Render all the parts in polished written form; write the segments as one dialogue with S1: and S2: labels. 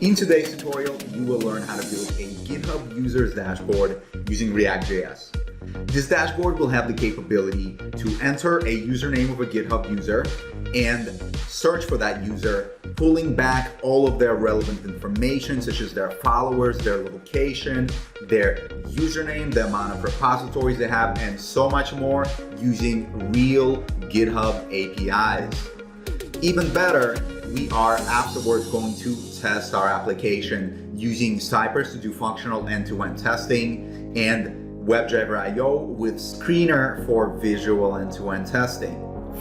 S1: In today's tutorial, you will learn how to build a GitHub users dashboard using ReactJS. This dashboard will have the capability to enter a username of a GitHub user and search for that user, pulling back all of their relevant information such as their followers, their location, their username, the amount of repositories they have, and so much more using real GitHub APIs. Even better, we are afterwards going to test our application using Cypress to do functional end-to-end testing and WebdriverIO with Screener for visual end-to-end testing.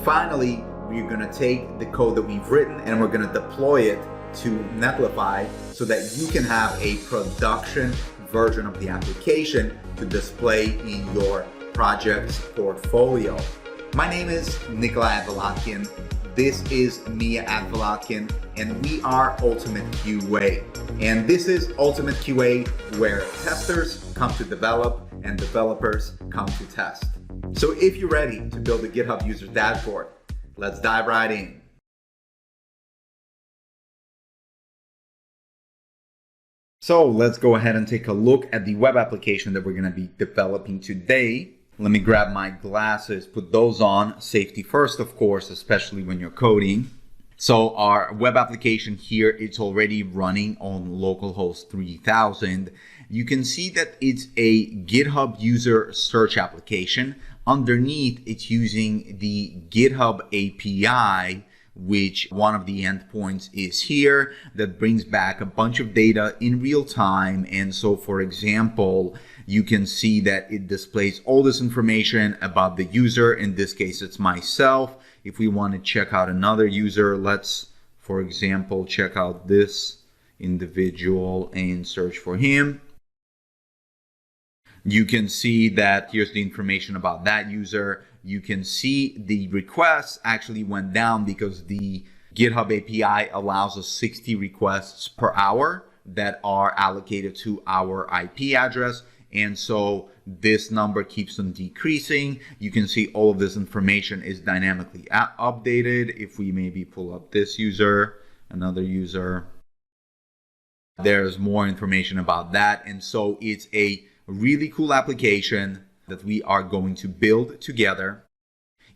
S1: Finally, we're going to take the code that we've written and we're going to deploy it to Netlify so that you can have a production version of the application to display in your project's portfolio. My name is Nikolai Advolatkin. This is Mia Advolatkin, and we are Ultimate QA. And this is Ultimate QA, where testers come to develop and developers come to test. So if you're ready to build a GitHub user dashboard, let's dive right in. So let's go ahead and take a look at the web application that we're going to be developing today. Let me grab my glasses, put those on. Safety first, of course, especially when you're coding. So our web application here, it's already running on localhost 3000. You can see that it's a GitHub user search application. Underneath, it's using the GitHub API, which one of the endpoints is here that brings back a bunch of data in real time. And so, for example, you can see that it displays all this information about the user. In this case, it's myself. If we want to check out another user, let's, for example, check out this individual and search for him. You can see that here's the information about that user. You can see the requests actually went down because the GitHub API allows us 60 requests per hour that are allocated to our IP address. And so this number keeps on decreasing. You can see all of this information is dynamically updated. If we maybe pull up this user, another user, there's more information about that. And so it's a really cool application that we are going to build together.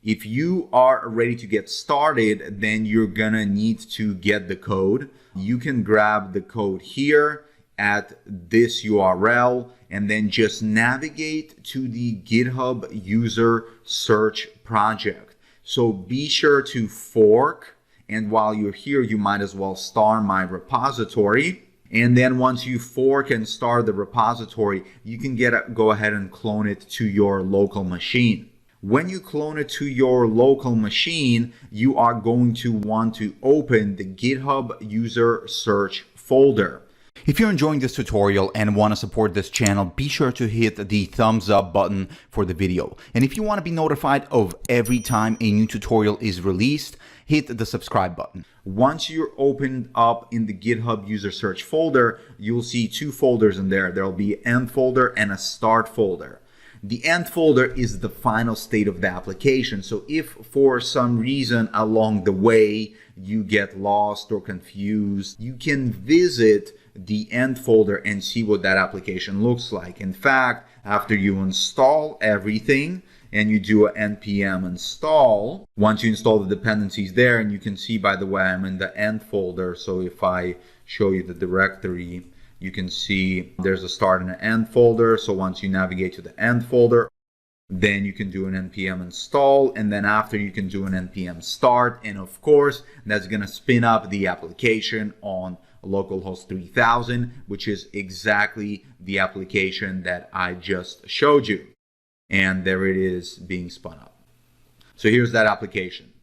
S1: If you are ready to get started, then you're gonna need to get the code. You can grab the code here at this URL and then just navigate to the GitHub user search project. So be sure to fork, and while you're here, you might as well star my repository. And then once you fork and start the repository, you can go ahead and clone it to your local machine. When you clone it to your local machine, you are going to want to open the GitHub user search folder. If you're enjoying this tutorial and want to support this channel, be sure to hit the thumbs up button for the video. And if you want to be notified of every time a new tutorial is released, hit the subscribe button. Once you're opened up in the GitHub user search folder, you'll see two folders in there. There'll be an end folder and a start folder. The end folder is the final state of the application. So if for some reason along the way you get lost or confused, you can visit the end folder and see what that application looks like. In fact, after you install everything and you do an npm install, once you install the dependencies there, and you can see, by the way, I'm in the end folder. So if I show you the directory, you can see there's a start and an end folder. So once you navigate to the end folder, then you can do an npm install, and then after you can do an npm start. And of course, that's going to spin up the application on localhost 3000, which is exactly the application that I just showed you. And there it is being spun up. So here's that application.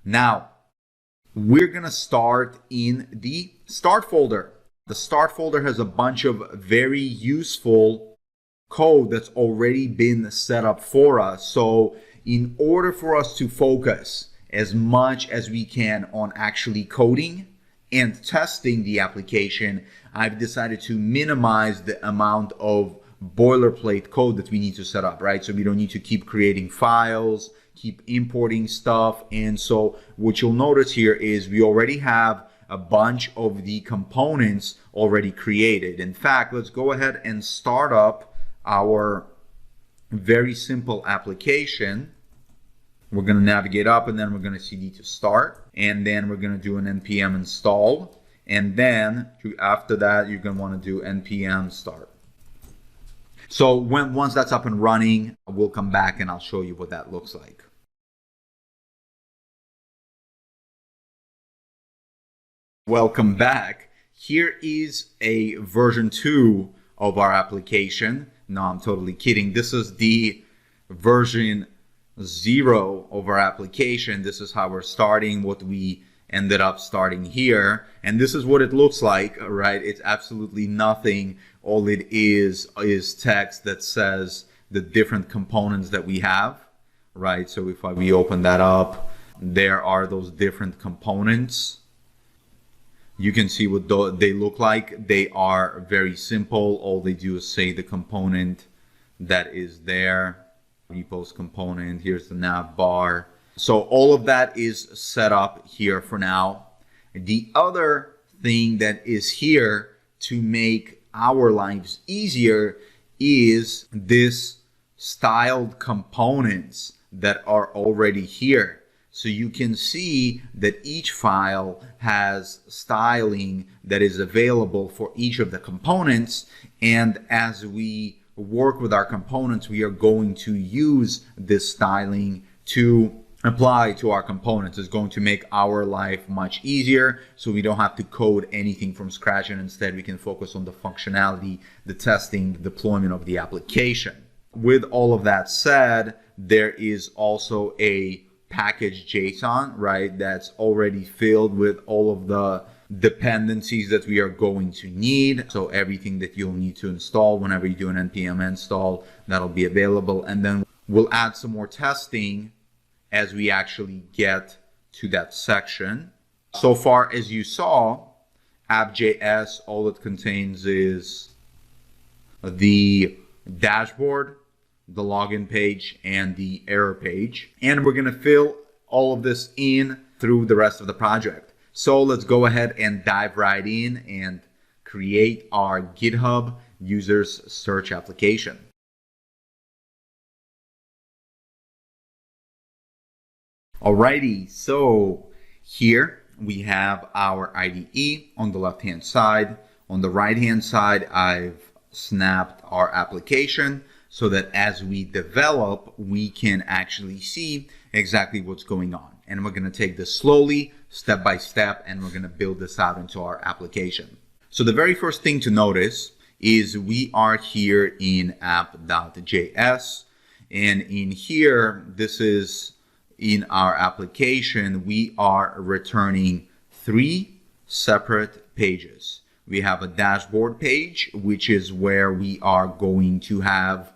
S1: Now, we're going to start in the start folder. The start folder has a bunch of very useful code that's already been set up for us. So in order for us to focus as much as we can on actually coding and testing the application, I've decided to minimize the amount of boilerplate code that we need to set up, right? So we don't need to keep creating files, keep importing stuff. And so what you'll notice here is we already have a bunch of the components already created. In fact, let's go ahead and start up our very simple application. We're going to navigate up, and then we're going to CD to start, and then we're going to do an npm install, and then after that you're going to want to do npm start. So once that's up and running, we'll come back and I'll show you what that looks like. Welcome back. Here is a version 2 of our application. No, I'm totally kidding. This is the version 0 of our application. This is how we're starting, what we ended up starting here. And this is what it looks like, right? It's absolutely nothing. All it is text that says the different components that we have, right? So if we open that up, there are those different components. You can see what they look like. They are very simple. All they do is say the component that is there. Repos component, here's the Navbar. So all of that is set up here for now. The other thing that is here to make our lives easier is this styled components that are already here. So you can see that each file has styling that is available for each of the components. And as we work with our components, we are going to use this styling to apply to our components. It's going to make our life much easier, so we don't have to code anything from scratch, and instead we can focus on the functionality, the testing, the deployment of the application. With all of that said, there is also a package JSON, right, that's already filled with all of the dependencies that we are going to need. So everything that you'll need to install whenever you do an npm install, that'll be available. And then we'll add some more testing as we actually get to that section. So far, as you saw, app.js, all it contains is the dashboard, the login page, and the error page. And we're going to fill all of this in through the rest of the project. So let's go ahead and dive right in and create our GitHub users search application. Alrighty, so here we have our IDE on the left-hand side. On the right-hand side, I've snapped our application so that as we develop, we can actually see exactly what's going on. And we're going to take this slowly, step by step, and we're going to build this out into our application. So the very first thing to notice is we are here in app.js. And in here, this is in our application, we are returning 3 separate pages. We have a dashboard page, which is where we are going to have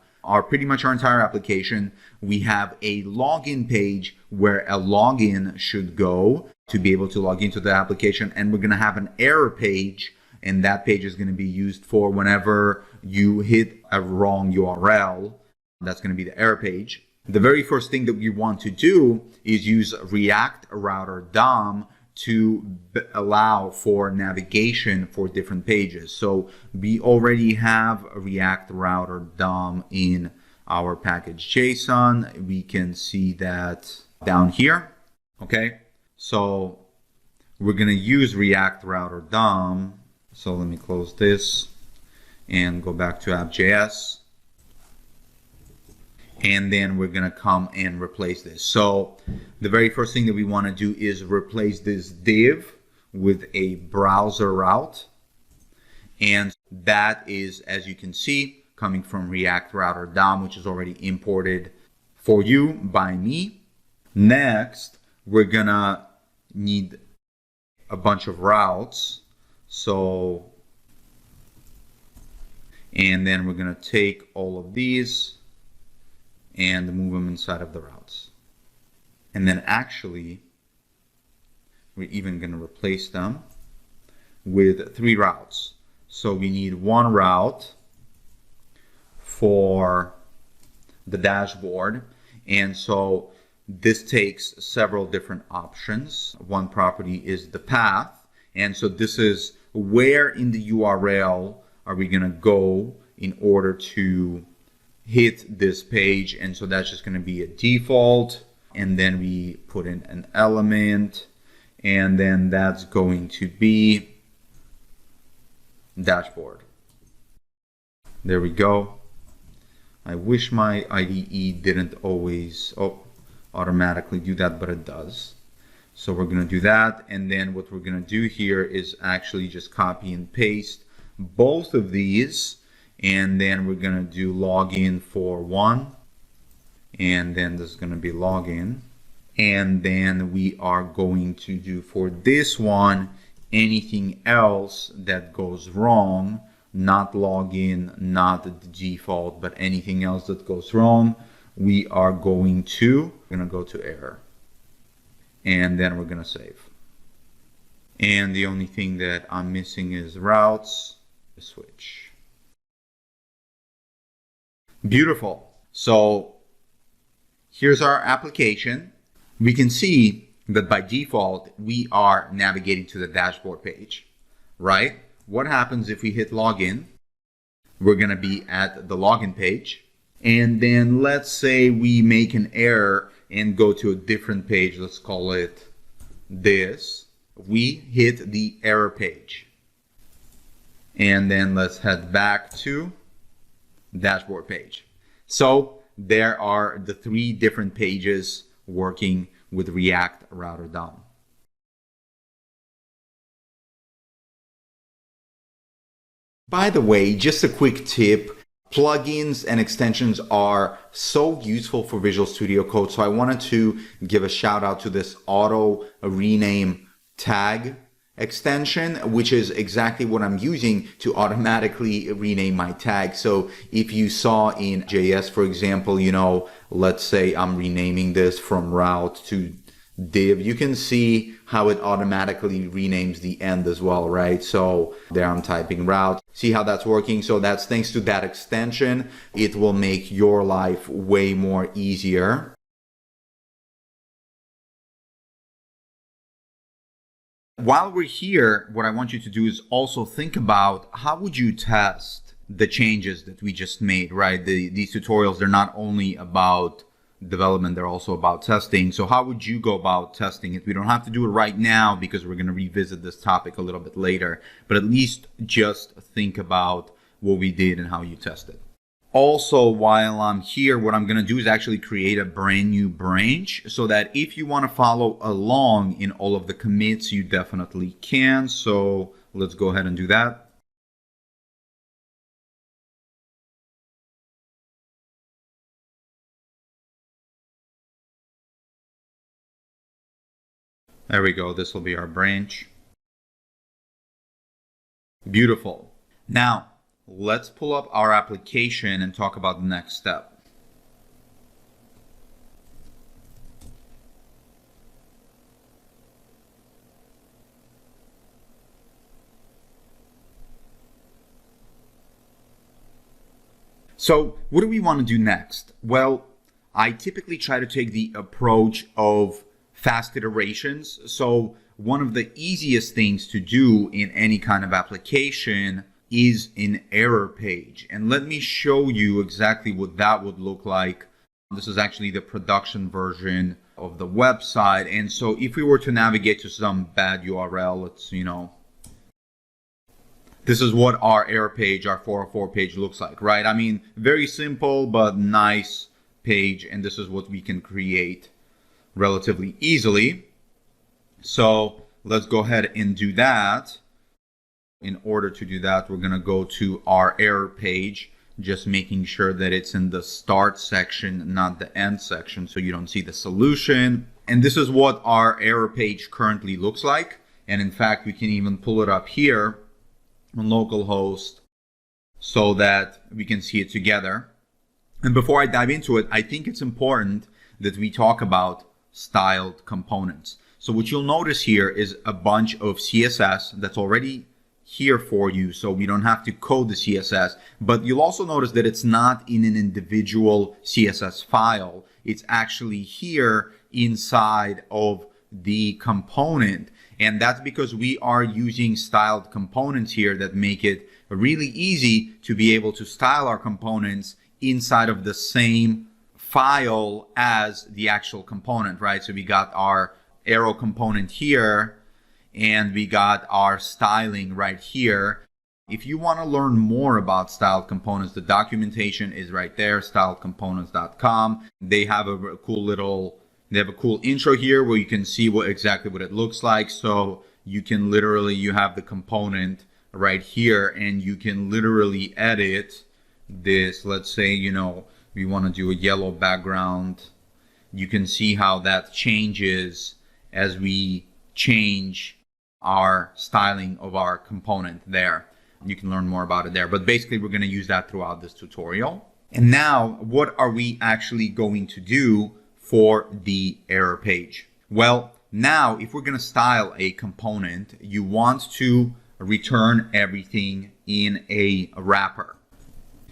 S1: pretty much our entire application. We have a login page where a login should go to be able to log into the application. And we're going to have an error page, and that page is going to be used for whenever you hit a wrong URL. That's going to be the error page. The very first thing that we want to do is use React Router DOM to allow for navigation for different pages. So we already have a React Router DOM in our package JSON. We can see that down here. Okay, so we're going to use React Router DOM. So let me close this and go back to app.js. And then we're going to come and replace this. So the very first thing that we want to do is replace this div with a browser route. And that is, as you can see, coming from React Router DOM, which is already imported for you by me. Next, we're going to need a bunch of routes. And then we're going to take all of these and move them inside of the routes. And then actually, we're even going to replace them with 3 routes. So we need 1 route for the dashboard. And so this takes several different options. One property is the path. And so this is where in the URL are we going to go in order to hit this page. And so that's just going to be a default. And then we put in an element. And then that's going to be dashboard. There we go. I wish my IDE didn't always automatically do that, but it does. So we're going to do that. And then what we're going to do here is actually just copy and paste both of these. And then we're going to do login for one. And then this is going to be login. And then we are going to do for this one anything else that goes wrong, not login, not the default, but anything else that goes wrong, we are going to go to error. And then we're going to save. And the only thing that I'm missing is routes, switch. Beautiful. So here's our application. We can see that by default, we are navigating to the dashboard page, right? What happens if we hit login? We're going to be at the login page. And then let's say we make an error and go to a different page. Let's call it this. We hit the error page. And then let's head back to dashboard page. So there are the 3 different pages working with React Router DOM. By the way, just a quick tip. Plugins and extensions are so useful for Visual Studio Code. So I wanted to give a shout out to this auto rename tag extension, which is exactly what I'm using to automatically rename my tag. So if you saw in JS, for example, let's say I'm renaming this from route to div, you can see how it automatically renames the end as well, right? So there I'm typing route. See how that's working? So that's thanks to that extension. It will make your life way more easier. While we're here, what I want you to do is also think about how would you test the changes that we just made, right? These tutorials, they're not only about development, they're also about testing. So how would you go about testing it? We don't have to do it right now because we're going to revisit this topic a little bit later, but at least just think about what we did and how you test it. Also, while I'm here, what I'm going to do is actually create a brand new branch so that if you want to follow along in all of the commits, you definitely can. So let's go ahead and do that. There we go. This will be our branch. Beautiful. Now, let's pull up our application and talk about the next step. So what do we want to do next? Well, I typically try to take the approach of fast iterations. So one of the easiest things to do in any kind of application is an error page. And let me show you exactly what that would look like. This is actually the production version of the website. And so if we were to navigate to some bad URL, it's, this is what our error page, our 404 page looks like, right? I mean, very simple, but nice page. And this is what we can create relatively easily. So let's go ahead and do that. In order to do that, we're going to go to our error page, just making sure that it's in the start section, not the end section, so you don't see the solution. And this is what our error page currently looks like. And in fact, we can even pull it up here on localhost so that we can see it together. And before I dive into it, I think it's important that we talk about styled components. So what you'll notice here is a bunch of CSS that's already here for you, so we don't have to code the CSS, but you'll also notice that it's not in an individual CSS file. It's actually here inside of the component. And that's because we are using styled components here that make it really easy to be able to style our components inside of the same file as the actual component, right? So we got our arrow component here, and we got our styling right here. If you want to learn more about styled components, the documentation is right there, styledcomponents.com. They have a cool intro here where you can see exactly what it looks like. So you can you have the component right here, and you can literally edit this. Let's say, we want to do a yellow background. You can see how that changes as we change our styling of our component there. You can learn more about it there, but basically we're going to use that throughout this tutorial. And now, what are we actually going to do for the error page? Well, now if we're going to style a component, you want to return everything in a wrapper.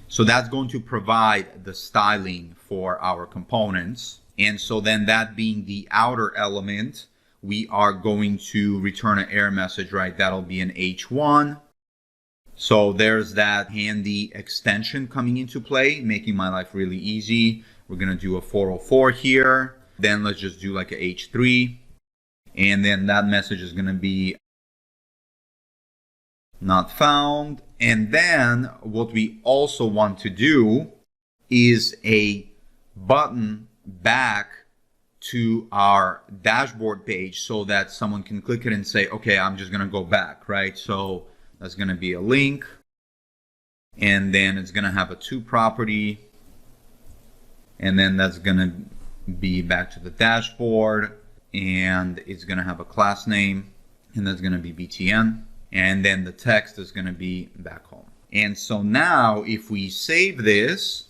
S1: So that's going to provide the styling for our components. And so then, that being the outer element, we are going to return an error message, right? That'll be an H1. So there's that handy extension coming into play, making my life really easy. We're going to do a 404 here. Then let's just do like a H3. And then that message is going to be not found. And then what we also want to do is a button back to our dashboard page so that someone can click it and say, okay, I'm just going to go back, right? So that's going to be a link, and then it's going to have a to property, and then that's going to be back to the dashboard, and it's going to have a class name, and that's going to be btn, and then the text is going to be back home. And so now if we save this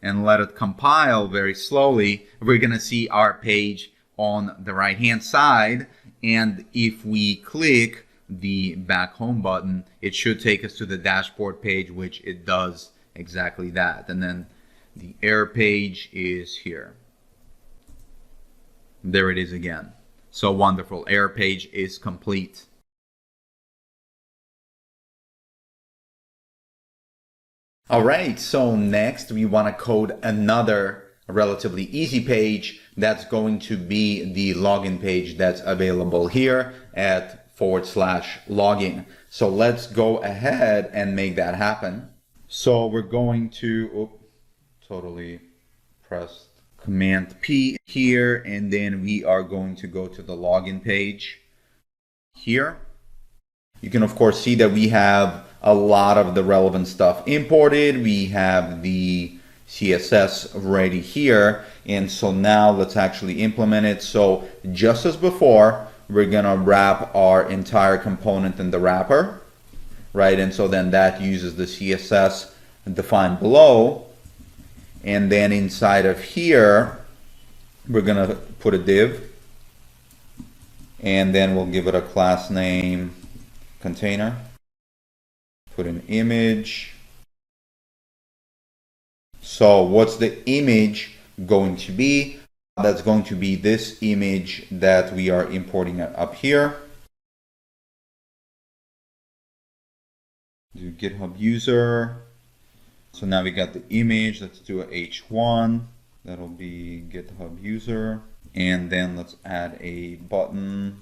S1: and let it compile very slowly, we're going to see our page on the right hand side, and if we click the back home button, it should take us to the dashboard page, which it does exactly that. And then the error page is here. There it is again. So wonderful. Error page is complete. All right, so next we want to code another relatively easy page that's going to be the login page that's available here at /login. So let's go ahead and make that happen. So we're going to totally pressed Command P here, and then we are going to go to the login page here. You can of course see that we have a lot of the relevant stuff imported. We have the CSS ready here, and so now let's actually implement it. So just as before, we're gonna wrap our entire component in the wrapper, right? And so then that uses the CSS defined below, and then inside of here we're gonna put a div, and then we'll give it a class name container, put an image. So what's the image going to be? That's going to be this image that we are importing up here. Do GitHub user. So now we got the image. Let's do a H1. That'll be GitHub user. And then let's add a button.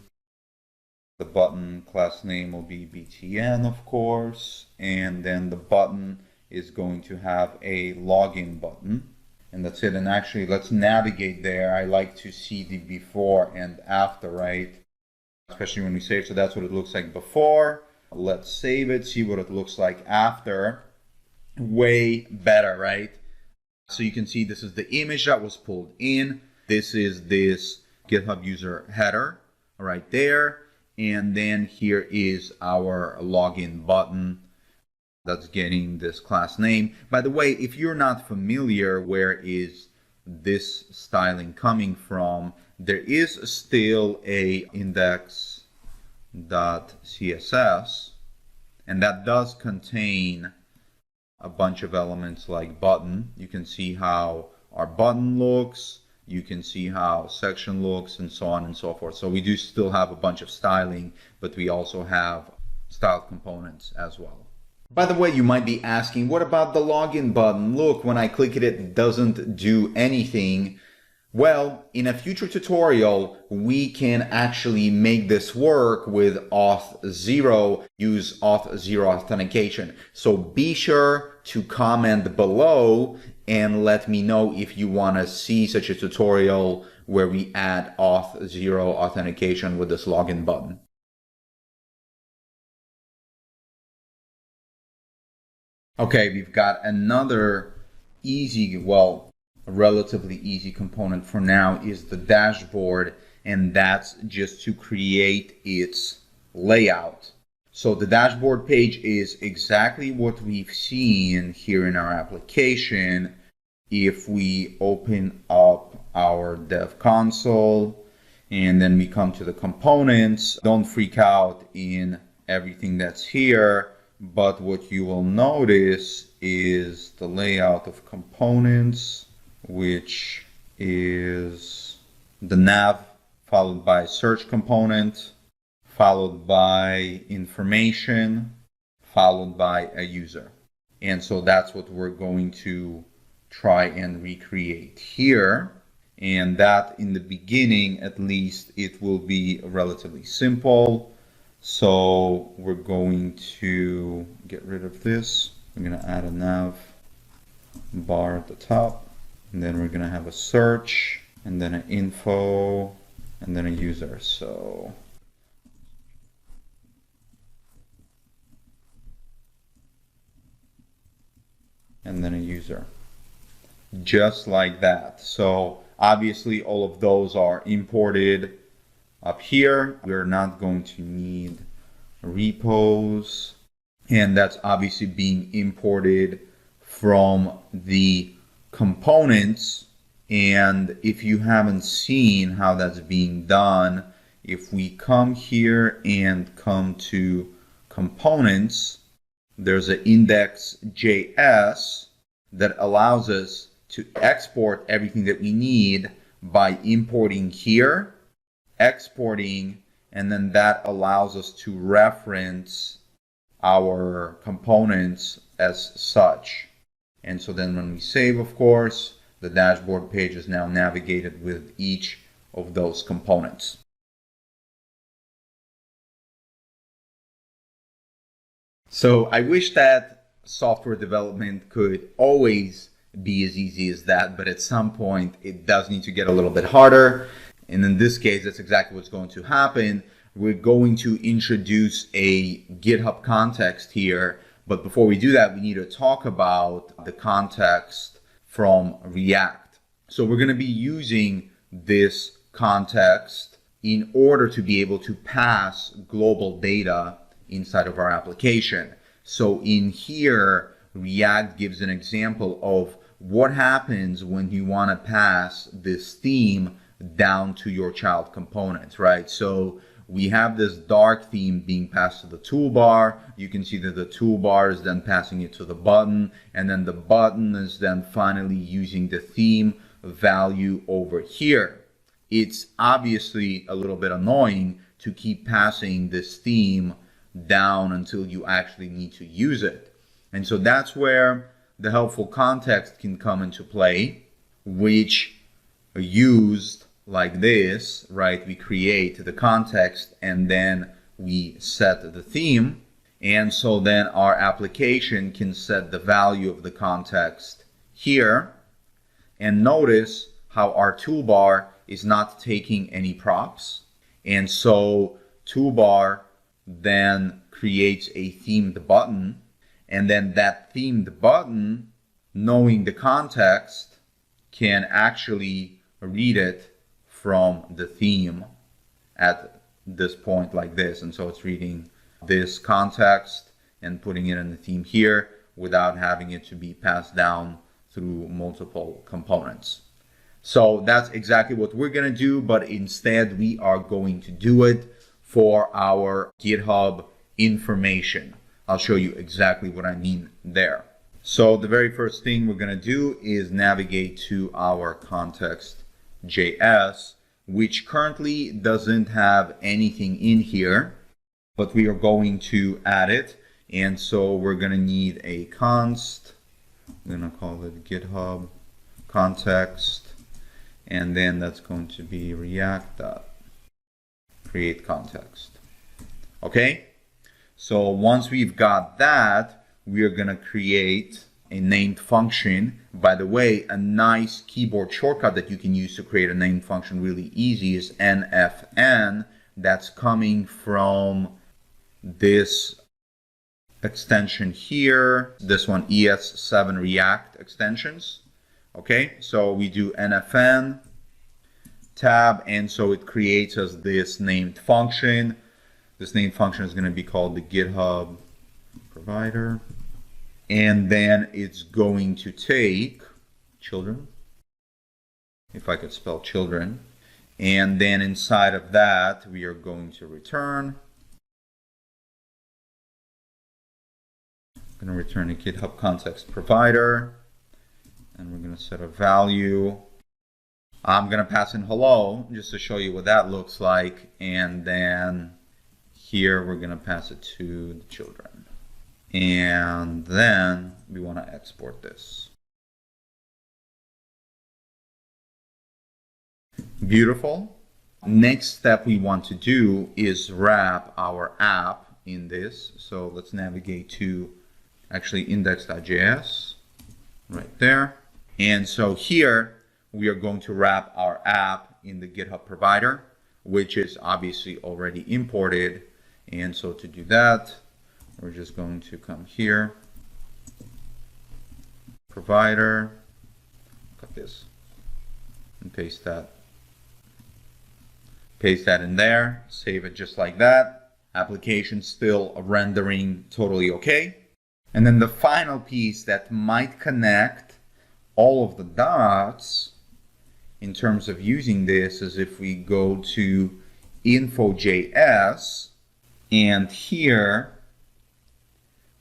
S1: The button class name will be btn, of course. And then the button is going to have a login button. And that's it. And actually, let's navigate there. I like to see the before and after, right? Especially when we save. So that's what it looks like before. Let's save it, see what it looks like after. Way better, right? So you can see this is the image that was pulled in. This is this GitHub user header right there. And then here is our login button that's getting this class name. By the way, if you're not familiar, where is this styling coming from? There is still a index.css, and that does contain a bunch of elements like button. You can see how our button looks. You can see how section looks and so on and so forth. So we do still have a bunch of styling, but we also have styled components as well. By the way, you might be asking, what about the login button? Look, when I click it, it doesn't do anything. Well, in a future tutorial, we can actually make this work with auth0, use auth0 authentication. So be sure to comment below and let me know if you want to see such a tutorial where we add auth0 authentication with this login button. Okay, we've got another easy, well, a relatively easy component for now is the dashboard, and that's just to create its layout. So the dashboard page is exactly what we've seen here in our application. If we open up our dev console and then we come to the components, don't freak out in everything that's here. But what you will notice is the layout of components, which is the nav followed by search component, followed by information, followed by a user. And so that's what we're going to try and recreate here. And that in the beginning, at least, it will be relatively simple. So we're going to get rid of this. We're going to add a nav bar at the top, and then we're going to have a search, and then an info, and then a user. So and then a user, just like that. So obviously all of those are imported up here. We're not going to need repos, and that's obviously being imported from the components. And if you haven't seen how that's being done, if we come here and come to components, there's an index.js that allows us to export everything that we need by importing here, exporting, and then that allows us to reference our components as such. And so then when we save, of course, the dashboard page is now navigated with each of those components. So I wish that software development could always be as easy as that, but at some point it does need to get a little bit harder. And in this case, that's exactly what's going to happen. We're going to introduce a GitHub context here. But before we do that, we need to talk about the context from React. So we're going to be using this context in order to be able to pass global data inside of our application. So in here, React gives an example of what happens when you want to pass this theme down to your child components, right? So we have this dark theme being passed to the toolbar. You can see that the toolbar is then passing it to the button, and then the button is then finally using the theme value over here. It's obviously a little bit annoying to keep passing this theme down until you actually need to use it. And so that's where the helpful context can come into play, which are used like this, right? We create the context and then we set the theme. And so then our application can set the value of the context here. And notice how our toolbar is not taking any props. And so toolbar then creates a themed button. And then that themed button, knowing the context, can actually read it from the theme at this point like this. And so it's reading this context and putting it in the theme here without having it to be passed down through multiple components. So that's exactly what we're going to do, but instead we are going to do it for our GitHub information. I'll show you exactly what I mean there. So the very first thing we're going to do is navigate to our context User.js, which currently doesn't have anything in here, but we are going to add it. And so we're going to need a const. I'm going to call it GitHub Context. And then that's going to be React.createContext. Okay? So once we've got that, we are going to create a named function. By the way, a nice keyboard shortcut that you can use to create a named function really easy is nfn. That's coming from this extension here, this one, ES7 React extensions. Okay, so we do nfn tab, and so it creates us this named function. This named function is going to be called the GitHub provider. And then it's going to take children, if I could spell children. And then inside of that, we are going to return. I'm going to return a GitHub Context provider. And we're going to set a value. I'm going to pass in hello, just to show you what that looks like. And then here we're going to pass it to the children. And then we want to export this. Beautiful. Next step we want to do is wrap our app in this. So let's navigate to actually index.js right there. And so here we are going to wrap our app in the GitHub provider, which is obviously already imported. And so to do that, we're just going to come here, provider, cut this, and paste that. Paste that in there, save it just like that. Application still rendering totally okay. And then the final piece that might connect all of the dots in terms of using this is if we go to Info.js, and here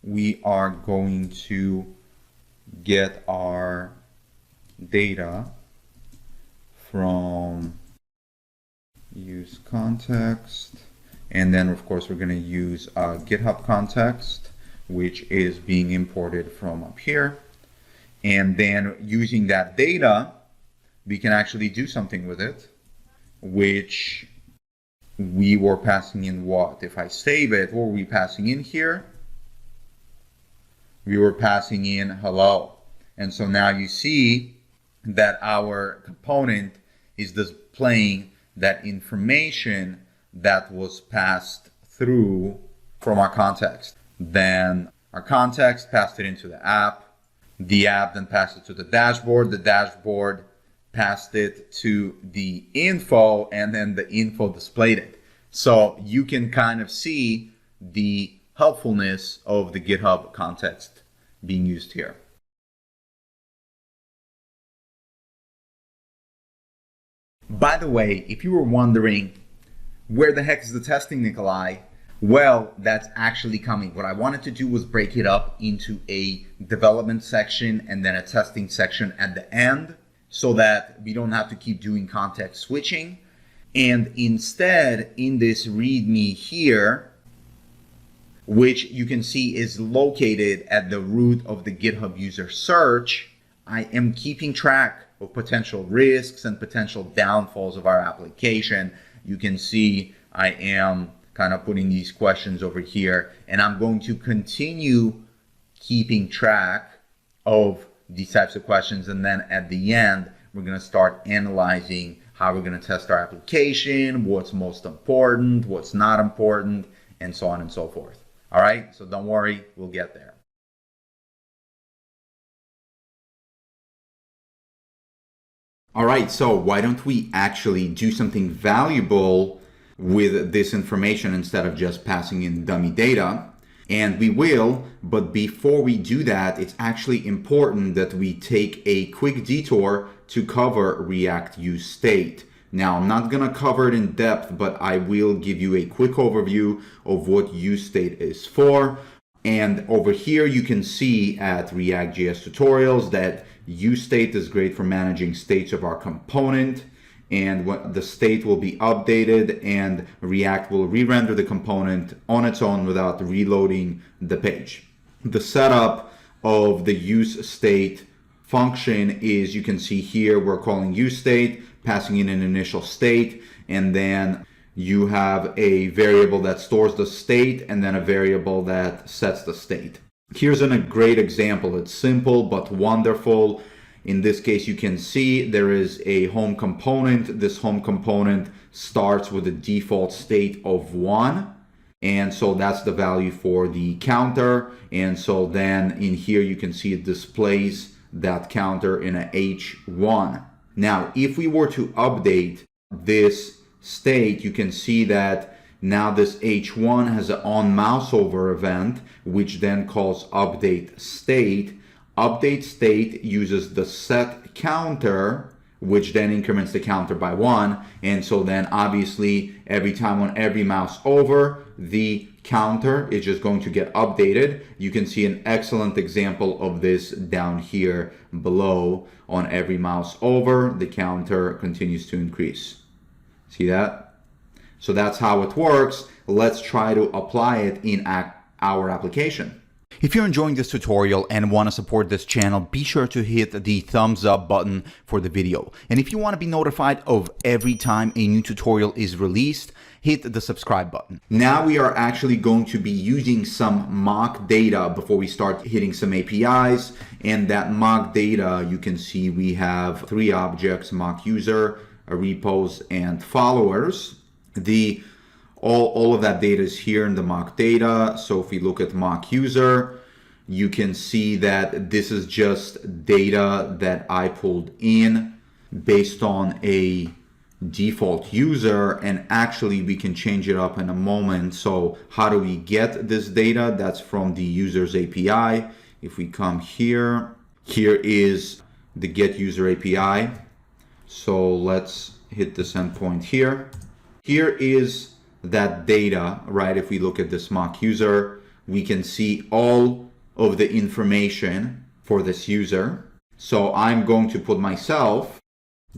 S1: we are going to get our data from use context, and then of course we're going to use GitHub Context, which is being imported from up here. And then using that data, we can actually do something with it, which we were passing in what? If I save it, what were we passing in here? We were passing in hello. And so now you see that our component is displaying that information that was passed through from our context. Then our context passed it into the app then passed it to the dashboard passed it to the info, and then the info displayed it. So you can kind of see the helpfulness of the GitHub context being used here. By the way, if you were wondering, where the heck is the testing, Nikolai? Well, that's actually coming. What I wanted to do was break it up into a development section and then a testing section at the end, so that we don't have to keep doing context switching. And instead, in this README here, which you can see is located at the root of the GitHub user search, I am keeping track of potential risks and potential downfalls of our application. You can see I am kind of putting these questions over here, and I'm going to continue keeping track of these types of questions. And then at the end, we're going to start analyzing how we're going to test our application, what's most important, what's not important, and so on and so forth. All right, so don't worry, we'll get there. All right, so why don't we actually do something valuable with this information instead of just passing in dummy data? And we will, but before we do that, it's actually important that we take a quick detour to cover React useState. Now, I'm not gonna cover it in depth, but I will give you a quick overview of what useState is for. And over here, you can see at ReactJS tutorials that useState is great for managing states of our component. and the state will be updated, and React will re-render the component on its own without reloading the page. The setup of the useState function is, you can see here, we're calling useState, passing in an initial state, and then you have a variable that stores the state and then a variable that sets the state. Here's a great example. It's simple but wonderful. In this case, you can see there is a home component. This home component starts with a default state of 1. And so that's the value for the counter. And so then in here, you can see it displays that counter in a H1. Now, if we were to update this state, you can see that now this H1 has an on mouse over event, which then calls update state. Update state uses the set counter, which then increments the counter by 1. And so then obviously every time on every mouse over, the counter is just going to get updated. You can see an excellent example of this down here below. On every mouse over, the counter continues to increase. See that? So that's how it works. Let's try to apply it in our application. If you're enjoying this tutorial and want to support this channel, be sure to hit the thumbs up button for the video. And if you want to be notified of every time a new tutorial is released, hit the subscribe button. Now we are actually going to be using some mock data before we start hitting some APIs. And that mock data, you can see we have 3 objects: mock user, repos, and followers. All of that data is here in the mock data. So if we look at mock user, you can see that this is just data that I pulled in based on a default user, and actually we can change it up in a moment. So how do we get this data? That's from the users API. If we come here is the get user API. So let's hit this endpoint here. Here is that data, right? If we look at this mock user, we can see all of the information for this user. So I'm going to put myself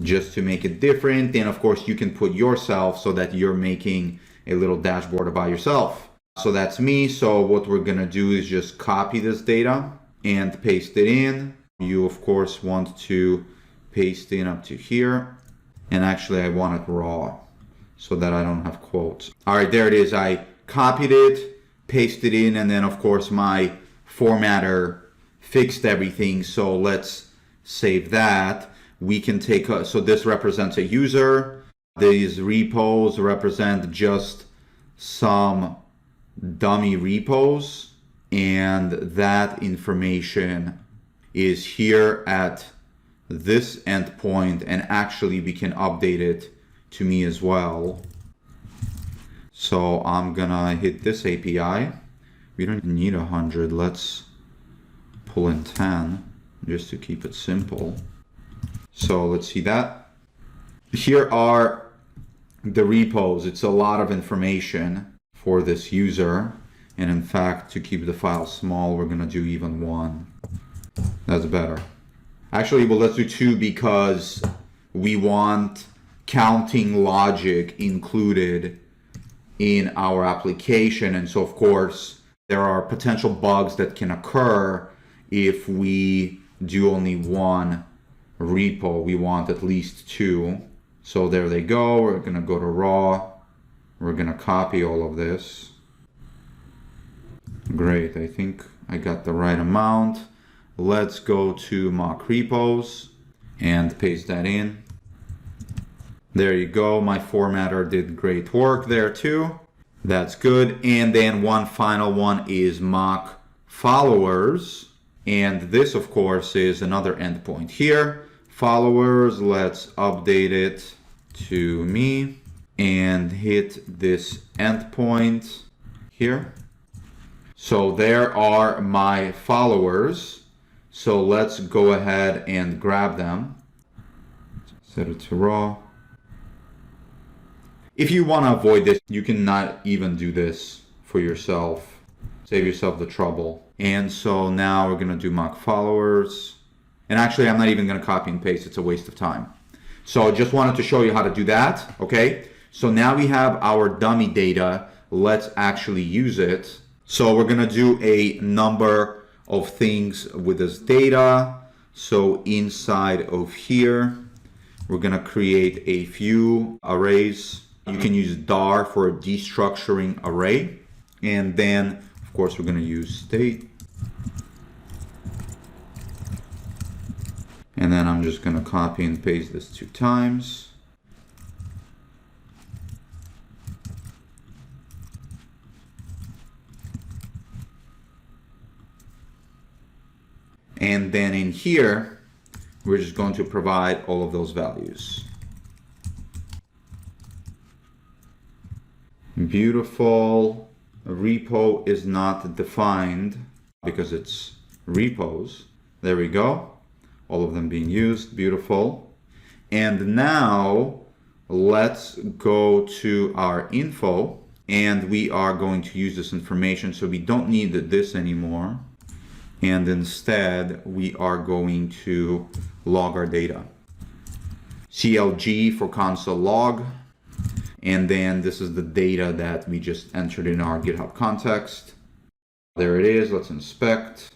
S1: just to make it different. And of course you can put yourself so that you're making a little dashboard about yourself. So that's me. So what we're gonna do is just copy this data and paste it in. You of course want to paste in up to here. And actually I want it raw so that I don't have quotes. All right, there it is. I copied it, pasted in, and then of course my formatter fixed everything. So let's save that. We can take, so this represents a user. These repos represent just some dummy repos. And that information is here at this endpoint, and actually we can update it to me as well. So I'm gonna hit this API. We don't need 100. Let's pull in 10 just to keep it simple. So let's see that. Here are the repos. It's a lot of information for this user. And in fact, to keep the file small, we're gonna do even 1. That's better. Actually, well, let's do 2 because we want counting logic included in our application. And so of course, there are potential bugs that can occur if we do only 1 repo. We want at least 2. So there they go. We're gonna go to raw. We're gonna copy all of this. Great, I think I got the right amount. Let's go to mock repos and paste that in. There you go. My formatter did great work there too. That's good. And then one final one is mock followers. And this of course is another endpoint here. Followers, let's update it to me and hit this endpoint here. So there are my followers. So let's go ahead and grab them. Set it to raw. If you want to avoid this, you can not even do this for yourself. Save yourself the trouble. And so now we're going to do mock followers. And actually, I'm not even going to copy and paste. It's a waste of time. So just wanted to show you how to do that, okay? So now we have our dummy data. Let's actually use it. So we're gonna do a number of things with this data. So inside of here, we're gonna create a few arrays. You can use dar for a destructuring array. And then, of course, we're gonna use state. And then I'm just gonna copy and paste this 2 times. And then in here, we're just going to provide all of those values. Beautiful. A repo is not defined because it's repos. There we go. All of them being used. Beautiful. And now let's go to our info, and we are going to use this information. So we don't need this anymore. And instead, we are going to log our data. CLG for console log. And then this is the data that we just entered in our GitHub context. There it is. Let's inspect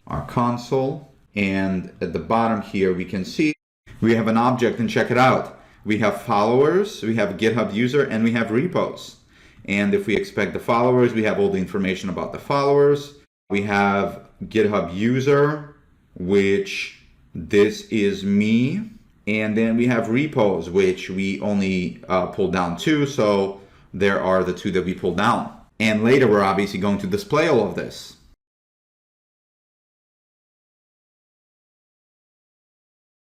S1: our console. And at the bottom here, we can see we have an object, and check it out. We have followers, we have GitHub user, and we have repos. And if we expect the followers, we have all the information about the followers. We have GitHub user, which this is me. And then we have repos, which we only pulled down 2. So there are the 2 that we pulled down. And later, we're obviously going to display all of this.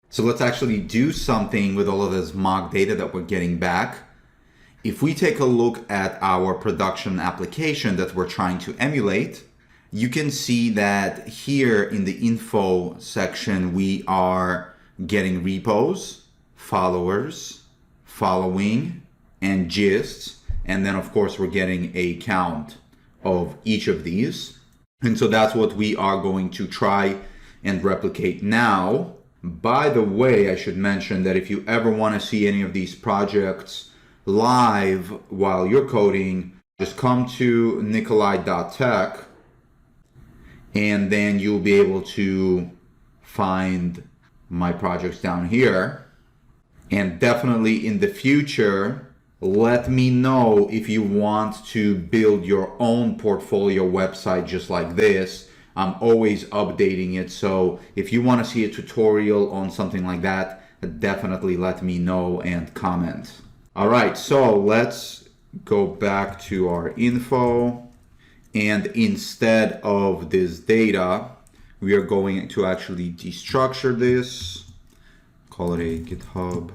S1: So let's actually do something with all of this mock data that we're getting back. If we take a look at our production application that we're trying to emulate, you can see that here in the info section, we are getting repos, followers, following, and gists. And then of course, we're getting a count of each of these. And so that's what we are going to try and replicate now. By the way, I should mention that if you ever want to see any of these projects live while you're coding, just come to nikolai.tech, and then you'll be able to find my projects down here. And definitely in the future, let me know if you want to build your own portfolio website just like this. I'm always updating it. So if you want to see a tutorial on something like that, definitely let me know and comment. All right, so let's go back to our info. And instead of this data, we are going to actually destructure this, call it a GitHub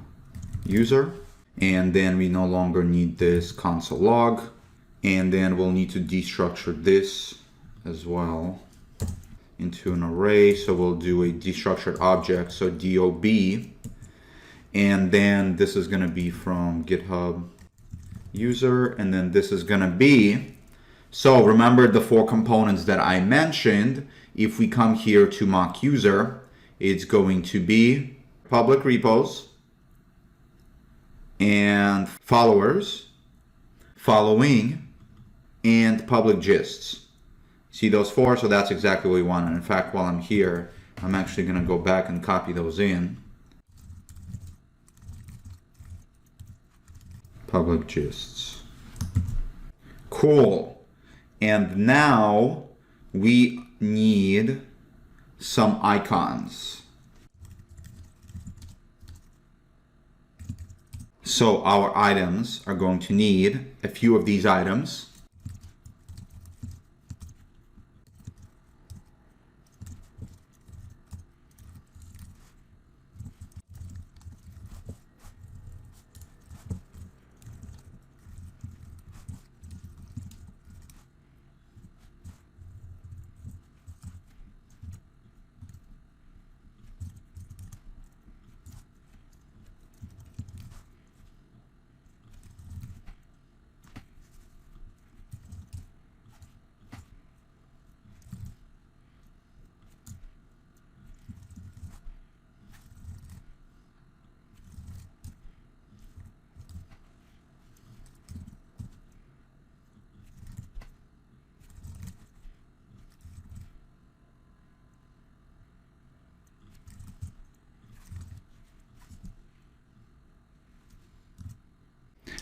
S1: user. And then we no longer need this console log. And then we'll need to destructure this as well into an array. So we'll do a destructured object, so DOB. And then this is going to be from GitHub user. And then this is going to be, so remember the 4 components that I mentioned. If we come here to mock user, it's going to be public repos and followers, following, and public gists. See those 4? So that's exactly what we want. And in fact, while I'm here, I'm actually going to go back and copy those in. Public gists. Cool. And now we need some icons. So our items are going to need a few of these items.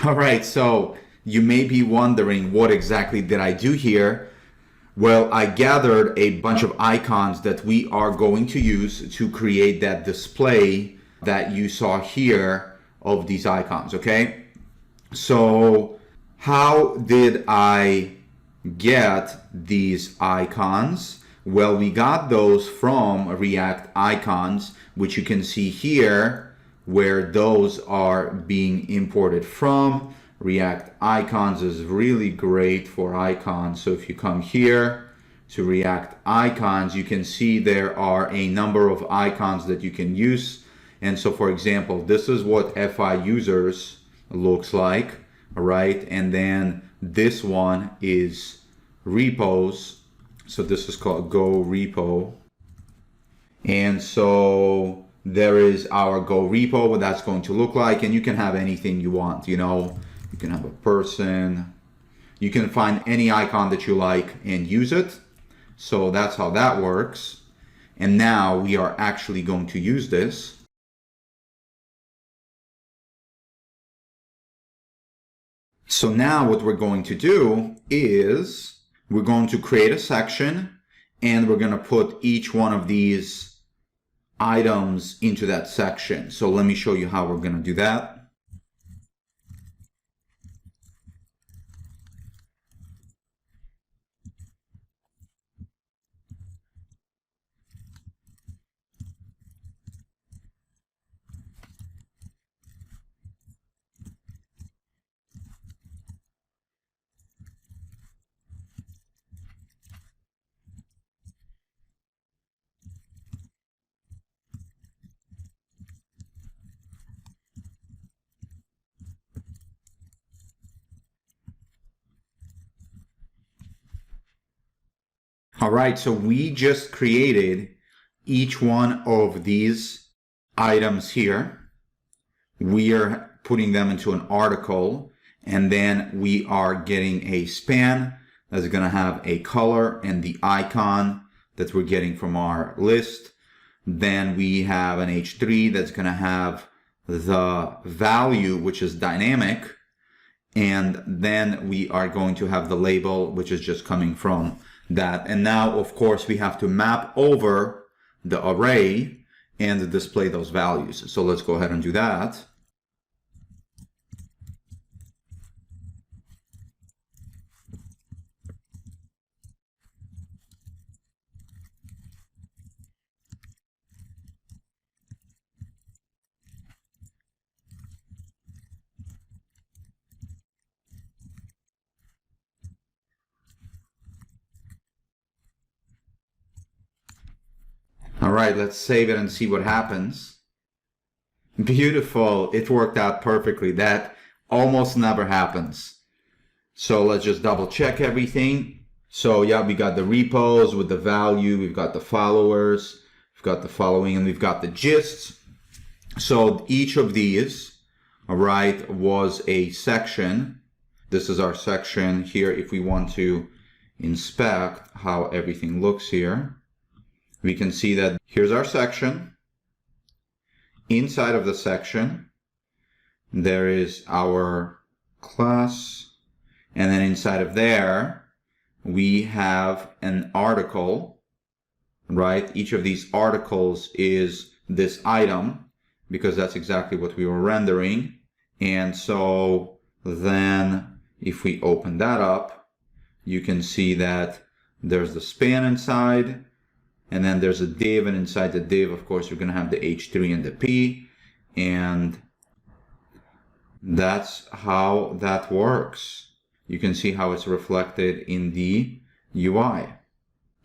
S1: All right, so you may be wondering, what exactly did I do here? Well, I gathered a bunch of icons that we are going to use to create that display that you saw here of these icons, okay? So how did I get these icons? Well, we got those from React Icons, which you can see here, where those are being imported from. React Icons is really great for icons. So if you come here to React Icons, you can see there are a number of icons that you can use. And so, for example, this is what FI users looks like, right? And then this one is repos. So this is called Go Repo. And so there is our Go Repo, what that's going to look like. And you can have anything you want, you know, you can have a person, you can find any icon that you like and use it. So that's how that works. And now we are actually going to use this. So now what we're going to do is we're going to create a section and we're going to put each one of these items into that section. So let me show you how we're going to do that. All right, so we just created each one of these items here. We are putting them into an article, and then we are getting a span that's going to have a color and the icon that we're getting from our list. Then we have an H3 that's going to have the value, which is dynamic. And then we are going to have the label, which is just coming from that. And now, of course, we have to map over the array and display those values. So let's go ahead and do that. All right, let's save it and see what happens. Beautiful. It worked out perfectly. That almost never happens. So let's just double check everything. So yeah, we got the repos with the value. We've got the followers. We've got the following, and we've got the gists. So each of these, all right, was a section. This is our section here. If we want to inspect how everything looks here, we can see that here's our section. Inside of the section, there is our class. And then inside of there, we have an article, right? Each of these articles is this item, because that's exactly what we were rendering. And so then if we open that up, you can see that there's the span inside. And then there's a div, and inside the div, of course, you're going to have the H3 and the P. And that's how that works. You can see how it's reflected in the UI.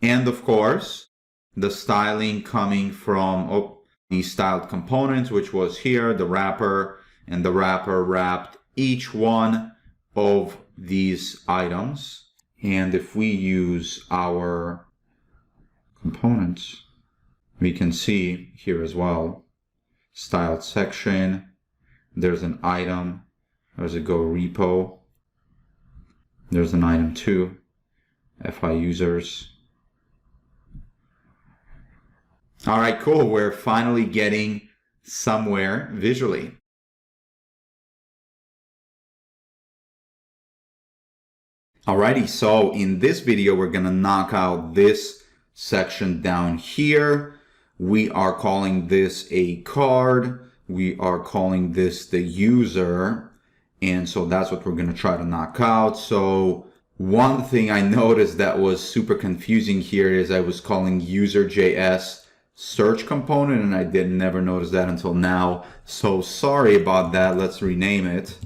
S1: And of course, the styling coming from the styled components, which was here, the wrapper, and the wrapper wrapped each one of these items. And if we use our components, we can see here as well, styled section, there's an item, there's a Go Repo, there's an item 2, FI users. All right, cool. We're finally getting somewhere visually. Alrighty, so in this video, we're gonna knock out this section down here. We are calling this a card. We are calling this the user. And so that's what we're gonna try to knock out. So one thing I noticed that was super confusing here is I was calling user.js search component, and I never noticed that until now. So sorry about that. Let's rename it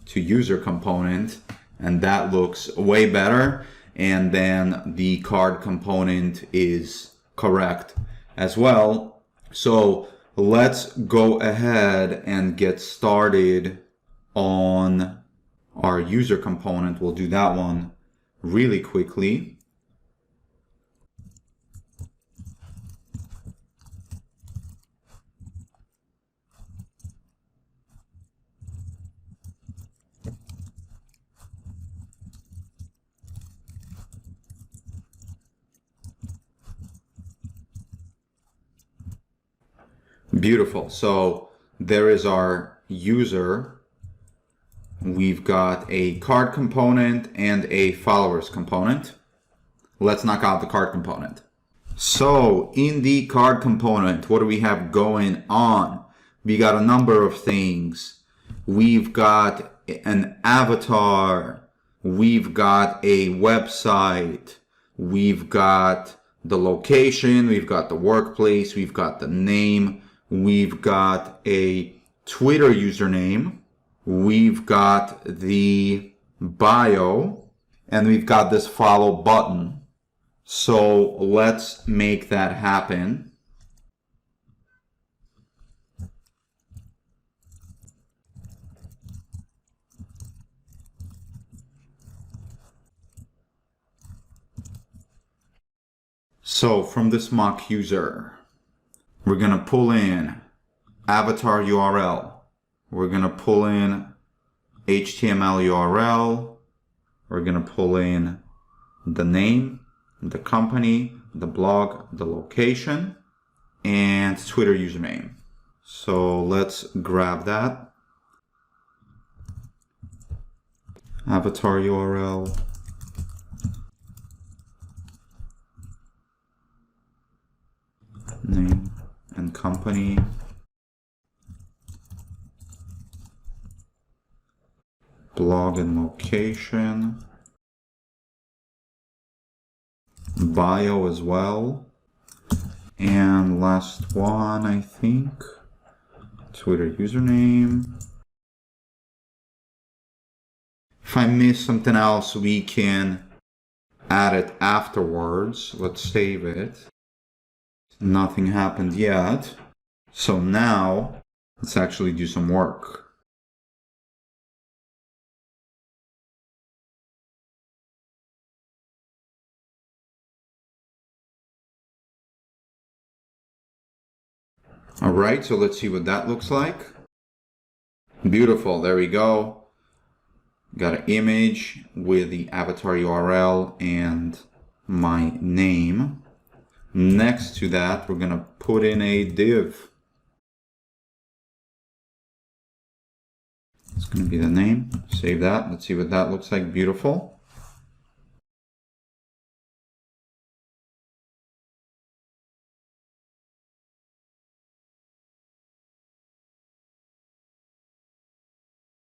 S1: to user component, and that looks way better. And then the card component is correct as well. So let's go ahead and get started on our user component. We'll do that one really quickly. Beautiful. So there is our user. We've got a card component and a followers component. Let's knock out the card component. So in the card component, what do we have going on? We got a number of things. We've got an avatar. We've got a website. We've got the location. We've got the workplace. We've got the name. We've got a Twitter username. We've got the bio, and we've got this follow button. So let's make that happen. So from this mock user, we're going to pull in avatar URL. We're going to pull in HTML URL. We're going to pull in the name, the company, the blog, the location, and Twitter username. So let's grab that. Avatar URL. Name and company. Blog and location. Bio as well. And last one, I think, Twitter username. If I miss something else, we can add it afterwards. Let's save it. Nothing happened yet. So now let's actually do some work. All right, so let's see what that looks like. Beautiful, there we go. Got an image with the avatar URL and my name. Next to that, we're gonna put in a div. It's gonna be the name. Save that. Let's see what that looks like. Beautiful.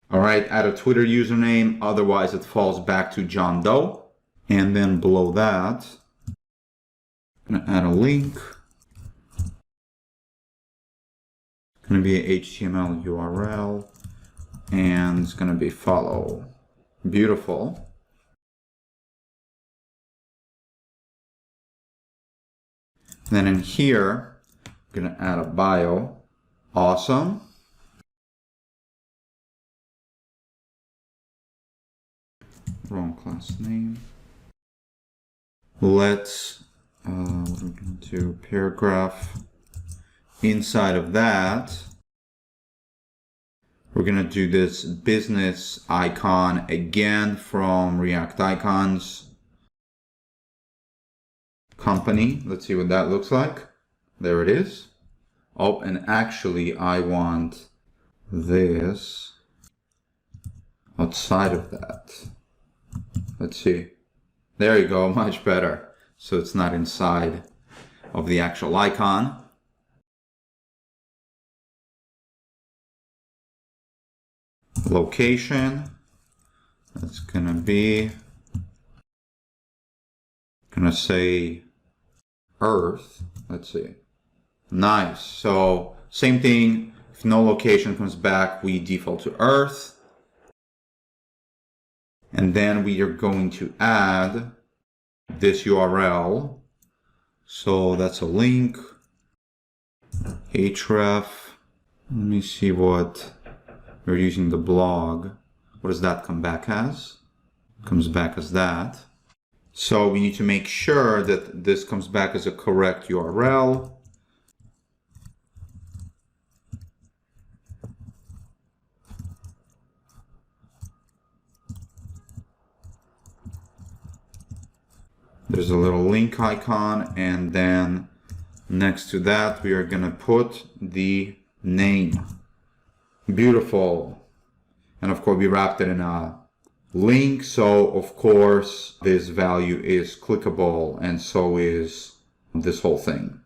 S1: All right, add a Twitter username, otherwise it falls back to John Doe. And then below that, I'm gonna add a link. It's gonna be a HTML URL, and it's gonna be follow. Beautiful. Then in here, I'm gonna add a bio. Awesome. Wrong class name. Let's what are we going to do? Paragraph. Inside of that, we're going to do this business icon again from React Icons company. Let's see what that looks like. There it is. Oh, and actually I want this outside of that. Let's see. There you go, much better. So it's not inside of the actual icon. Location, that's gonna be, gonna say Earth. Let's see. Nice. So same thing. If no location comes back, we default to Earth. And then we are going to add this URL. So that's a link. href. Let me see what we're using, the blog. What does that come back as? Comes back as that. So we need to make sure that this comes back as a correct URL. There's a little link icon, and then next to that we are going to put the name. Beautiful. And of course we wrapped it in a link, so of course this value is clickable, and so is this whole thing.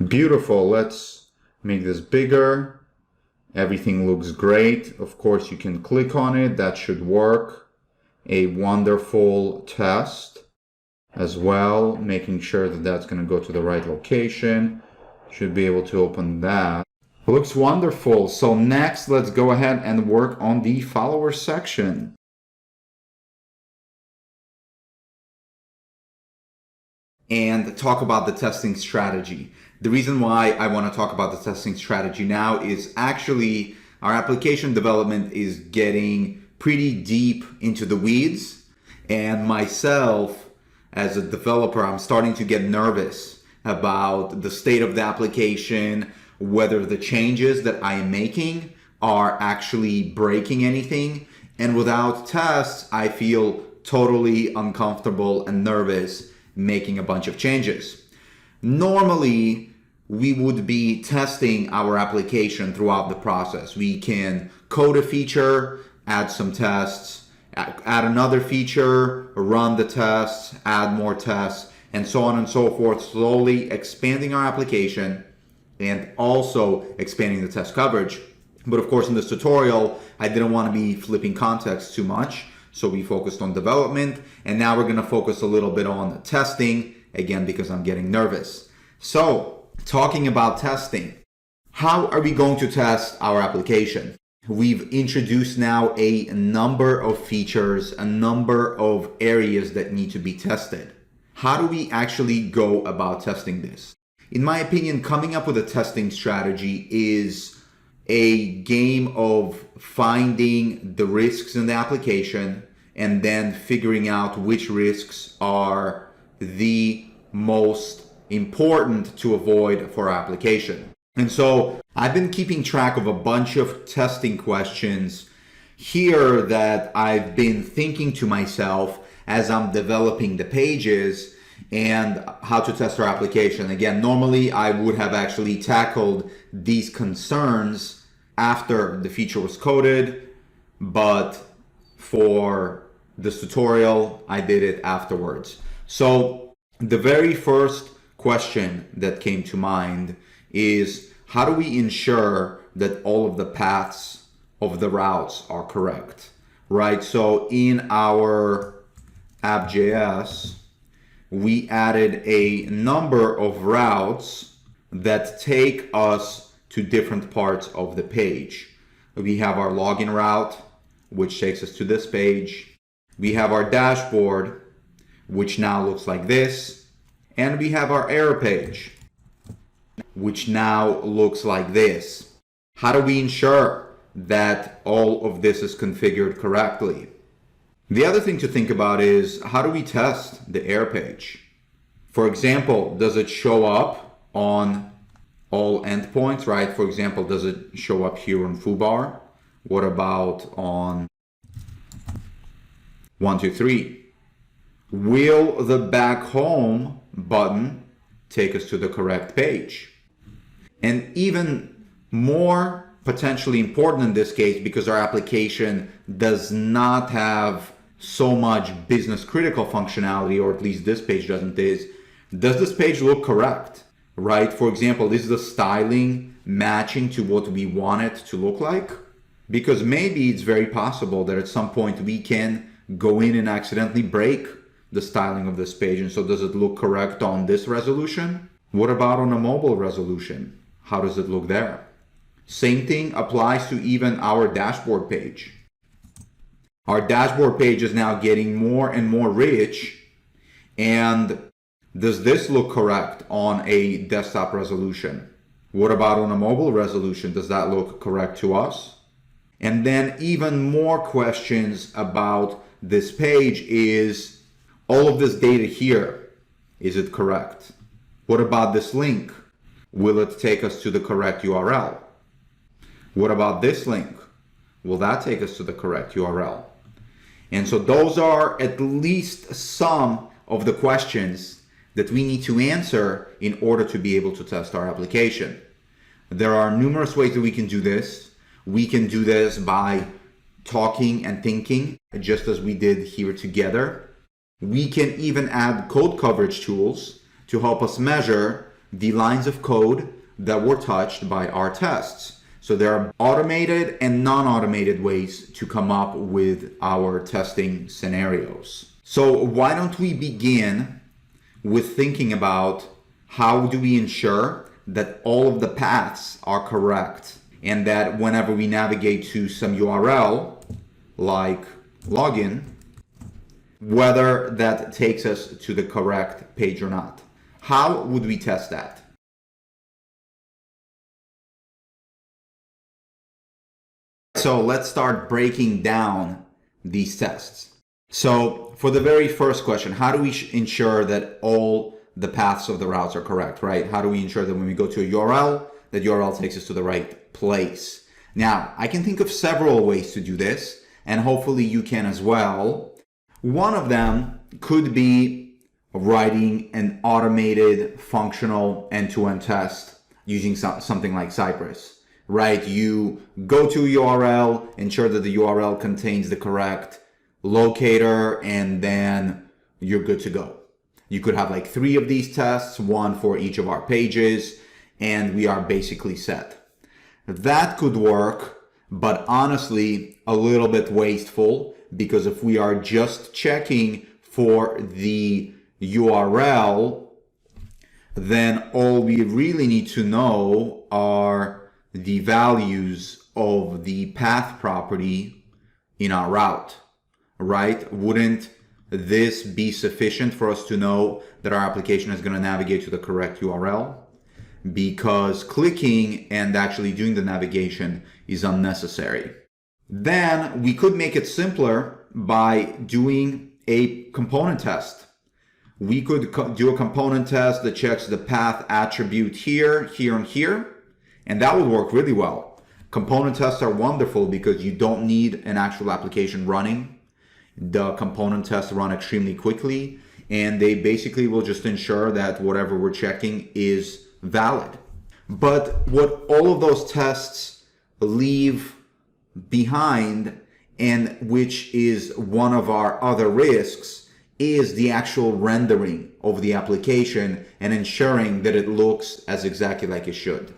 S1: Beautiful. Let's make this bigger. Everything looks great. Of course you can click on it. That should work. A wonderful test as well, making sure that that's going to go to the right location. Should be able to open that. Looks wonderful. So next, let's go ahead and work on the follower section. And talk about the testing strategy. The reason why I want to talk about the testing strategy now is actually our application development is getting pretty deep into the weeds, and myself as a developer, I'm starting to get nervous about the state of the application, whether the changes that I am making are actually breaking anything. And without tests, I feel totally uncomfortable and nervous making a bunch of changes. Normally, we would be testing our application throughout the process. We can code a feature, add some tests, add another feature, run the tests, add more tests, and so on and so forth, slowly expanding our application and also expanding the test coverage. But of course, in this tutorial, I didn't want to be flipping context too much, so we focused on development, and now we're going to focus a little bit on testing, again, because I'm getting nervous. So, talking about testing, how are we going to test our application? We've introduced now a number of features, a number of areas that need to be tested. How do we actually go about testing this? In my opinion, coming up with a testing strategy is a game of finding the risks in the application and then figuring out which risks are the most important to avoid for our application. And so I've been keeping track of a bunch of testing questions here that I've been thinking to myself as I'm developing the pages and how to test our application. Again, normally I would have actually tackled these concerns after the feature was coded, but for this tutorial, I did it afterwards. So the very first question that came to mind is, how do we ensure that all of the paths of the routes are correct, right? So in our app.js, we added a number of routes that take us to different parts of the page. We have our login route, which takes us to this page. We have our dashboard, which now looks like this. And we have our error page, which now looks like this. How do we ensure that all of this is configured correctly? The other thing to think about is, how do we test the error page? For example, does it show up on all endpoints, right? For example, does it show up here on foobar? What about on 1, 2, 3? Will the back home button take us to the correct page? And even more potentially important in this case, because our application does not have so much business critical functionality, or at least this page doesn't, is does this page look correct, right? For example, is the styling matching to what we want it to look like? Because maybe it's very possible that at some point we can go in and accidentally break the styling of this page. And so does it look correct on this resolution? What about on a mobile resolution? How does it look there? Same thing applies to even our dashboard page. Our dashboard page is now getting more and more rich. And does this look correct on a desktop resolution? What about on a mobile resolution? Does that look correct to us? And then even more questions about this page is all of this data here, is it correct? What about this link? Will it take us to the correct URL? What about this link? Will that take us to the correct URL? And so those are at least some of the questions that we need to answer in order to be able to test our application. There are numerous ways that we can do this. We can do this by talking and thinking, just as we did here together. We can even add code coverage tools to help us measure the lines of code that were touched by our tests. So there are automated and non-automated ways to come up with our testing scenarios. So why don't we begin with thinking about how do we ensure that all of the paths are correct, and that whenever we navigate to some URL like login, whether that takes us to the correct page or not. How would we test that? So let's start breaking down these tests. So for the very first question, how do we ensure that all the paths of the routes are correct, right? How do we ensure that when we go to a URL, that URL takes us to the right place? Now, I can think of several ways to do this, and hopefully you can as well. One of them could be writing an automated functional end-to-end test using something like Cypress, right? You go to a URL, ensure that the URL contains the correct locator, and then you're good to go. You could have like 3 of these tests, 1 for each of our pages, and we are basically set. That could work, but honestly, a little bit wasteful, because if we are just checking for the URL, then all we really need to know are the values of the path property in our route, right? Wouldn't this be sufficient for us to know that our application is going to navigate to the correct URL? Because clicking and actually doing the navigation is unnecessary. Then we could make it simpler by doing a component test. We could do a component test that checks the path attribute here, here, and here, and that would work really well. Component tests are wonderful because you don't need an actual application running. The component tests run extremely quickly, and they basically will just ensure that whatever we're checking is valid. But what all of those tests leave behind, and which is one of our other risks, is the actual rendering of the application and ensuring that it looks as exactly like it should.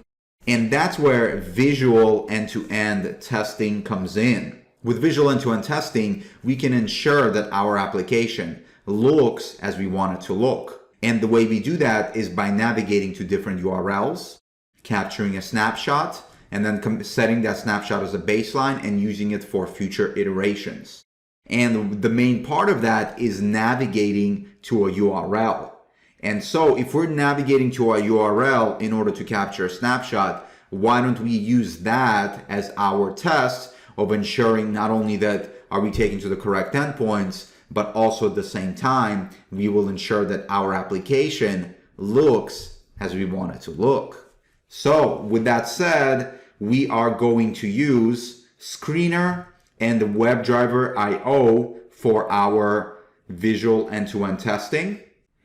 S1: And that's where visual end-to-end testing comes in. With visual end-to-end testing, we can ensure that our application looks as we want it to look. And the way we do that is by navigating to different URLs, capturing a snapshot, and then setting that snapshot as a baseline and using it for future iterations. And the main part of that is navigating to a URL. And so if we're navigating to a URL in order to capture a snapshot, why don't we use that as our test of ensuring not only that are we taking to the correct endpoints, but also at the same time, we will ensure that our application looks as we want it to look. So with that said, we are going to use Screener and WebdriverIO for our visual end-to-end testing.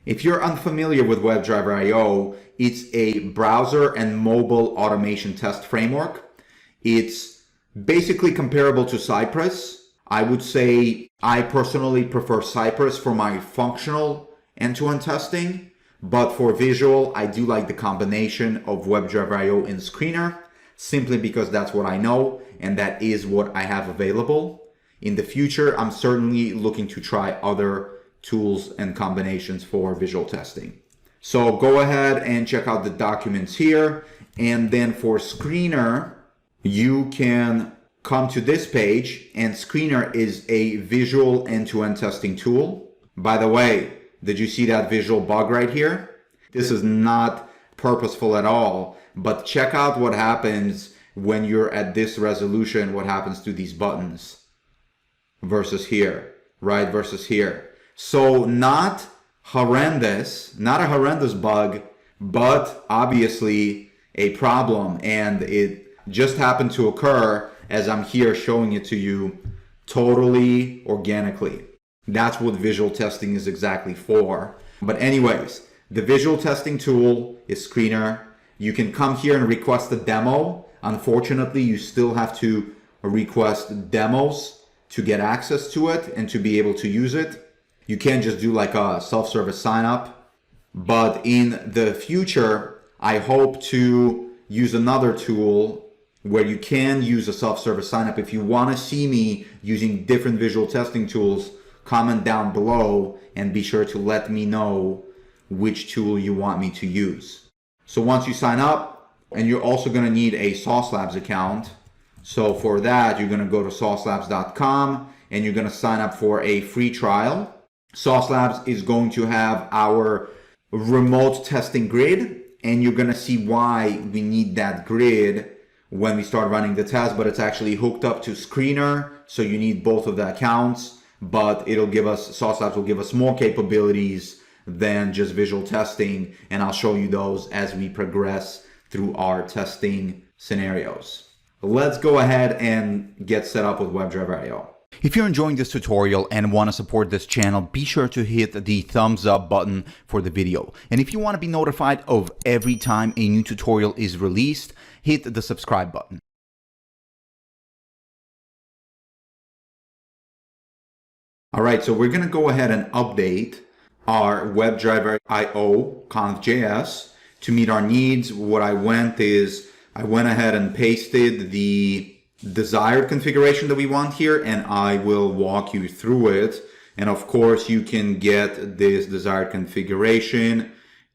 S1: If you're unfamiliar with WebdriverIO, it's a browser and mobile automation test framework. It's basically comparable to Cypress. I would say I personally prefer Cypress for my functional end-to-end testing, but for visual, I do like the combination of WebdriverIO and Screener, simply because that's what I know and that is what I have available. In the future, I'm certainly looking to try other tools and combinations for visual testing. So go ahead and check out the documents here. And then for Screener, you can come to this page, and Screener is a visual end-to-end testing tool. By the way, did you see that visual bug right here? This is not purposeful at all, but check out what happens when you're at this resolution, what happens to these buttons versus here, right? Versus here. So not horrendous, not a horrendous bug, but obviously a problem. And it just happened to occur as I'm here showing it to you totally organically. That's what visual testing is exactly for. But anyways, the visual testing tool is Screener. You can come here and request a demo. Unfortunately, you still have to request demos to get access to it and to be able to use it. You can't just do like a self-service sign up. But in the future, I hope to use another tool where you can use a self-service sign up. If you want to see me using different visual testing tools, comment down below and be sure to let me know which tool you want me to use. So once you sign up, and you're also going to need a Sauce Labs account. So for that, you're going to go to saucelabs.com and you're going to sign up for a free trial. Sauce Labs is going to have our remote testing grid, and you're going to see why we need that grid when we start running the test, but it's actually hooked up to Screener. So you need both of the accounts, but it'll give us, Sauce Labs will give us more capabilities than just visual testing. And I'll show you those as we progress through our testing scenarios. Let's go ahead and get set up with WebdriverIO. If you're enjoying this tutorial and want to support this channel, be sure to hit the thumbs up button for the video. And if you want to be notified of every time a new tutorial is released, hit the subscribe button. All right, so we're going to go ahead and update our WebdriverIO Conf.js to meet our needs. What I went ahead and pasted the desired configuration that we want here, and I will walk you through it. And of course, you can get this desired configuration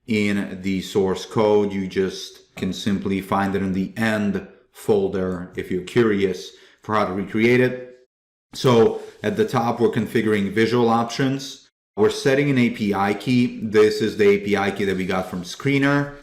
S1: in the source code. You just can simply find it in the end folder if you're curious for how to recreate it. So at the top, we're configuring visual options. We're setting an API key. This is the API key that we got from Screener.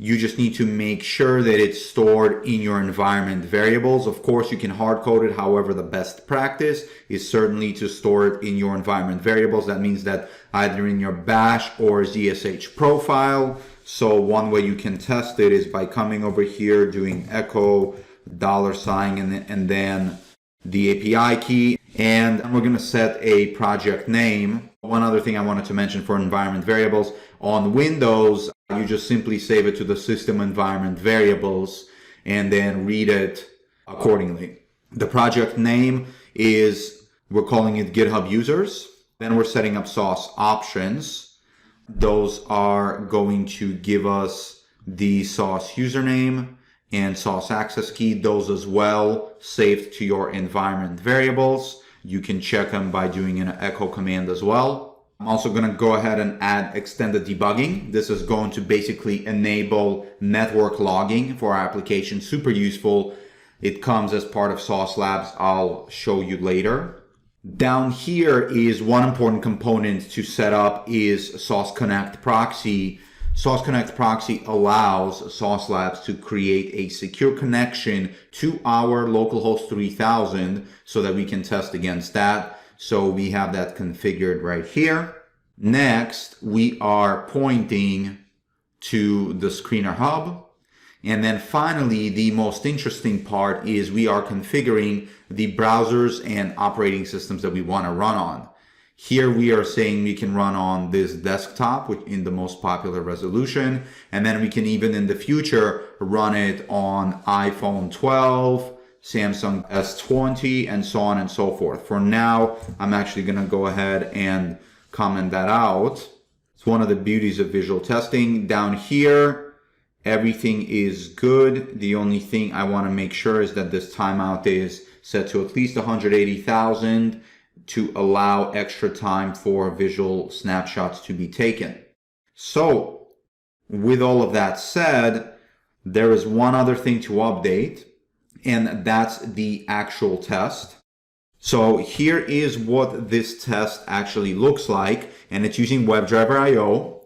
S1: You just need to make sure that it's stored in your environment variables. Of course, you can hard code it. However, the best practice is certainly to store it in your environment variables. That means that either in your bash or ZSH profile. So one way you can test it is by coming over here, doing echo $, and then the API key. And we're going to set a project name. One other thing I wanted to mention for environment variables, on Windows, you just simply save it to the system environment variables and then read it accordingly. The project name is, we're calling it GitHub users. Then we're setting up sauce options. Those are going to give us the sauce username and sauce access key. Those as well saved to your environment variables. You can check them by doing an echo command as well. I'm also going to go ahead and add extended debugging. This is going to basically enable network logging for our application. Super useful. It comes as part of Sauce Labs. I'll show you later. Down here is one important component to set up is Sauce Connect proxy. Sauce Connect proxy allows Sauce Labs to create a secure connection to our localhost 3000 so that we can test against that. So we have that configured right here. Next, we are pointing to the Screener hub. And then finally, the most interesting part is we are configuring the browsers and operating systems that we want to run on. Here we are saying we can run on this desktop in the most popular resolution. And then we can even in the future run it on iPhone 12, Samsung S20, and so on and so forth. For now, I'm actually going to go ahead and comment that out. It's one of the beauties of visual testing. Down here, everything is good. The only thing I want to make sure is that this timeout is set to at least 180,000 to allow extra time for visual snapshots to be taken. So, with all of that said, there is one other thing to update, and that's the actual test. So here is what this test actually looks like, and it's using WebdriverIO.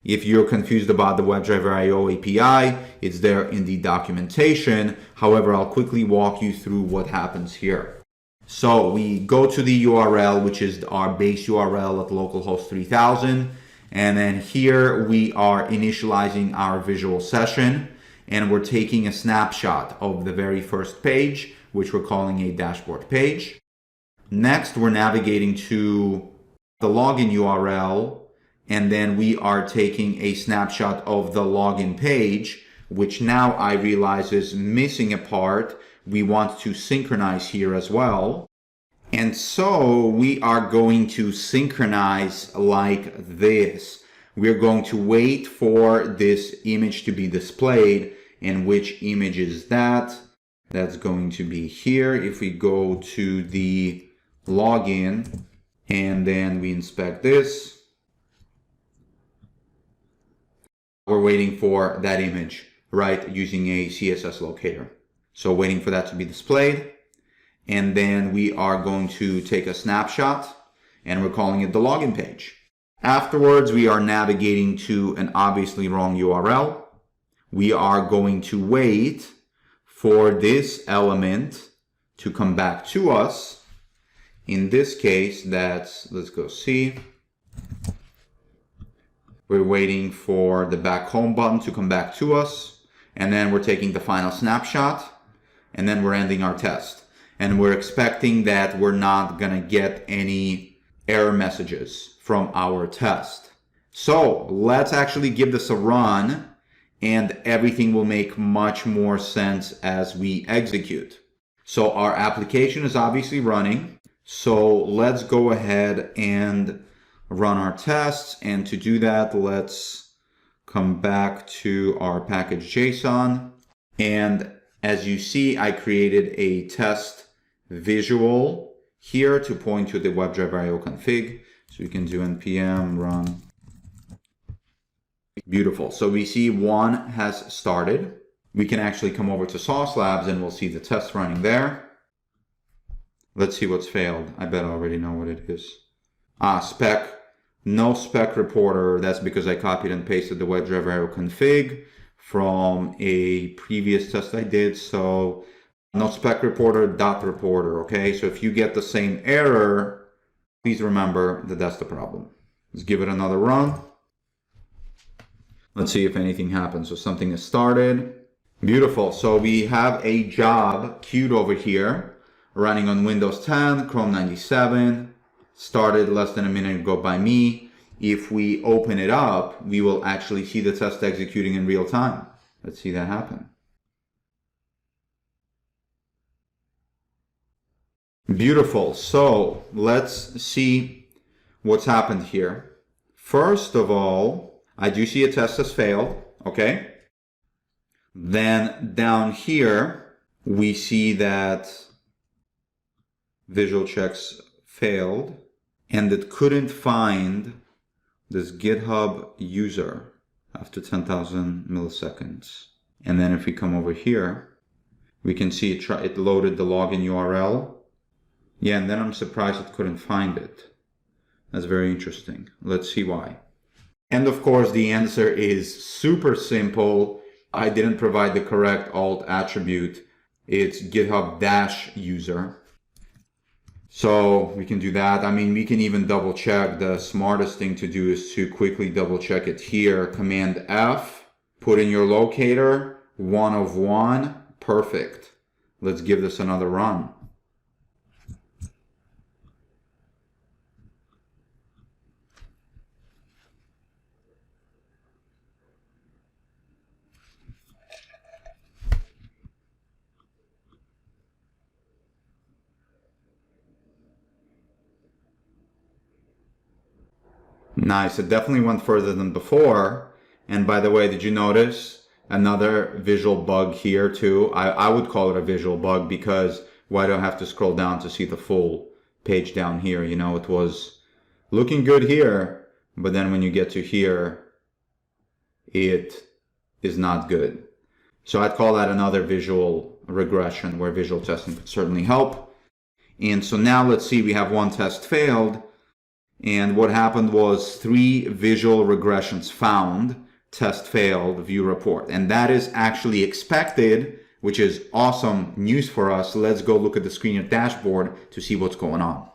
S1: If you're confused about the WebdriverIO API, it's there in the documentation. However, I'll quickly walk you through what happens here. So we go to the URL, which is our base URL at localhost 3000. And then here we are initializing our visual session, and we're taking a snapshot of the very first page, which we're calling a dashboard page. Next, we're navigating to the login URL, and then we are taking a snapshot of the login page, which now I realize is missing a part. We want to synchronize here as well. And so we are going to synchronize like this. We're going to wait for this image to be displayed. And which image is that? That's going to be here. If we go to the login and then we inspect this, we're waiting for that image, right? Using a CSS locator. So waiting for that to be displayed. And then we are going to take a snapshot, and we're calling it the login page. Afterwards, we are navigating to an obviously wrong URL. We are going to wait for this element to come back to us. In this case, that's, let's go see. We're waiting for the back home button to come back to us. And then we're taking the final snapshot, and then we're ending our test. And we're expecting that we're not going to get any error messages from our test. So let's actually give this a run, and everything will make much more sense as we execute. So our application is obviously running. So let's go ahead and run our tests. And to do that, let's come back to our package.json. And as you see, I created a test visual here to point to the WebdriverIO config. So you can do npm run. Beautiful. So we see one has started. We can actually come over to Sauce Labs and we'll see the test running there. Let's see what's failed. I bet I already know what it is. Spec. No spec reporter. That's because I copied and pasted the WebdriverIO config from a previous test I did. So no spec reporter dot reporter. Okay. So if you get the same error, please remember that that's the problem. Let's give it another run. Let's see if anything happens. So something is started. Beautiful. So we have a job queued over here running on Windows 10, Chrome 97, started less than a minute ago by me. If we open it up, we will actually see the test executing in real time. Let's see that happen. Beautiful. So let's see what's happened here. First of all, I do see a test has failed. Okay. Then down here, we see that visual checks failed and it couldn't find this GitHub user after 10,000 milliseconds. And then if we come over here, we can see it loaded the login URL. Yeah, and then I'm surprised it couldn't find it. That's very interesting. Let's see why. And of course, the answer is super simple. I didn't provide the correct alt attribute. It's GitHub-user. So we can do that. I mean, we can even double check. The smartest thing to do is to quickly double check it here. Command F, put in your locator, 1 of 1. Perfect. Let's give this another run. Nice. It definitely went further than before. And by the way, did you notice another visual bug here too? I would call it a visual bug because why do I have to scroll down to see the full page down here? You know, it was looking good here, but then when you get to here, it is not good. So I'd call that another visual regression where visual testing could certainly help. And so now let's see, we have one test failed. And what happened was 3 visual regressions found, test failed, view report. And that is actually expected, which is awesome news for us. So let's go look at the Screener dashboard to see what's going on.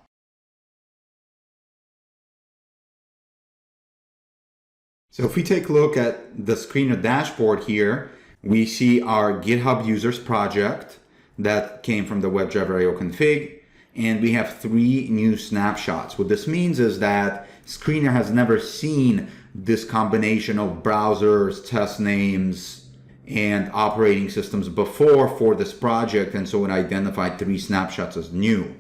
S1: So if we take a look at the Screener dashboard here, we see our GitHub users project that came from the WebdriverIO config. And we have 3 new snapshots. What this means is that Screener has never seen this combination of browsers, test names, and operating systems before for this project. And so it identified 3 snapshots as new.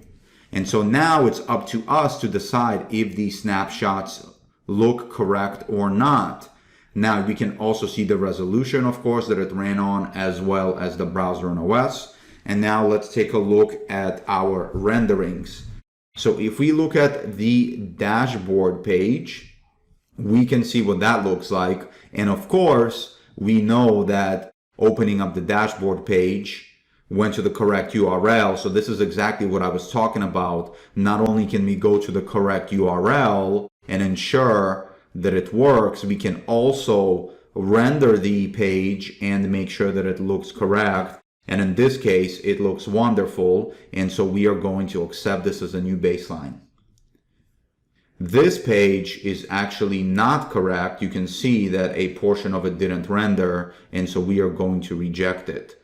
S1: And so now it's up to us to decide if these snapshots look correct or not. Now we can also see the resolution, of course, that it ran on, as well as the browser and OS. And now let's take a look at our renderings. So if we look at the dashboard page, we can see what that looks like. And of course, we know that opening up the dashboard page went to the correct URL. So this is exactly what I was talking about. Not only can we go to the correct URL and ensure that it works, we can also render the page and make sure that it looks correct. And in this case, it looks wonderful. And so we are going to accept this as a new baseline. This page is actually not correct. You can see that a portion of it didn't render. And so we are going to reject it.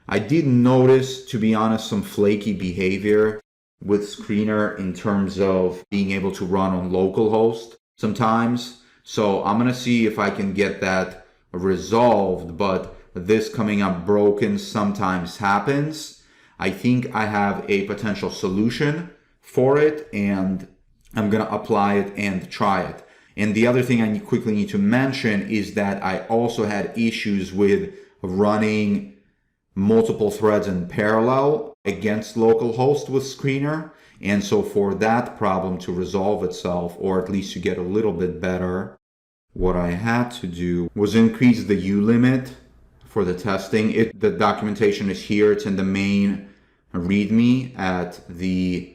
S1: I did notice, to be honest, some flaky behavior with Screener in terms of being able to run on localhost sometimes. So I'm going to see if I can get that resolved. But this coming up broken sometimes happens. I think I have a potential solution for it, and I'm going to apply it and try it. And the other thing I quickly need to mention is that I also had issues with running multiple threads in parallel against localhost with Screener. And so for that problem to resolve itself, or at least to get a little bit better, what I had to do was increase the U limit for the testing. The documentation is here. It's in the main README at the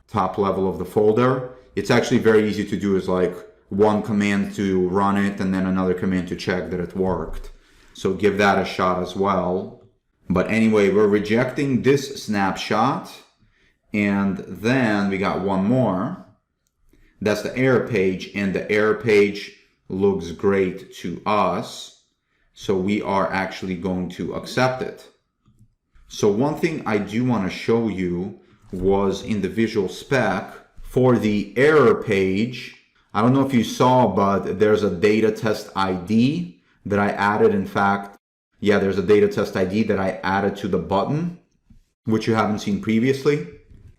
S1: top level of the folder. It's actually very easy to do. It's like one command to run it and then another command to check that it worked. So give that a shot as well. But anyway, we're rejecting this snapshot. And then we got one more. That's the error page. And the error page looks great to us. So we are actually going to accept it. So one thing I do want to show you was in the visual spec for the error page. I don't know if you saw, but there's a data test ID that I added. In fact, yeah, there's a data test ID that I added to the button, which you haven't seen previously.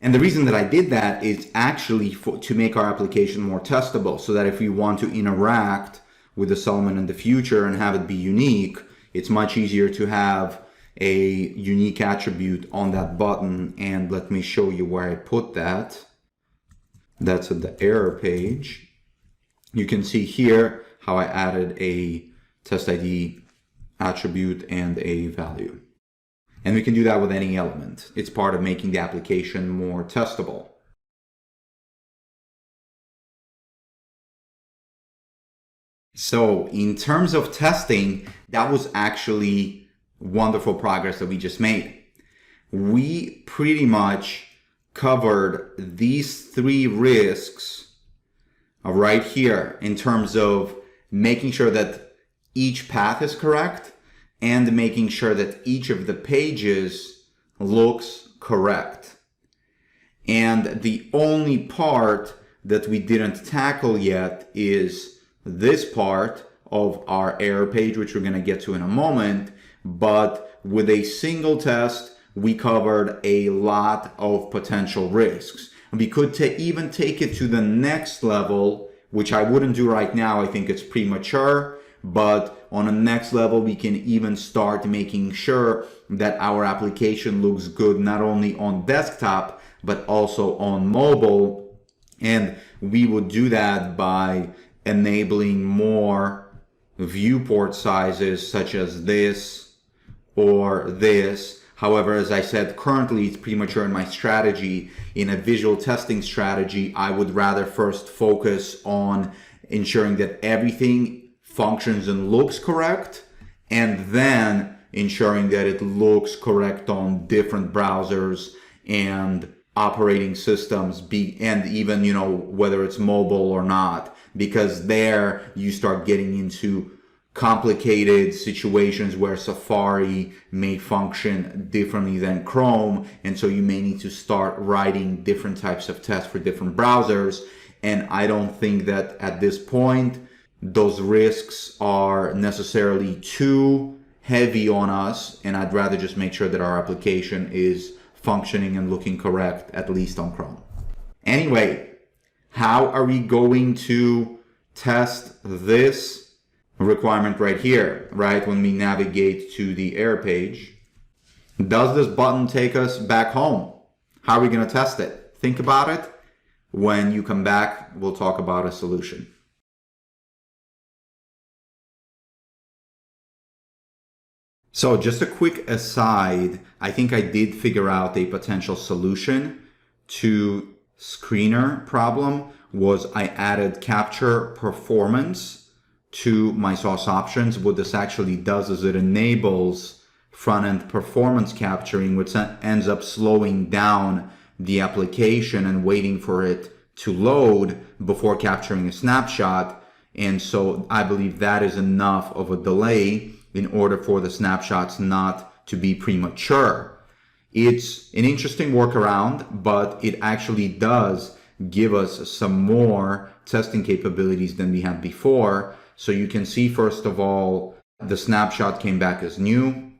S1: And the reason that I did that is actually to make our application more testable, so that if we want to interact with this element in the future and have it be unique, it's much easier to have a unique attribute on that button. And let me show you where I put that. That's at the error page. You can see here how I added a test ID attribute and a value. And we can do that with any element. It's part of making the application more testable. So in terms of testing, that was actually wonderful progress that we just made. We pretty much covered these 3 risks right here in terms of making sure that each path is correct and making sure that each of the pages looks correct. And the only part that we didn't tackle yet is this part of our error page, which we're going to get to in a moment. But with a single test, we covered a lot of potential risks. We could even take it to the next level which I wouldn't do right now. I think it's premature, but on a next level, we can even start making sure that our application looks good, not only on desktop, but also on mobile. And we would do that by enabling more viewport sizes such as this or this. However, as I said, currently it's premature in my strategy. In a visual testing strategy, I would rather first focus on ensuring that everything functions and looks correct, and then ensuring that it looks correct on different browsers and operating systems, and even, whether it's mobile or not, because there you start getting into complicated situations where Safari may function differently than Chrome, and so you may need to start writing different types of tests for different browsers. And I don't think that at this point those risks are necessarily too heavy on us, and I'd rather just make sure that our application is functioning and looking correct, at least on Chrome. Anyway, how are we going to test this requirement right here, right? When we navigate to the error page, does this button take us back home? How are we going to test it? Think about it. When you come back, we'll talk about a solution. So just a quick aside, I think I did figure out a potential solution to screener problem. Was I added capture performance to my source options. What this actually does is it enables front-end performance capturing, which ends up slowing down the application and waiting for it to load before capturing a snapshot. And so I believe that is enough of a delay in order for the snapshots not to be premature. It's an interesting workaround, but it actually does give us some more testing capabilities than we had before. So you can see, first of all, the snapshot came back as new,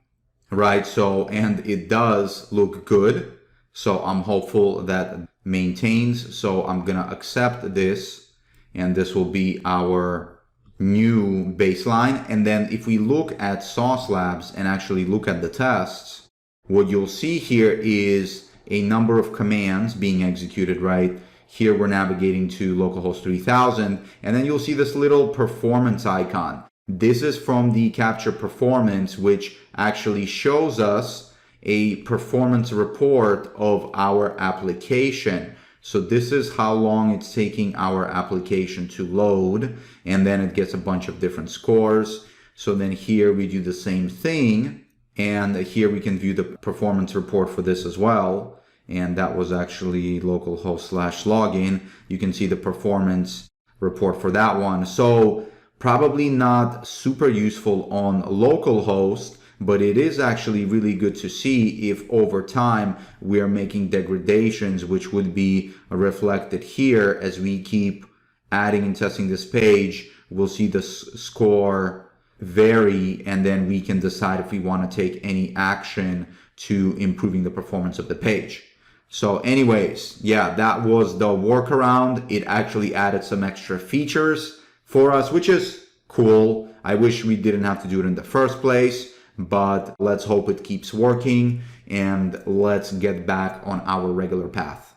S1: right? So, and it does look good. So I'm hopeful that maintains. So I'm going to accept this, and this will be our new baseline. And then if we look at Sauce Labs and actually look at the tests, what you'll see here is a number of commands being executed, right? Here we're navigating to localhost 3000, and then you'll see this little performance icon. This is from the capture performance, which actually shows us a performance report of our application. So this is how long it's taking our application to load, and then it gets a bunch of different scores. So then here we do the same thing, and here we can view the performance report for this as well. And that was actually localhost/login. You can see the performance report for that one. So probably not super useful on localhost, but it is actually really good to see if over time we are making degradations, which would be reflected here as we keep adding and testing this page. We'll see the score vary, and then we can decide if we want to take any action to improving the performance of the page. So anyways, yeah, that was the workaround. It actually added some extra features for us, which is cool. I wish we didn't have to do it in the first place, but let's hope it keeps working, and let's get back on our regular path.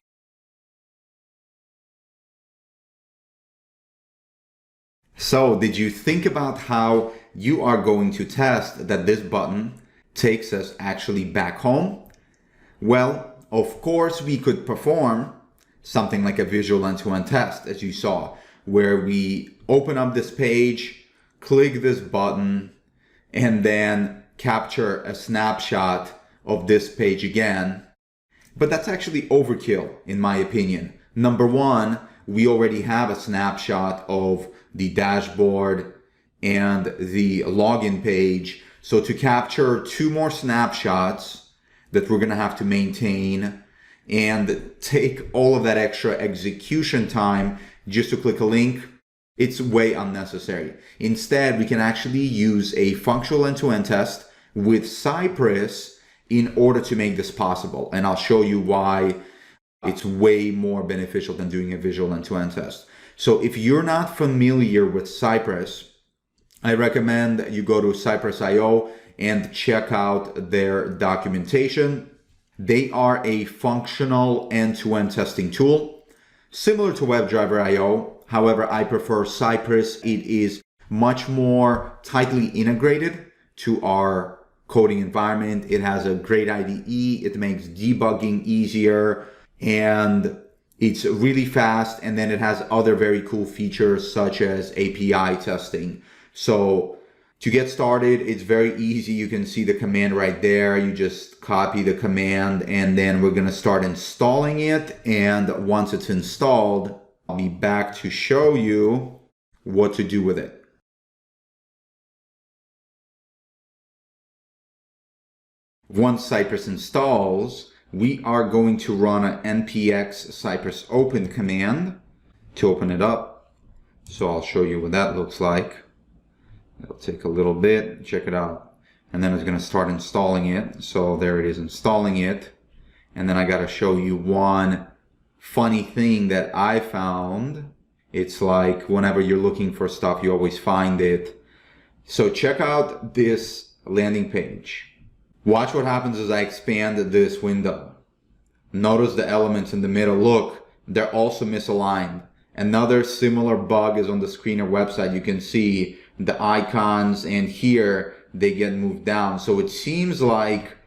S1: So did you think about how you are going to test that this button takes us actually back home? Well, of course, we could perform something like a visual end-to-end test, as you saw, where we open up this page, click this button, and then capture a snapshot of this page again. But that's actually overkill, in my opinion. Number one, we already have a snapshot of the dashboard and the login page. So to capture two more snapshots that we're going to have to maintain and take all of that extra execution time just to click a link, it's way unnecessary. Instead, we can actually use a functional end-to-end test with Cypress in order to make this possible. And I'll show you why it's way more beneficial than doing a visual end-to-end test. So if you're not familiar with Cypress, I recommend that you go to CypressIO and check out their documentation. They are a functional end-to-end testing tool, similar to WebdriverIO. However, I prefer Cypress. It is much more tightly integrated to our coding environment. It has a great IDE. It makes debugging easier, and it's really fast. And then it has other very cool features such as API testing. So to get started, it's very easy. You can see the command right there. You just copy the command, and then we're going to start installing it. And once it's installed, I'll be back to show you what to do with it. Once Cypress installs, we are going to run an npx cypress open command to open it up. So I'll show you what that looks like. It'll take a little bit, check it out. And then it's going to start installing it. So there it is, installing it. And then I got to show you one funny thing that I found. It's like whenever you're looking for stuff, you always find it. So check out this landing page. Watch what happens as I expand this window. Notice the elements in the middle. Look, they're also misaligned. Another similar bug is on the Screener website. You can see the icons, and here they get moved down. So it seems like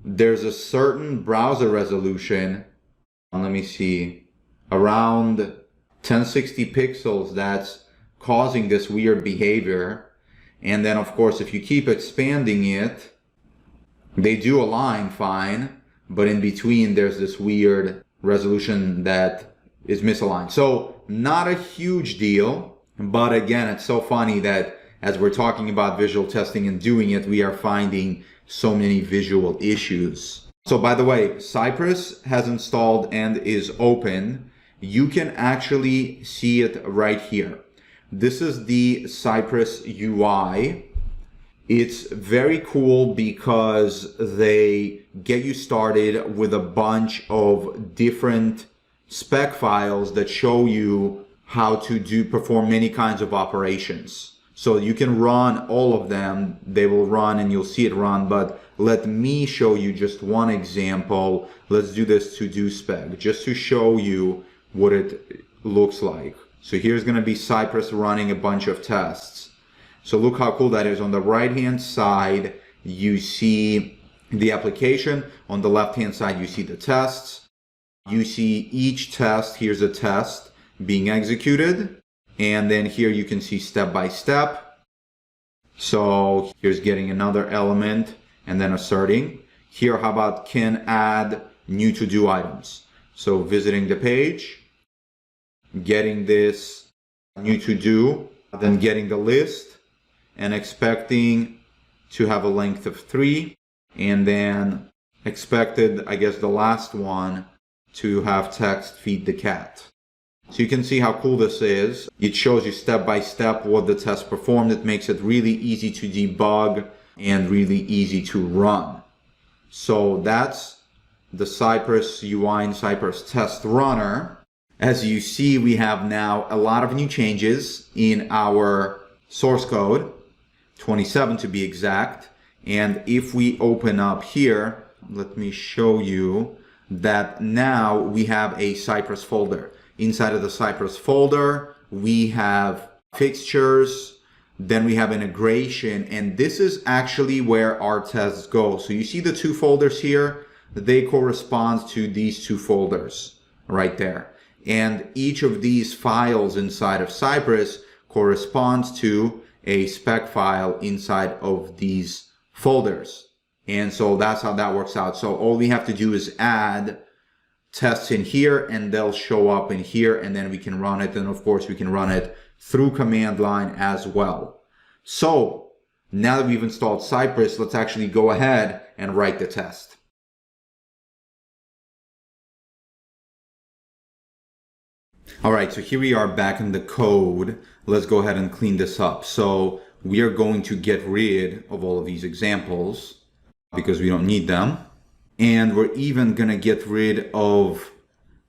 S1: there's a certain browser resolution, let me see, around 1060 pixels that's causing this weird behavior. And then of course, if you keep expanding it, they do align fine, but in between there's this weird resolution that is misaligned. So not a huge deal, but again, it's so funny that as we're talking about visual testing and doing it, we are finding so many visual issues. So by the way, Cypress has installed and is open. You can actually see it right here. This is the Cypress UI. It's very cool because they get you started with a bunch of different spec files that show you how to perform many kinds of operations. So you can run all of them. They will run and you'll see it run, but let me show you just one example. Let's do this to-do spec just to show you what it looks like. So here's going to be Cypress running a bunch of tests. So look how cool that is. On the right-hand side, you see the application. On the left-hand side, you see the tests. You see each test. Here's a test being executed. And then here you can see step by step. So here's getting another element and then asserting. Here, how about can add new to-do items? So visiting the page, getting this new to-do, then getting the list, and expecting to have a length of 3, and then expected, I guess the last one, to have text feed the cat. So you can see how cool this is. It shows you step by step what the test performed. It makes it really easy to debug and really easy to run. So that's the Cypress UI and Cypress Test Runner. As you see, we have now a lot of new changes in our source code, 27 to be exact. And if we open up here, let me show you that now we have a Cypress folder. Inside of the Cypress folder, we have fixtures, then we have integration, and this is actually where our tests go. So you see the two folders here, they correspond to these two folders right there. And each of these files inside of Cypress corresponds to a spec file inside of these folders. And so that's how that works out. So all we have to do is add tests in here and they'll show up in here, and then we can run it. And of course we can run it through command line as well. So now that we've installed Cypress, let's actually go ahead and write the test. All right, so here we are back in the code. Let's go ahead and clean this up. So we are going to get rid of all of these examples because we don't need them. And we're even going to get rid of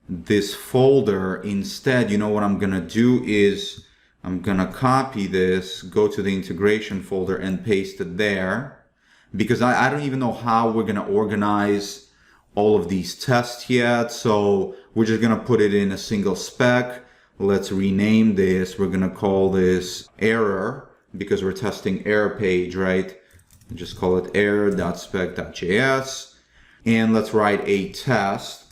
S1: this folder. Instead, you know what I'm gonna do is I'm gonna copy this, go to the integration folder and paste it there, because I don't even know how we're gonna organize all of these tests yet. So we're just gonna put it in a single spec. Let's rename this. We're gonna call this error, because we're testing error page, right? Just call it error.spec.js. And let's write a test.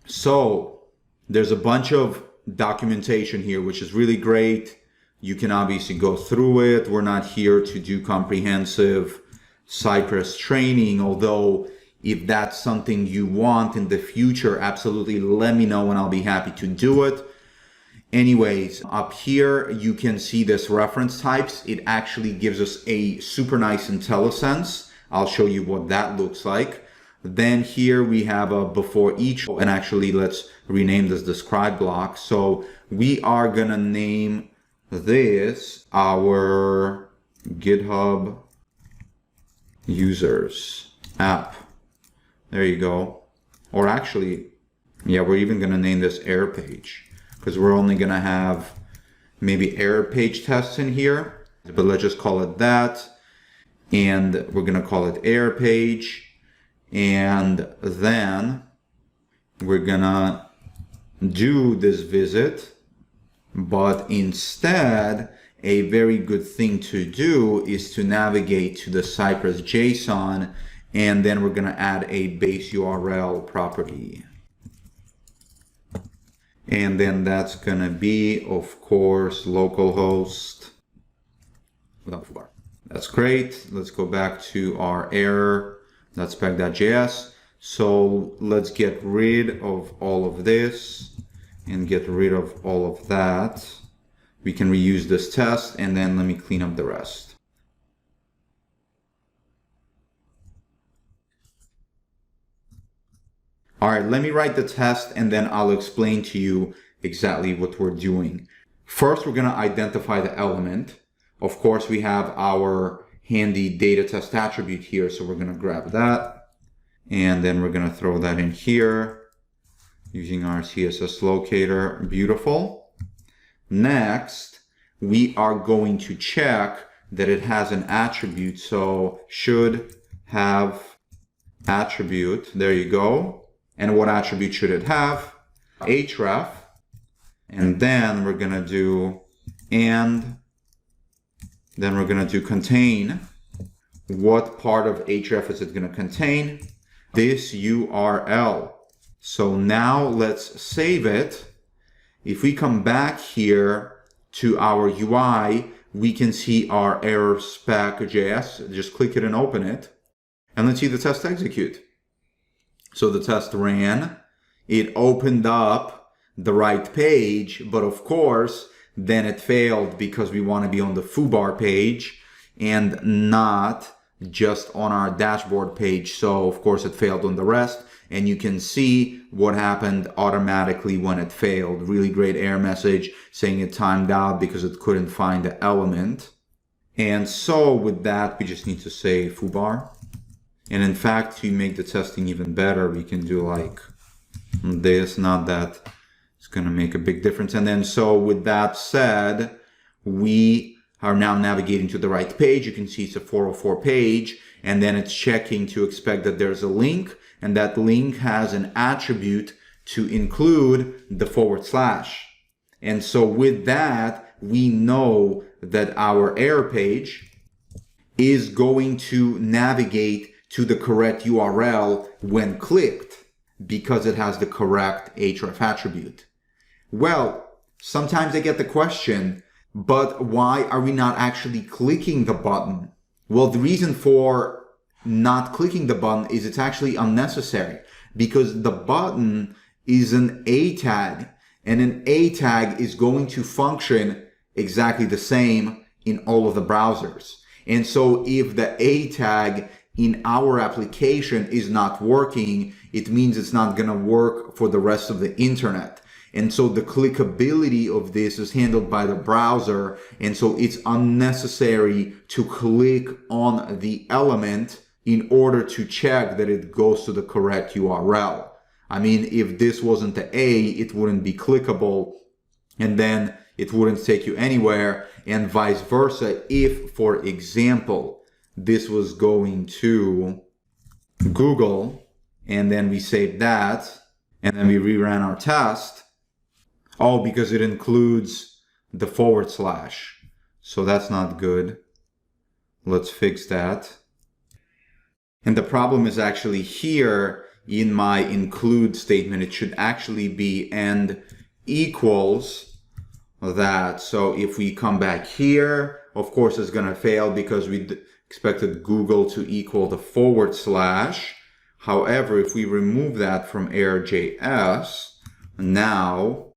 S1: So there's a bunch of documentation here, which is really great. You can obviously go through it. We're not here to do comprehensive Cypress training, although if that's something you want in the future, absolutely let me know and I'll be happy to do it. Anyways, up here, you can see this reference types. It actually gives us a super nice IntelliSense. I'll show you what that looks like. Then here we have a before each, and actually let's rename this describe block. So we are gonna name this our GitHub users app. There you go. Or actually, yeah, we're even gonna name this error page, because we're only gonna have maybe error page tests in here, but let's just call it that. And we're gonna call it error page. And then we're gonna do this visit, but instead, a very good thing to do is to navigate to the Cypress JSON, and then we're gonna add a base URL property. And then that's gonna be, of course, localhost without bar. That's great. Let's go back to our error.spec.js. So let's get rid of all of this and get rid of all of that. We can reuse this test, and then let me clean up the rest. All right, let me write the test and then I'll explain to you exactly what we're doing. First, we're gonna identify the element. Of course, we have our handy data test attribute here, so we're gonna grab that. And then we're gonna throw that in here using our CSS locator. Beautiful. Next, we are going to check that it has an attribute. So should have attribute. There you go. And what attribute should it have? href. And then we're gonna do and then we're gonna do contain. What part of href is it gonna contain? This URL. So now let's save it. If we come back here to our UI, we can see our error spec.js. Just click it and open it. And let's see the test execute. So the test ran. It opened up the right page, but of course, then it failed because we want to be on the foobar page and not just on our dashboard page. So of course it failed on the rest, and you can see what happened automatically when it failed. Really great error message saying it timed out because it couldn't find the element. And so with that, we just need to say foobar. And in fact, to make the testing even better, we can do like this, not that it's going to make a big difference. And then so with that said, we are now navigating to the right page. You can see it's a 404 page, and then it's checking to expect that there's a link, and that link has an attribute to include the /. And so with that, we know that our error page is going to navigate to the correct URL when clicked because it has the correct href attribute. Well, sometimes I get the question, but why are we not actually clicking the button? Well, the reason for not clicking the button is it's actually unnecessary, because the button is an A tag, and an A tag is going to function exactly the same in all of the browsers. And so if the A tag in our application is not working, it means it's not going to work for the rest of the internet. And so the clickability of this is handled by the browser. And so it's unnecessary to click on the element in order to check that it goes to the correct URL. I mean, if this wasn't the A, it wouldn't be clickable, and then it wouldn't take you anywhere, and vice versa. If, for example, this was going to Google, and then we saved that, and then we reran our test. Oh, because it includes the /. So that's not good. Let's fix that. And the problem is actually here in my include statement, it should actually be and equals that. So if we come back here, of course it's going to fail because we expected Google to equal the /. However, if we remove that from error.js now,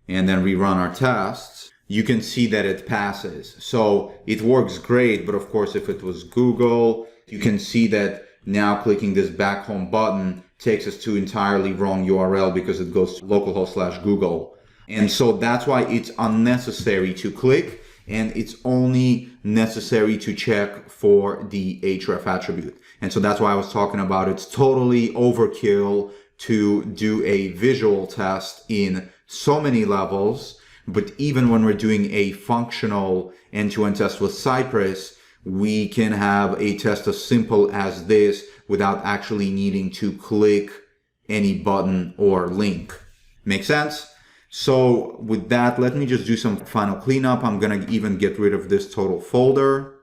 S1: and then rerun our tests, you can see that it passes. So it works great, but of course, if it was Google, you can see that now clicking this back home button takes us to entirely wrong URL because it goes to localhost/Google. And so that's why it's unnecessary to click, and it's only necessary to check for the href attribute. And so that's why I was talking about it's totally overkill to do a visual test in so many levels. But even when we're doing a functional end-to-end test with Cypress, we can have a test as simple as this without actually needing to click any button or link. Make sense? So with that, let me just do some final cleanup. I'm going to even get rid of this total folder.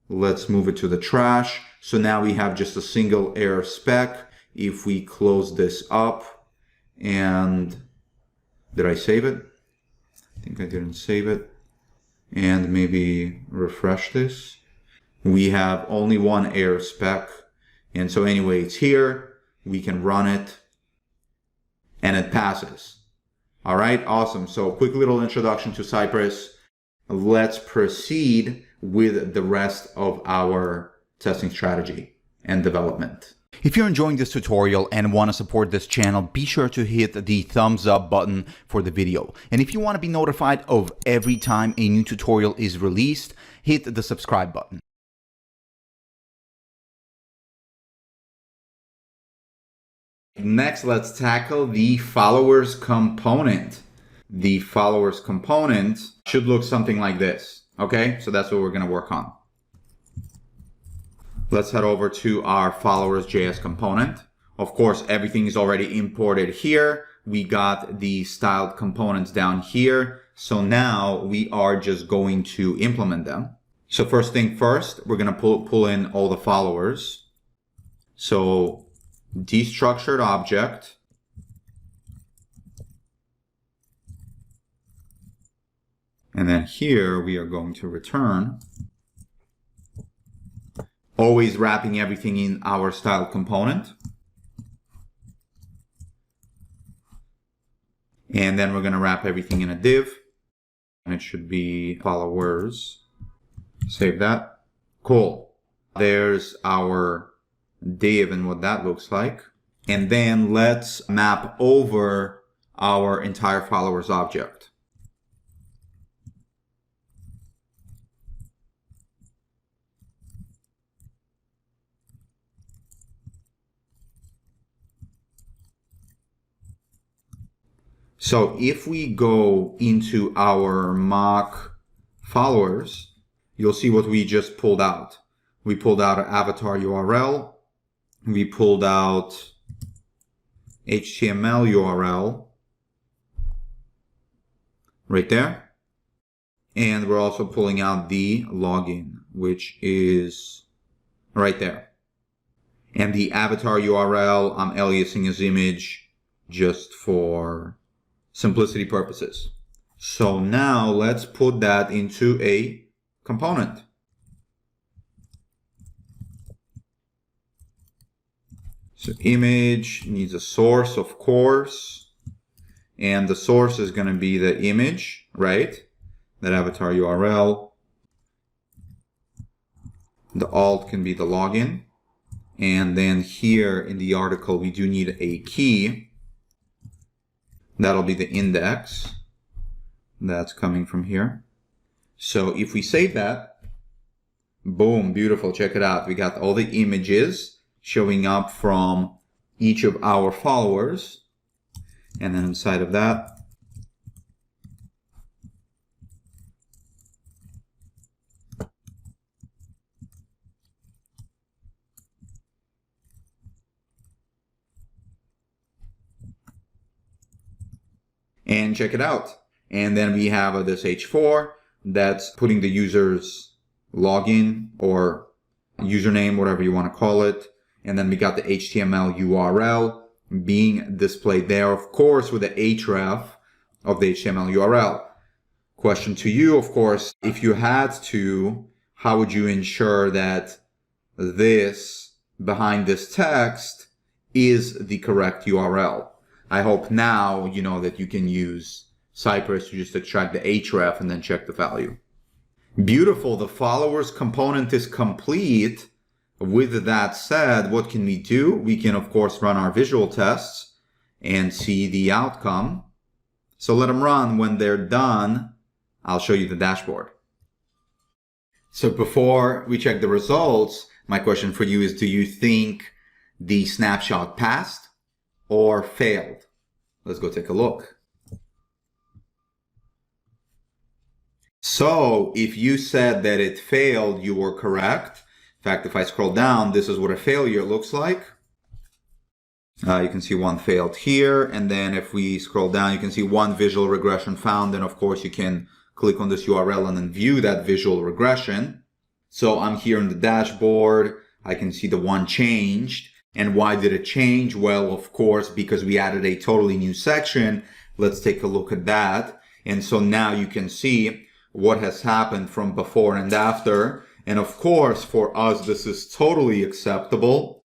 S1: Let's move it to the trash. So now we have just a single error spec. If we close this up, and did I save it? I think I didn't save it. And maybe refresh this. We have only one error spec. And so anyway, it's here. We can run it and it passes. All right, awesome. So quick little introduction to Cypress. Let's proceed with the rest of our testing strategy and development. If you're enjoying this tutorial and want to support this channel, be sure to hit the thumbs up button for the video. And if you want to be notified of every time a new tutorial is released, hit the subscribe button. Next, let's tackle the followers component. The followers component should look something like this. Okay, so that's what we're going to work on. Let's head over to our followers.js component. Of course, everything is already imported here. We got the styled components down here. So now we are just going to implement them. So first thing first, we're going to pull in all the followers. So destructured object. And then here we are going to return, always wrapping everything in our styled component. And then we're going to wrap everything in a div. And it should be followers. Save that. Cool. There's our div and what that looks like. And then let's map over our entire followers object. So if we go into our mock followers, you'll see what we just pulled out. We pulled out an avatar URL. We pulled out HTML URL right there. And we're also pulling out the login, which is right there. And the avatar URL, I'm aliasing as image just for simplicity purposes. So now let's put that into a component. So image needs a source, of course, and the source is going to be the image, right? That avatar URL. The alt can be the login. And then here in the article, we do need a key. That'll be the index. That's coming from here. So if we save that, boom, beautiful, check it out. We got all the images showing up from each of our followers. And then inside of that, and check it out. And then we have this H4 that's putting the user's login or username, whatever you want to call it. And then we got the HTML URL being displayed there, of course, with the href of the HTML URL. Question to you, of course, if you had to, how would you ensure that this behind this text is the correct URL? I hope now you know that you can use Cypress to just extract the href and then check the value. Beautiful. The followers component is complete. With that said, what can we do? We can, of course, run our visual tests and see the outcome. So let them run. When they're done, I'll show you the dashboard. So before we check the results, my question for you is, do you think the snapshot passed or failed? Let's go take a look. So if you said that it failed, you were correct. In fact, if I scroll down, this is what a failure looks like. You can see one failed here. And then if we scroll down, you can see one visual regression found. And of course, you can click on this URL and then view that visual regression. So I'm here in the dashboard. I can see the one changed. And why did it change? Well, of course, because we added a totally new section. Let's take a look at that. And so now you can see what has happened from before and after. And of course, for us, this is totally acceptable.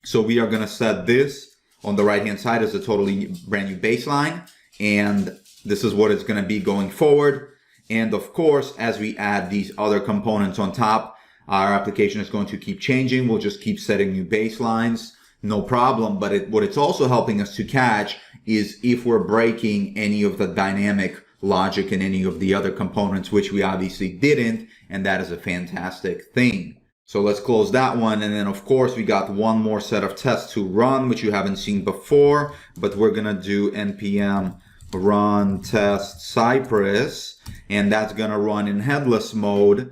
S1: So we are going to set this on the right-hand side as a totally brand new baseline. And this is what it's going to be going forward. And of course, as we add these other components on top, our application is going to keep changing. We'll just keep setting new baselines, no problem. But what it's also helping us to catch is if we're breaking any of the dynamic logic in any of the other components, which we obviously didn't. And that is a fantastic thing. So let's close that one. And then of course, we got one more set of tests to run, which you haven't seen before, but we're going to do npm run test Cypress, and that's going to run in headless mode.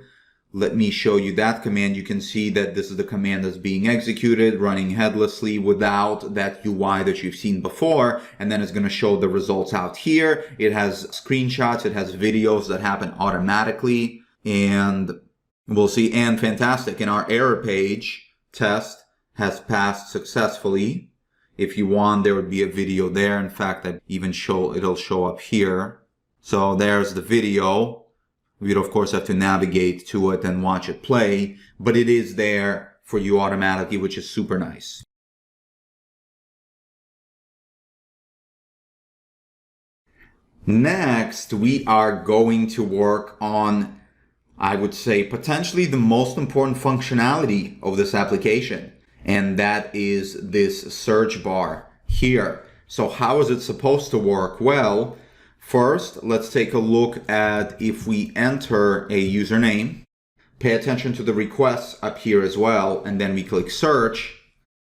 S1: Let me show you that command. You can see that this is the command that's being executed, running headlessly without that UI that you've seen before. And then it's going to show the results out here. It has screenshots. It has videos that happen automatically. And we'll see. And fantastic. And our error page test has passed successfully. If you want, there would be a video there. In fact, it'll show up here. So there's the video. We'd of course have to navigate to it and watch it play, but it is there for you automatically, which is super nice. Next, we are going to work on, I would say, potentially the most important functionality of this application, and that is this search bar here. So how is it supposed to work? Well, first, let's take a look at if we enter a username, pay attention to the requests up here as well, and then we click search.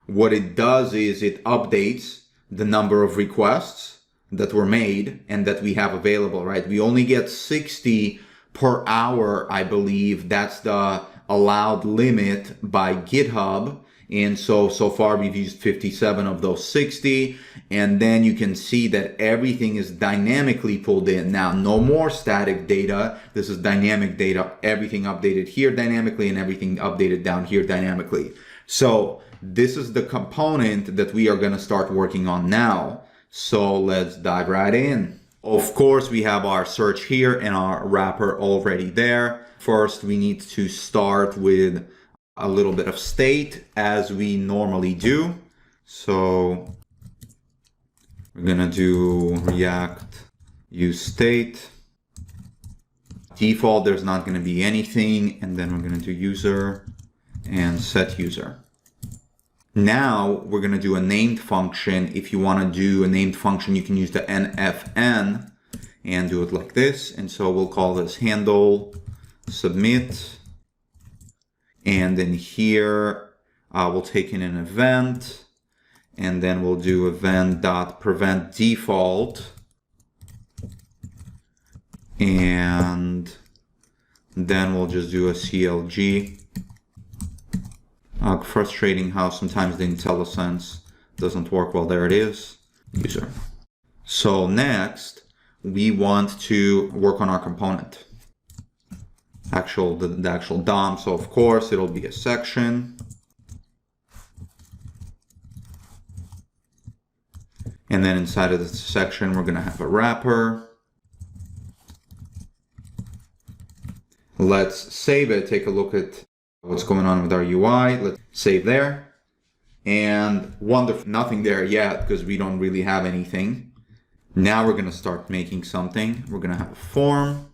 S1: What it does is it updates the number of requests that were made and that we have available, right? We only get 60 per hour, I believe. That's the allowed limit by GitHub. And so far we've used 57 of those 60. And then you can see that everything is dynamically pulled in. Now, no more static data. This is dynamic data. Everything updated here dynamically and everything updated down here dynamically. So this is the component that we are going to start working on now. So let's dive right in. Of course, we have our search here and our wrapper already there. First, we need to start with a little bit of state as we normally do. So we're gonna do React useState. Default, there's not gonna be anything. And then we're gonna do user and set user. Now we're gonna do a named function. If you wanna do a named function, you can use the nfn and do it like this. And so we'll call this handle submit. And then here, we'll take in an event. And then we'll do event.prevent default. And then we'll just do a CLG. Frustrating how sometimes the IntelliSense doesn't work well. There it is, user. So next, we want to work on our component. The actual DOM. So of course, it'll be a section. And then inside of this section, we're going to have a wrapper. Let's save it, take a look at what's going on with our UI. Let's save there. And wonderful, nothing there yet because we don't really have anything. Now we're going to start making something. We're going to have a form.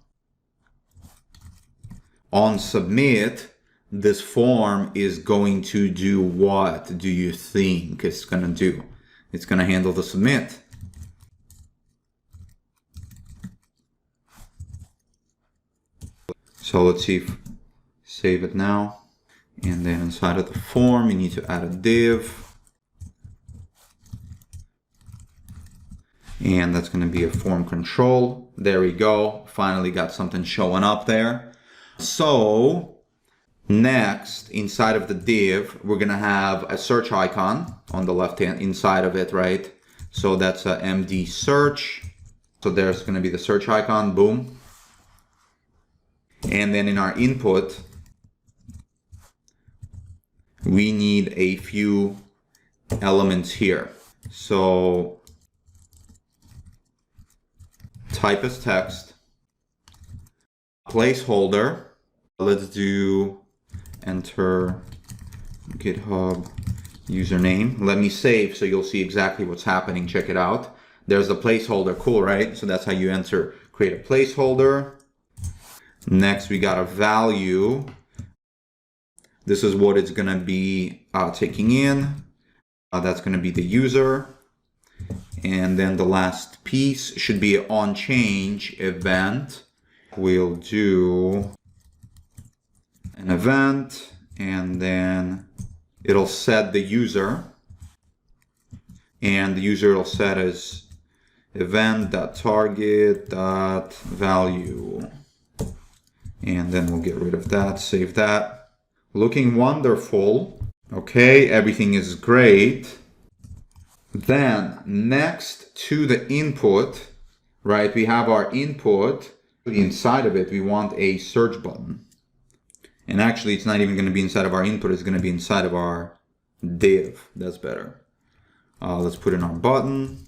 S1: On submit, this form is going to do what do you think it's going to do? It's going to handle the submit. So let's see if save it now. And then inside of the form, you need to add a div. And that's going to be a form control. There we go. Finally got something showing up there. So next, inside of the div, we're going to have a search icon on the left hand inside of it, right? So that's a MD search. So there's going to be the search icon, boom. And then in our input, we need a few elements here. So type as text, placeholder. Let's do enter GitHub username. Let me save so you'll see exactly what's happening. Check it out. There's the placeholder. Cool, right? So that's how you enter, create a placeholder. Next, we got a value. This is what it's going to be taking in. That's going to be the user. And then the last piece should be an onChange event. We'll do an event, and then it'll set the user. And the user will set as event.target.value. And then we'll get rid of that, save that. Looking wonderful. Okay, everything is great. Then next to the input, right, we have our input. Inside of it, we want a search button. And actually, it's not even going to be inside of our input. It's going to be inside of our div. That's better. Let's put in our button.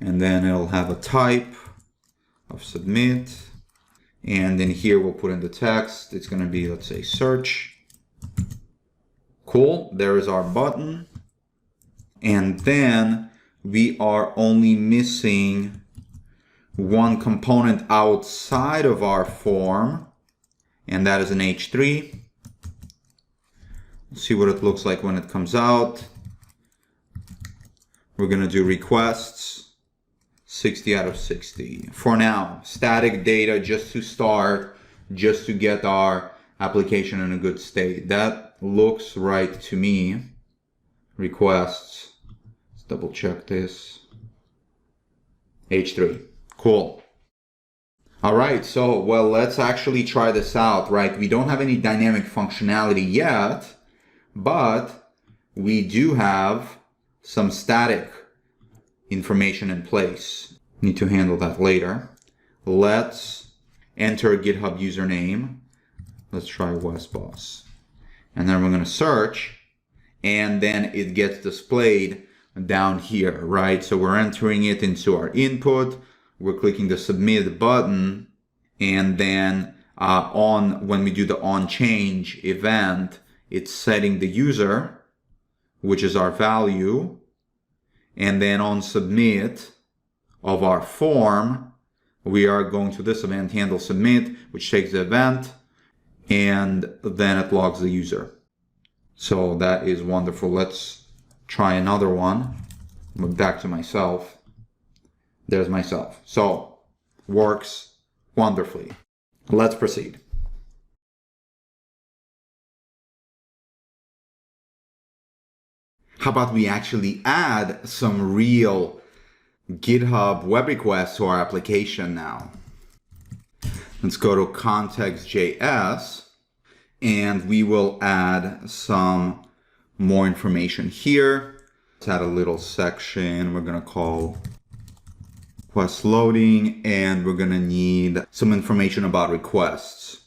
S1: And then it'll have a type of submit. And then here we'll put in the text. It's going to be, let's say, search. Cool. There is our button. And then we are only missing one component outside of our form. And that is an H3. Let's see what it looks like when it comes out. We're going to do requests. 60 out of 60. For now, static data just to start, just to get our application in a good state. That looks right to me. Requests. Let's double check this. H3. Cool. All right, so, well, let's actually try this out, right? We don't have any dynamic functionality yet, but we do have some static information in place. Need to handle that later. Let's enter a GitHub username. Let's try WesBoss. And then we're going to search, and then it gets displayed down here, right? So we're entering it into our input. We're clicking the submit button, and then when we do the onChange event, it's setting the user, which is our value. And then on submit of our form, we are going to this event handle submit, which takes the event, and then it logs the user. So that is wonderful. Let's try another one. Back to myself. There's myself. So works wonderfully. Let's proceed. How about we actually add some real GitHub web requests to our application now? Let's go to Context.js and we will add some more information here. Let's add a little section we're going to call request loading, and we're going to need some information about requests.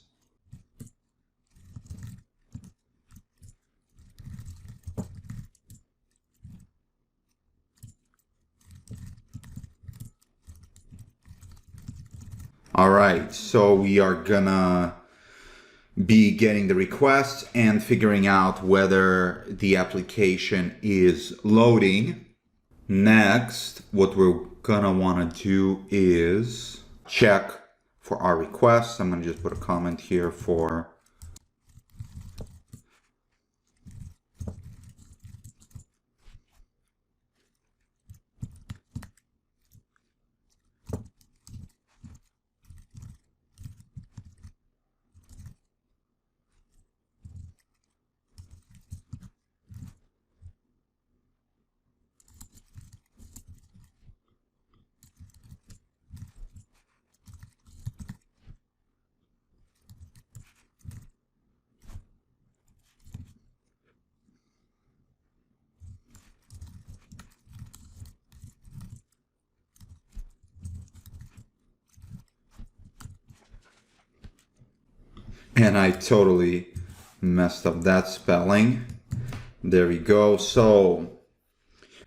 S1: All right, so we are gonna be getting the request and figuring out whether the application is loading. Next, what we're gonna wanna do is check for our requests. I'm gonna just put a comment here for and I totally messed up that spelling. There we go. So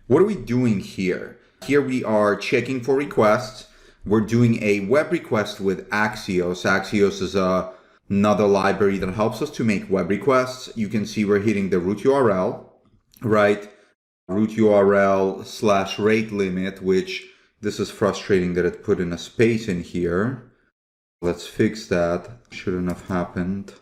S1: what are we doing here? Here we are checking for requests. We're doing a web request with Axios. Axios is another library that helps us to make web requests. You can see we're hitting the root URL, right? Root URL / rate limit, which this is frustrating that it put in a space in here. Let's fix that. Shouldn't have happened.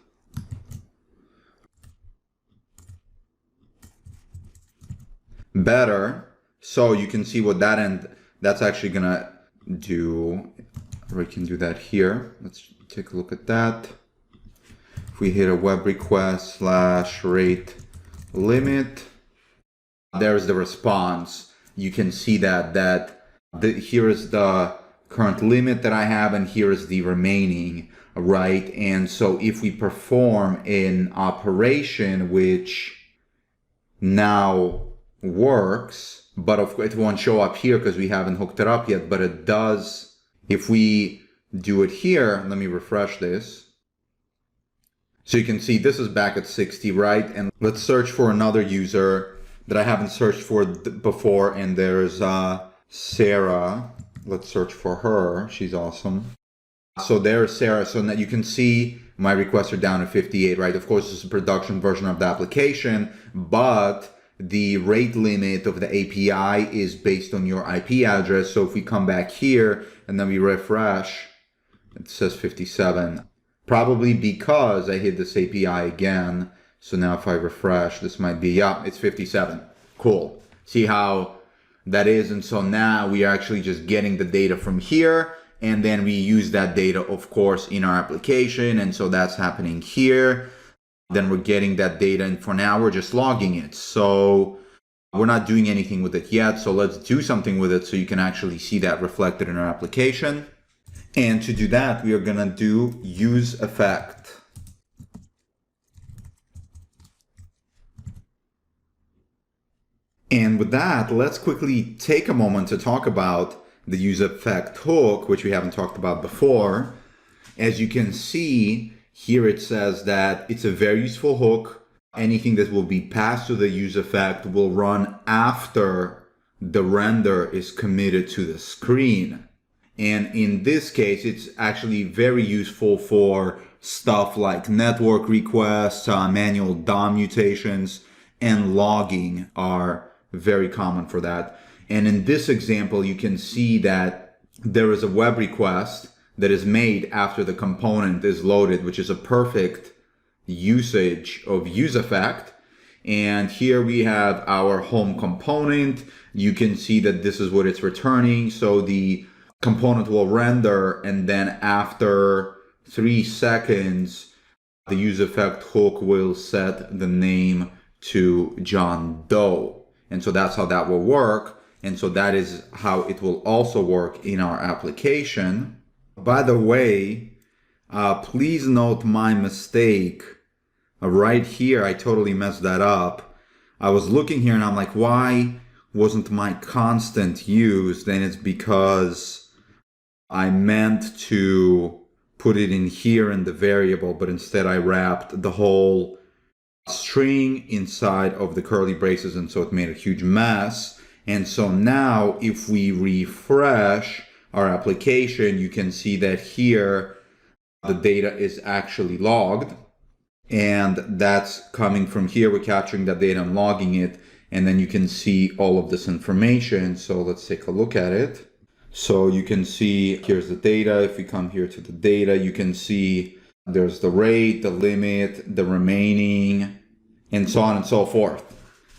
S1: Better. So you can see what that end, that's actually gonna do. We can do that here. Let's take a look at that. If we hit a web request / rate limit, there's the response. You can see that here is the current limit that I have, and here is the remaining, right? And so if we perform an operation which now works, but of course it won't show up here because we haven't hooked it up yet, but it does. If we do it here, let me refresh this. So you can see this is back at 60, right? And let's search for another user that I haven't searched for before, and there's Sarah. Let's search for her. She's awesome. So there's Sarah. So now you can see my requests are down to 58, right? Of course, this is a production version of the application, but the rate limit of the API is based on your IP address. So if we come back here and then we refresh, it says 57. Probably because I hit this API again. So now if I refresh, this might be, yeah, it's 57. Cool. See how that is? And so now we are actually just getting the data from here, and then we use that data, of course, in our application. And so that's happening here. Then we're getting that data, and for now we're just logging it. So we're not doing anything with it yet. So let's do something with it so you can actually see that reflected in our application. And to do that, we are gonna do use effect. And with that, let's quickly take a moment to talk about the use effect hook, which we haven't talked about before. As you can see, here it says that it's a very useful hook. Anything that will be passed to the use effect will run after the render is committed to the screen. And in this case, it's actually very useful for stuff like network requests, manual DOM mutations, and logging are very common for that. And in this example, you can see that there is a web request that is made after the component is loaded, which is a perfect usage of useEffect. And here we have our home component. You can see that this is what it's returning. So the component will render, and then after 3 seconds, the useEffect hook will set the name to John Doe. And so that's how that will work. And so that is how it will also work in our application. By the way, please note my mistake right here. I totally messed that up. I was looking here and I'm like, why wasn't my constant used? And it's because I meant to put it in here in the variable, but instead I wrapped the whole string inside of the curly braces, and so it made a huge mess. And so now if we refresh our application, you can see that here the data is actually logged, and that's coming from here. We're capturing that data and logging it, and then you can see all of this information. So let's take a look at it. So you can see here's the data. If we come here to the data, you can see there's the rate, the limit, the remaining, and so on and so forth.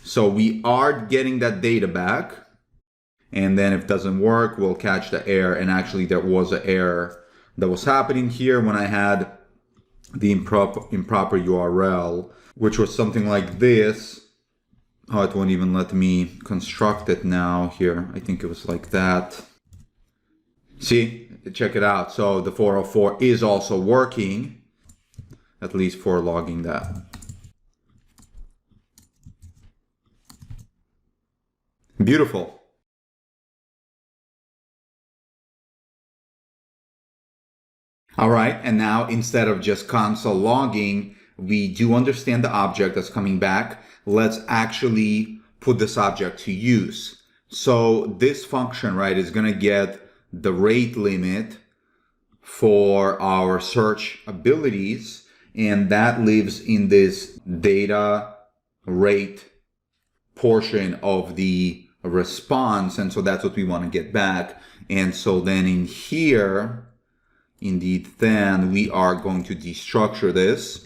S1: So we are getting that data back. And then if it doesn't work, we'll catch the error. And actually there was an error that was happening here when I had the improper URL, which was something like this. Oh, it won't even let me construct it now here. I think it was like that. See, check it out. So the 404 is also working, at least for logging that. Beautiful. All right, and now instead of just console logging, we do understand the object that's coming back. Let's actually put this object to use. So this function, right, is going to get the rate limit for our search abilities, and that lives in this data rate portion of the response. And so that's what we want to get back. And so then in here, indeed, then we are going to destructure this.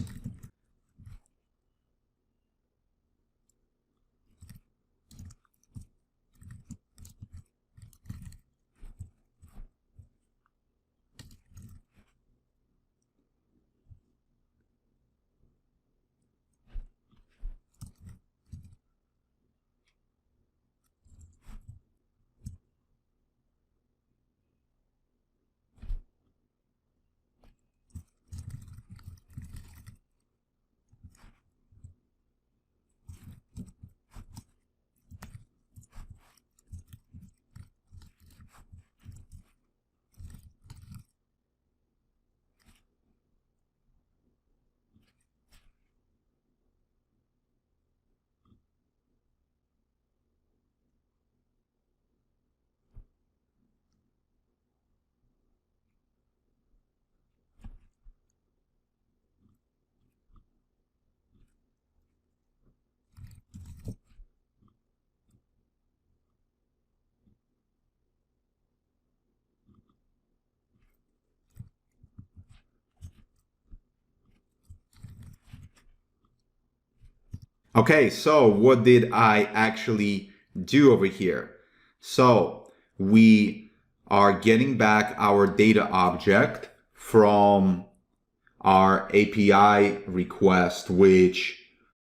S1: Okay, so what did I actually do over here? So we are getting back our data object from our API request, which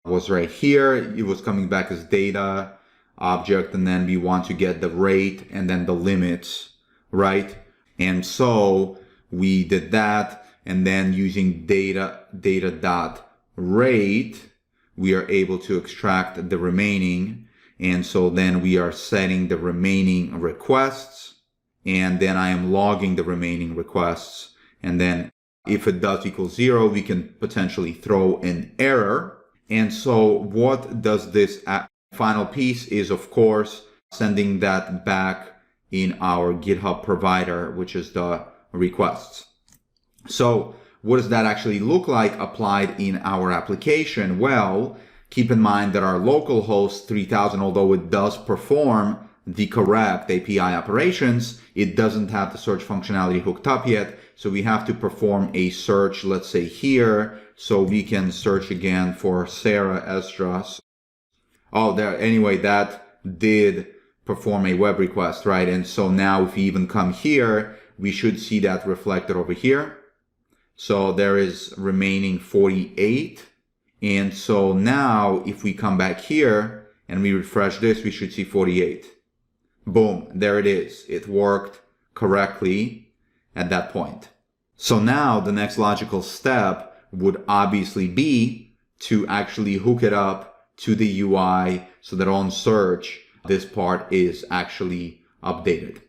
S1: was right here. It was coming back as data object, and then we want to get the rate and then the limits, right? And so we did that, and then using data.rate, we are able to extract the remaining. And so then we are setting the remaining requests, and then I am logging the remaining requests. And then if it does equal 0, we can potentially throw an error. And so what does this final piece is, of course, sending that back in our GitHub provider, which is the requests. So what does that actually look like applied in our application? Well, keep in mind that our local host 3000, although it does perform the correct API operations, it doesn't have the search functionality hooked up yet. So we have to perform a search, let's say here, so we can search again for Sarah Esdras. Oh, there, anyway, that did perform a web request, right? And so now if we even come here, we should see that reflected over here. So there is remaining 48. And so now if we come back here and we refresh this, we should see 48. Boom, there it is. It worked correctly at that point. So now the next logical step would obviously be to actually hook it up to the UI so that on search, this part is actually updated.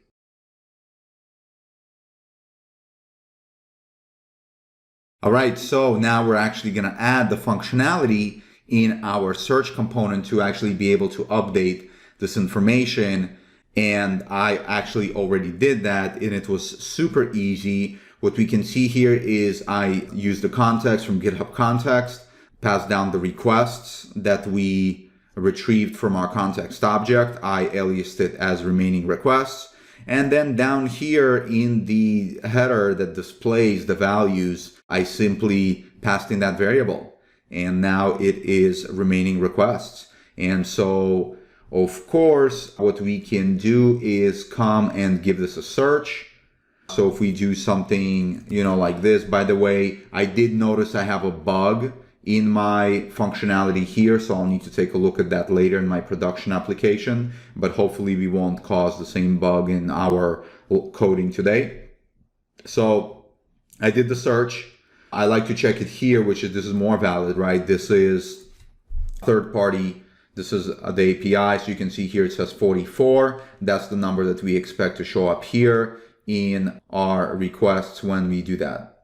S1: All right, so now we're actually going to add the functionality in our search component to actually be able to update this information. And I actually already did that, and it was super easy. What we can see here is I used the context from Github Context, passed down the requests that we retrieved from our context object. I aliased it as remaining requests. And then down here in the header that displays the values, I simply passed in that variable. And now it is remaining requests. And so, of course, what we can do is come and give this a search. So if we do something, like this, by the way, I did notice I have a bug in my functionality here, so I'll need to take a look at that later in my production application, but hopefully we won't cause the same bug in our coding today. So I did the search. I like to check it here, this is more valid, right? This is third party. This is the API. So you can see here it says 44. That's the number that we expect to show up here in our requests when we do that.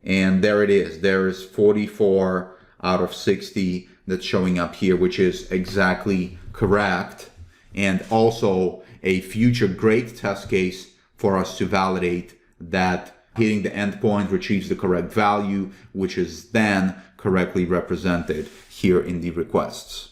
S1: And there it is. There is 44 out of 60 that's showing up here, which is exactly correct. And also a future great test case for us to validate that hitting the endpoint retrieves the correct value, which is then correctly represented here in the requests.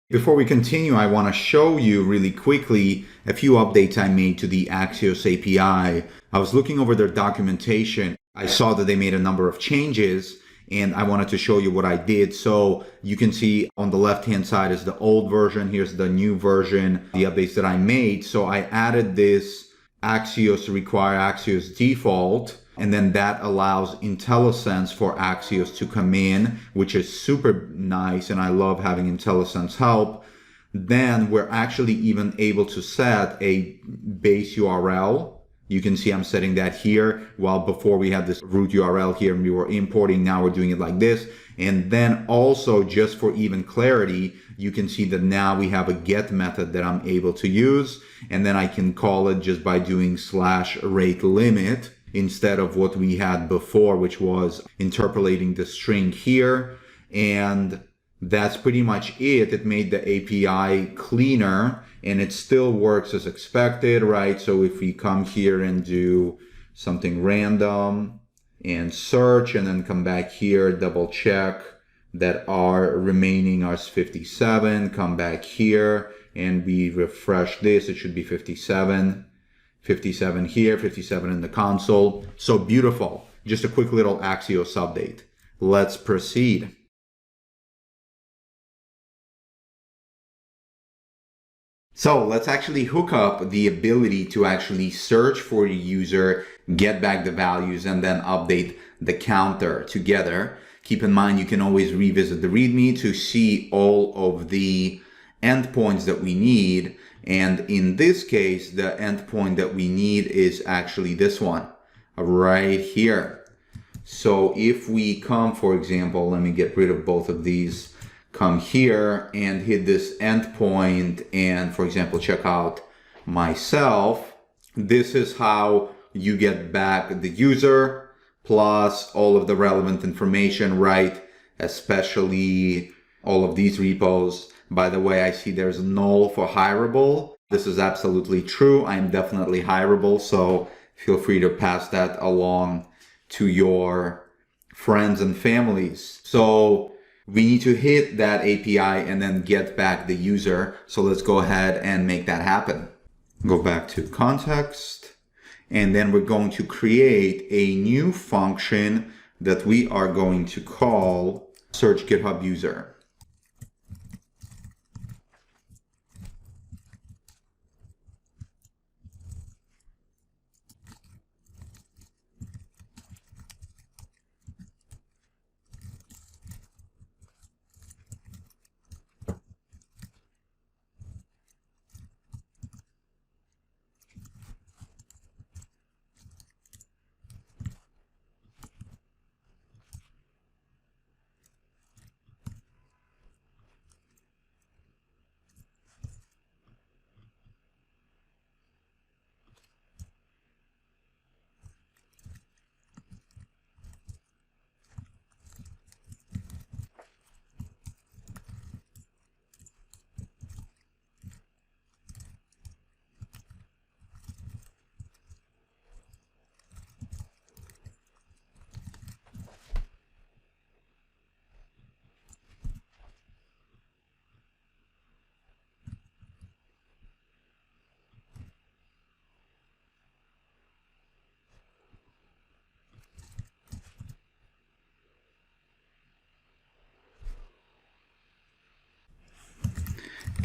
S1: Before we continue, I want to show you really quickly a few updates I made to the Axios API. I was looking over their documentation. I saw that they made a number of changes, and I wanted to show you what I did. So you can see on the left-hand side is the old version. Here's the new version, the updates that I made. So I added this Axios require Axios default, and then that allows IntelliSense for Axios to come in, which is super nice, and I love having IntelliSense help. Then we're actually even able to set a base URL. You can see I'm setting that here, while before we had this root URL here and we were importing. Now we're doing it like this. And then also, just for even clarity, you can see that now we have a get method that I'm able to use, and then I can call it just by doing /rate limit instead of what we had before, which was interpolating the string here. And that's pretty much it. It made the API cleaner, and it still works as expected, right? So if we come here and do something random and search, and then come back here, double check that our remaining are 57, come back here and we refresh this, it should be 57. 57 here, 57 in the console. So beautiful. Just a quick little Axios update. Let's proceed. So let's actually hook up the ability to actually search for a user, get back the values, and then update the counter together. Keep in mind, you can always revisit the README to see all of the endpoints that we need. And in this case, the endpoint that we need is actually this one right here. So if we come, for example, let me get rid of both of these, come here and hit this endpoint and, for example, check out myself. This is how you get back the user plus all of the relevant information, right? Especially all of these repos. By the way, I see there's null for hireable. This is absolutely true. I'm definitely hireable, so feel free to pass that along to your friends and families. So we need to hit that API and then get back the user. So let's go ahead and make that happen. Go back to context, and then we're going to create a new function that we are going to call search GitHub user.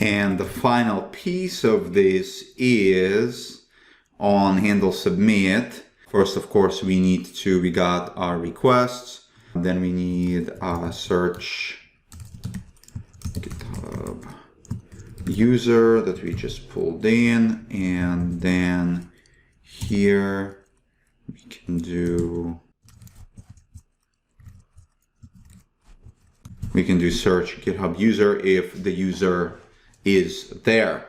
S1: And the final piece of this is on handle submit. First, of course, we got our requests. Then we need search GitHub user that we just pulled in. And then here we can do search GitHub user if the user is there.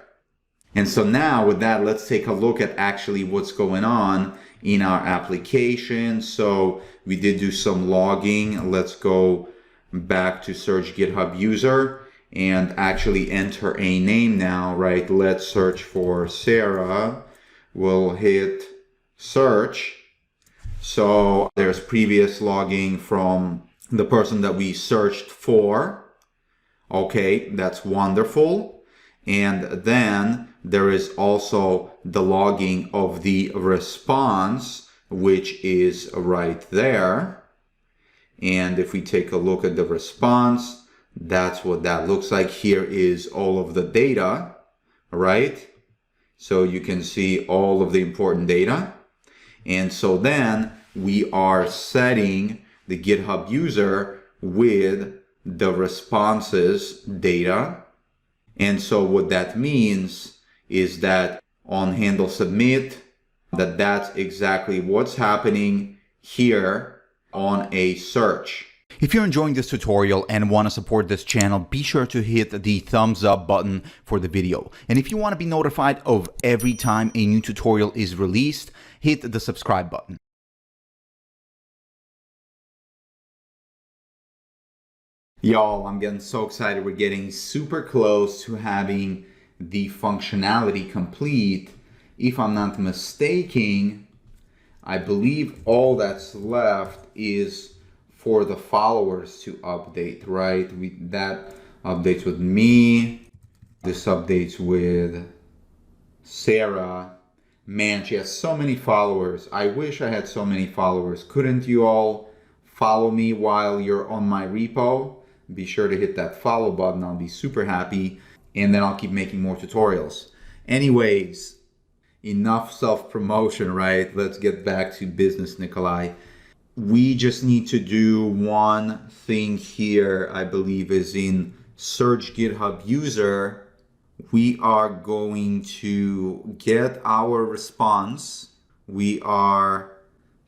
S1: And so now with that, let's take a look at actually what's going on in our application. So we did do some logging. Let's go back to search GitHub user and actually enter a name now, right? Let's search for Sarah. We'll hit search. So there's previous logging from the person that we searched for. Okay, that's wonderful. And then there is also the logging of the response, which is right there. And if we take a look at the response, that's what that looks like. Here is all of the data, right? So you can see all of the important data. And so then we are setting the GitHub user with the responses data. And so what that means is that on handle submit, that's exactly what's happening here on a search. If you're enjoying this tutorial and want to support this channel, be sure to hit the thumbs up button for the video. And if you want to be notified of every time a new tutorial is released, hit the subscribe button. Y'all, I'm getting so excited. We're getting super close to having the functionality complete. If I'm not mistaken, I believe all that's left is for the followers to update, right? That updates with me. This updates with Sarah. Man, she has so many followers. I wish I had so many followers. Couldn't you all follow me while you're on my repo? Be sure to hit that follow button. I'll be super happy. And then I'll keep making more tutorials. Anyways, enough self-promotion, right? Let's get back to business, Nikolai. We just need to do one thing here, I believe, is in search GitHub user. We are going to get our response. We are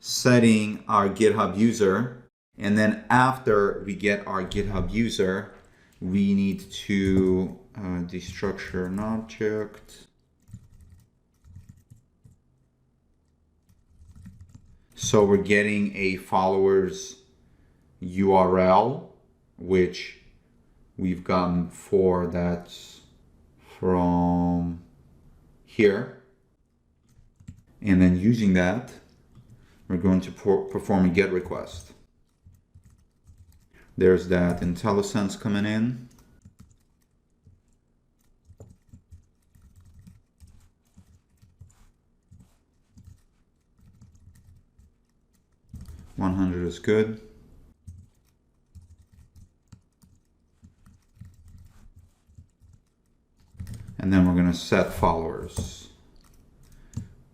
S1: setting our GitHub user. And then after we get our GitHub user, we need to destructure an object. So we're getting a followers URL, which we've gotten for that's from here. And then using that, we're going to perform a GET request. There's that IntelliSense coming in. $100 is good. And then we're going to set followers.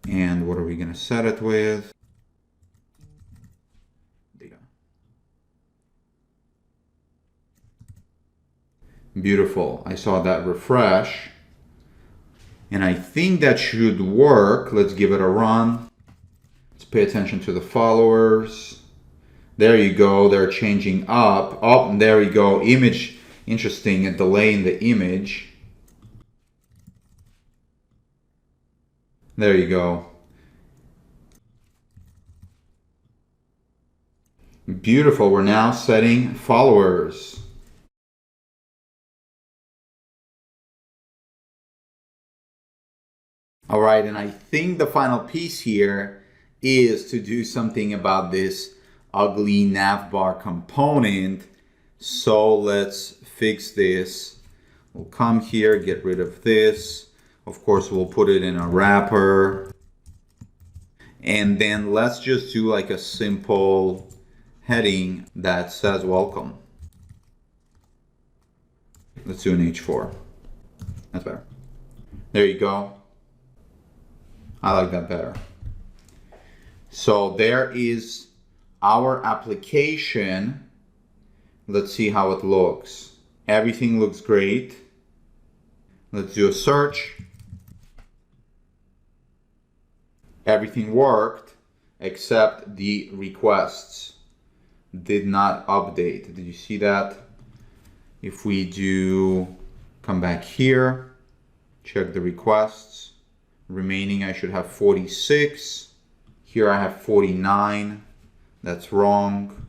S1: And what are we going to set it with? Data. Beautiful. I saw that refresh. And I think that should work. Let's give it a run. Let's pay attention to the followers. There you go. They're changing up. Oh, and there we go. Image. Interesting. A delay in the image. There you go. Beautiful. We're now setting followers. All right, and I think the final piece here is to do something about this ugly Navbar component. So let's fix this. We'll come here, get rid of this. Of course, we'll put it in a wrapper. And then let's just do like a simple heading that says welcome. Let's do an H4. That's better. There you go. I like that better. So there is our application. Let's see how it looks. Everything looks great. Let's do a search. Everything worked except the requests did not update. Did you see that? If we come back here, check the requests. Remaining, I should have 46. Here I have 49. That's wrong.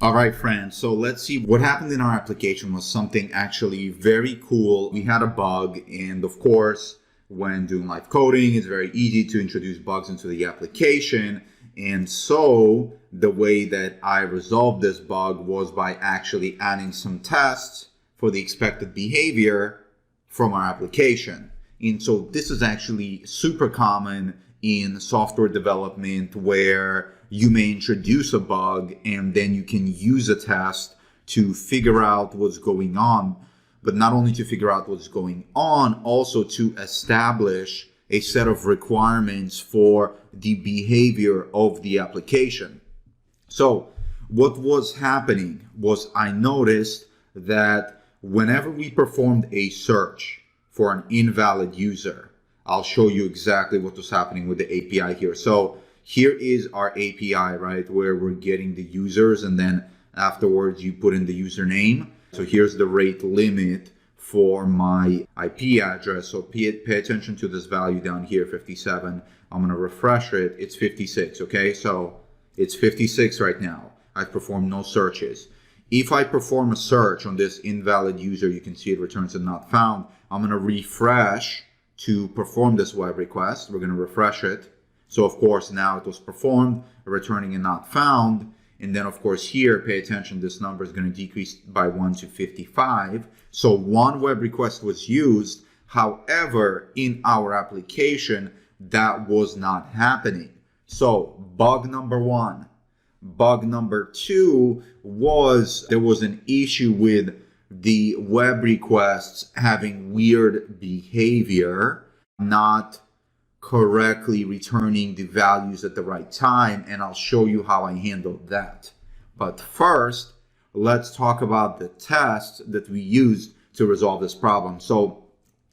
S1: All right, friends, so let's see what happened in our application was something actually very cool. We had a bug, and of course, when doing live coding, it's very easy to introduce bugs into the application. And so the way that I resolved this bug was by actually adding some tests for the expected behavior from our application. And so this is actually super common in software development, where you may introduce a bug and then you can use a test to figure out what's going on, but not only to figure out what's going on, also to establish a set of requirements for the behavior of the application. So what was happening was I noticed that whenever we performed a search for an invalid user, I'll show you exactly what was happening with the API here. So here is our API, right, where we're getting the users, and then afterwards you put in the username. So here's the rate limit for my IP address. So pay attention to this value down here, 57. I'm going to refresh it. It's 56, okay? So it's 56 right now. I've performed no searches. If I perform a search on this invalid user, you can see it returns a not found. I'm going to refresh to perform this web request. We're going to refresh it. So of course, now it was performed, returning a not found. And then of course here, pay attention, this number is going to decrease by 1 to 55. So one web request was used. However, in our application, that was not happening. So bug number one. Bug number two was there was an issue with the web requests having weird behavior, not correctly returning the values at the right time, and I'll show you how I handled that. But first, let's talk about the tests that we used to resolve this problem. So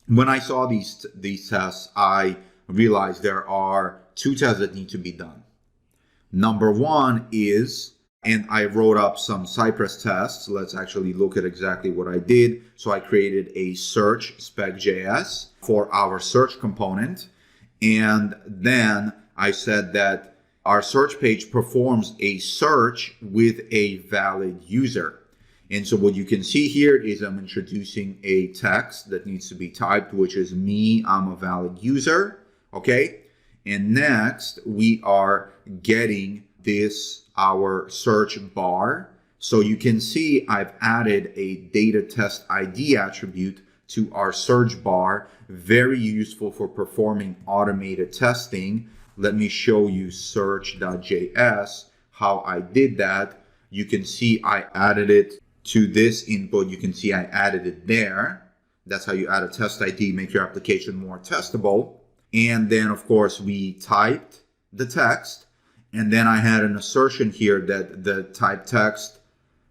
S1: when I saw these tests, I realized there are two tests that need to be done. Number one is, and I wrote up some Cypress tests. Let's actually look at exactly what I did. So I created a search spec.js for our search component. And then I said that our search page performs a search with a valid user. And so what you can see here is I'm introducing a text that needs to be typed, which is me, I'm a valid user, okay? And next we are getting this, our search bar. So you can see I've added a data test ID attribute to our search bar. Very useful for performing automated testing. Let me show you search.js, how I did that. You can see I added it to this input. You can see I added it there. That's how you add a test ID, make your application more testable. And then of course we typed the text, and then I had an assertion here that the typed text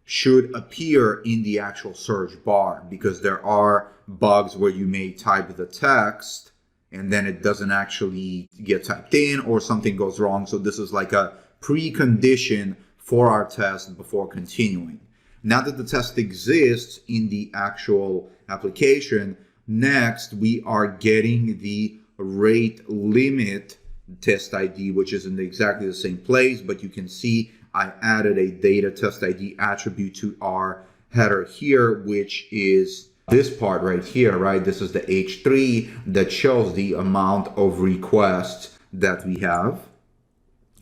S1: should appear in the actual search bar, because there are bugs where you may type the text and then it doesn't actually get typed in, or something goes wrong. So this is like a precondition for our test before continuing. Now that the test exists in the actual application, next we are getting the rate limit test ID, which is in exactly the same place, but you can see I added a data test ID attribute to our header here, which is this part right here, right? This is the H3 that shows the amount of requests that we have.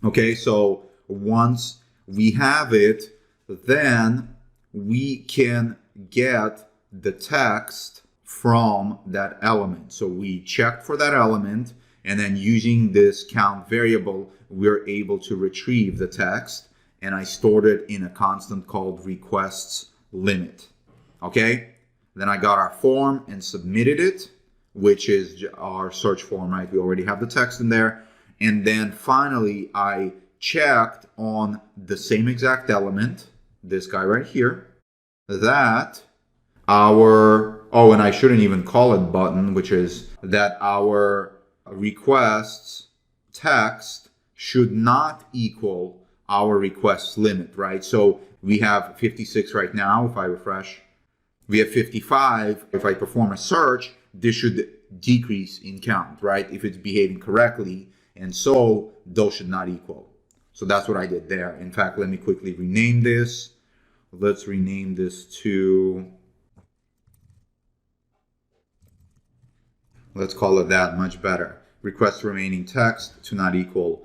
S1: Okay, so once we have it, then we can get the text from that element. So we checked for that element, and then using this count variable, we're able to retrieve the text. and I stored it in a constant called requests limit. Okay, then I got our form and submitted it, which is our search form, right? We already have the text in there. And then finally, I checked on the same exact element, this guy right here, that our, oh, and I shouldn't even call it button, which is that our requests text should not equal our request limit, right? So we have 56 right now. If I refresh, we have 55. If I perform a search, this should decrease in count, right? If it's behaving correctly. And so those should not equal. So that's what I did there. In fact, let me quickly rename this. Let's rename this to, let's call it that, much better. Request remaining text to not equal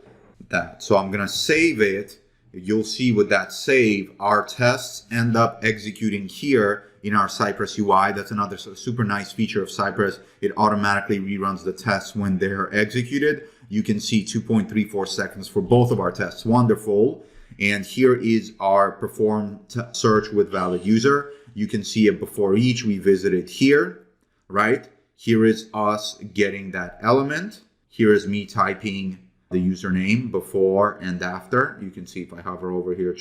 S1: that. So I'm going to save it. You'll see with that save, our tests end up executing here in our Cypress UI. That's another super nice feature of Cypress. It automatically reruns the tests when they're executed. You can see 2.34 seconds for both of our tests. Wonderful. And here is our perform search with valid user. You can see it before each. We visited here, right? Here is us getting that element. Here is me typing the username before and after. You can see if I hover over here, it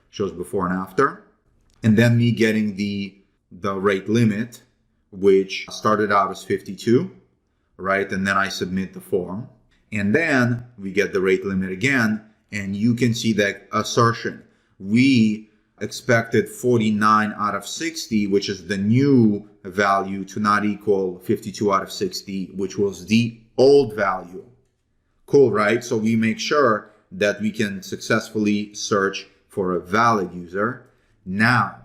S1: shows before and after. And then me getting the rate limit, which started out as 52, right? And then I submit the form. And then we get the rate limit again. And you can see that assertion. We expected 49 out of 60, which is the new value, to not equal 52 out of 60, which was the old value. Cool, right? So we make sure that we can successfully search for a valid user. Now,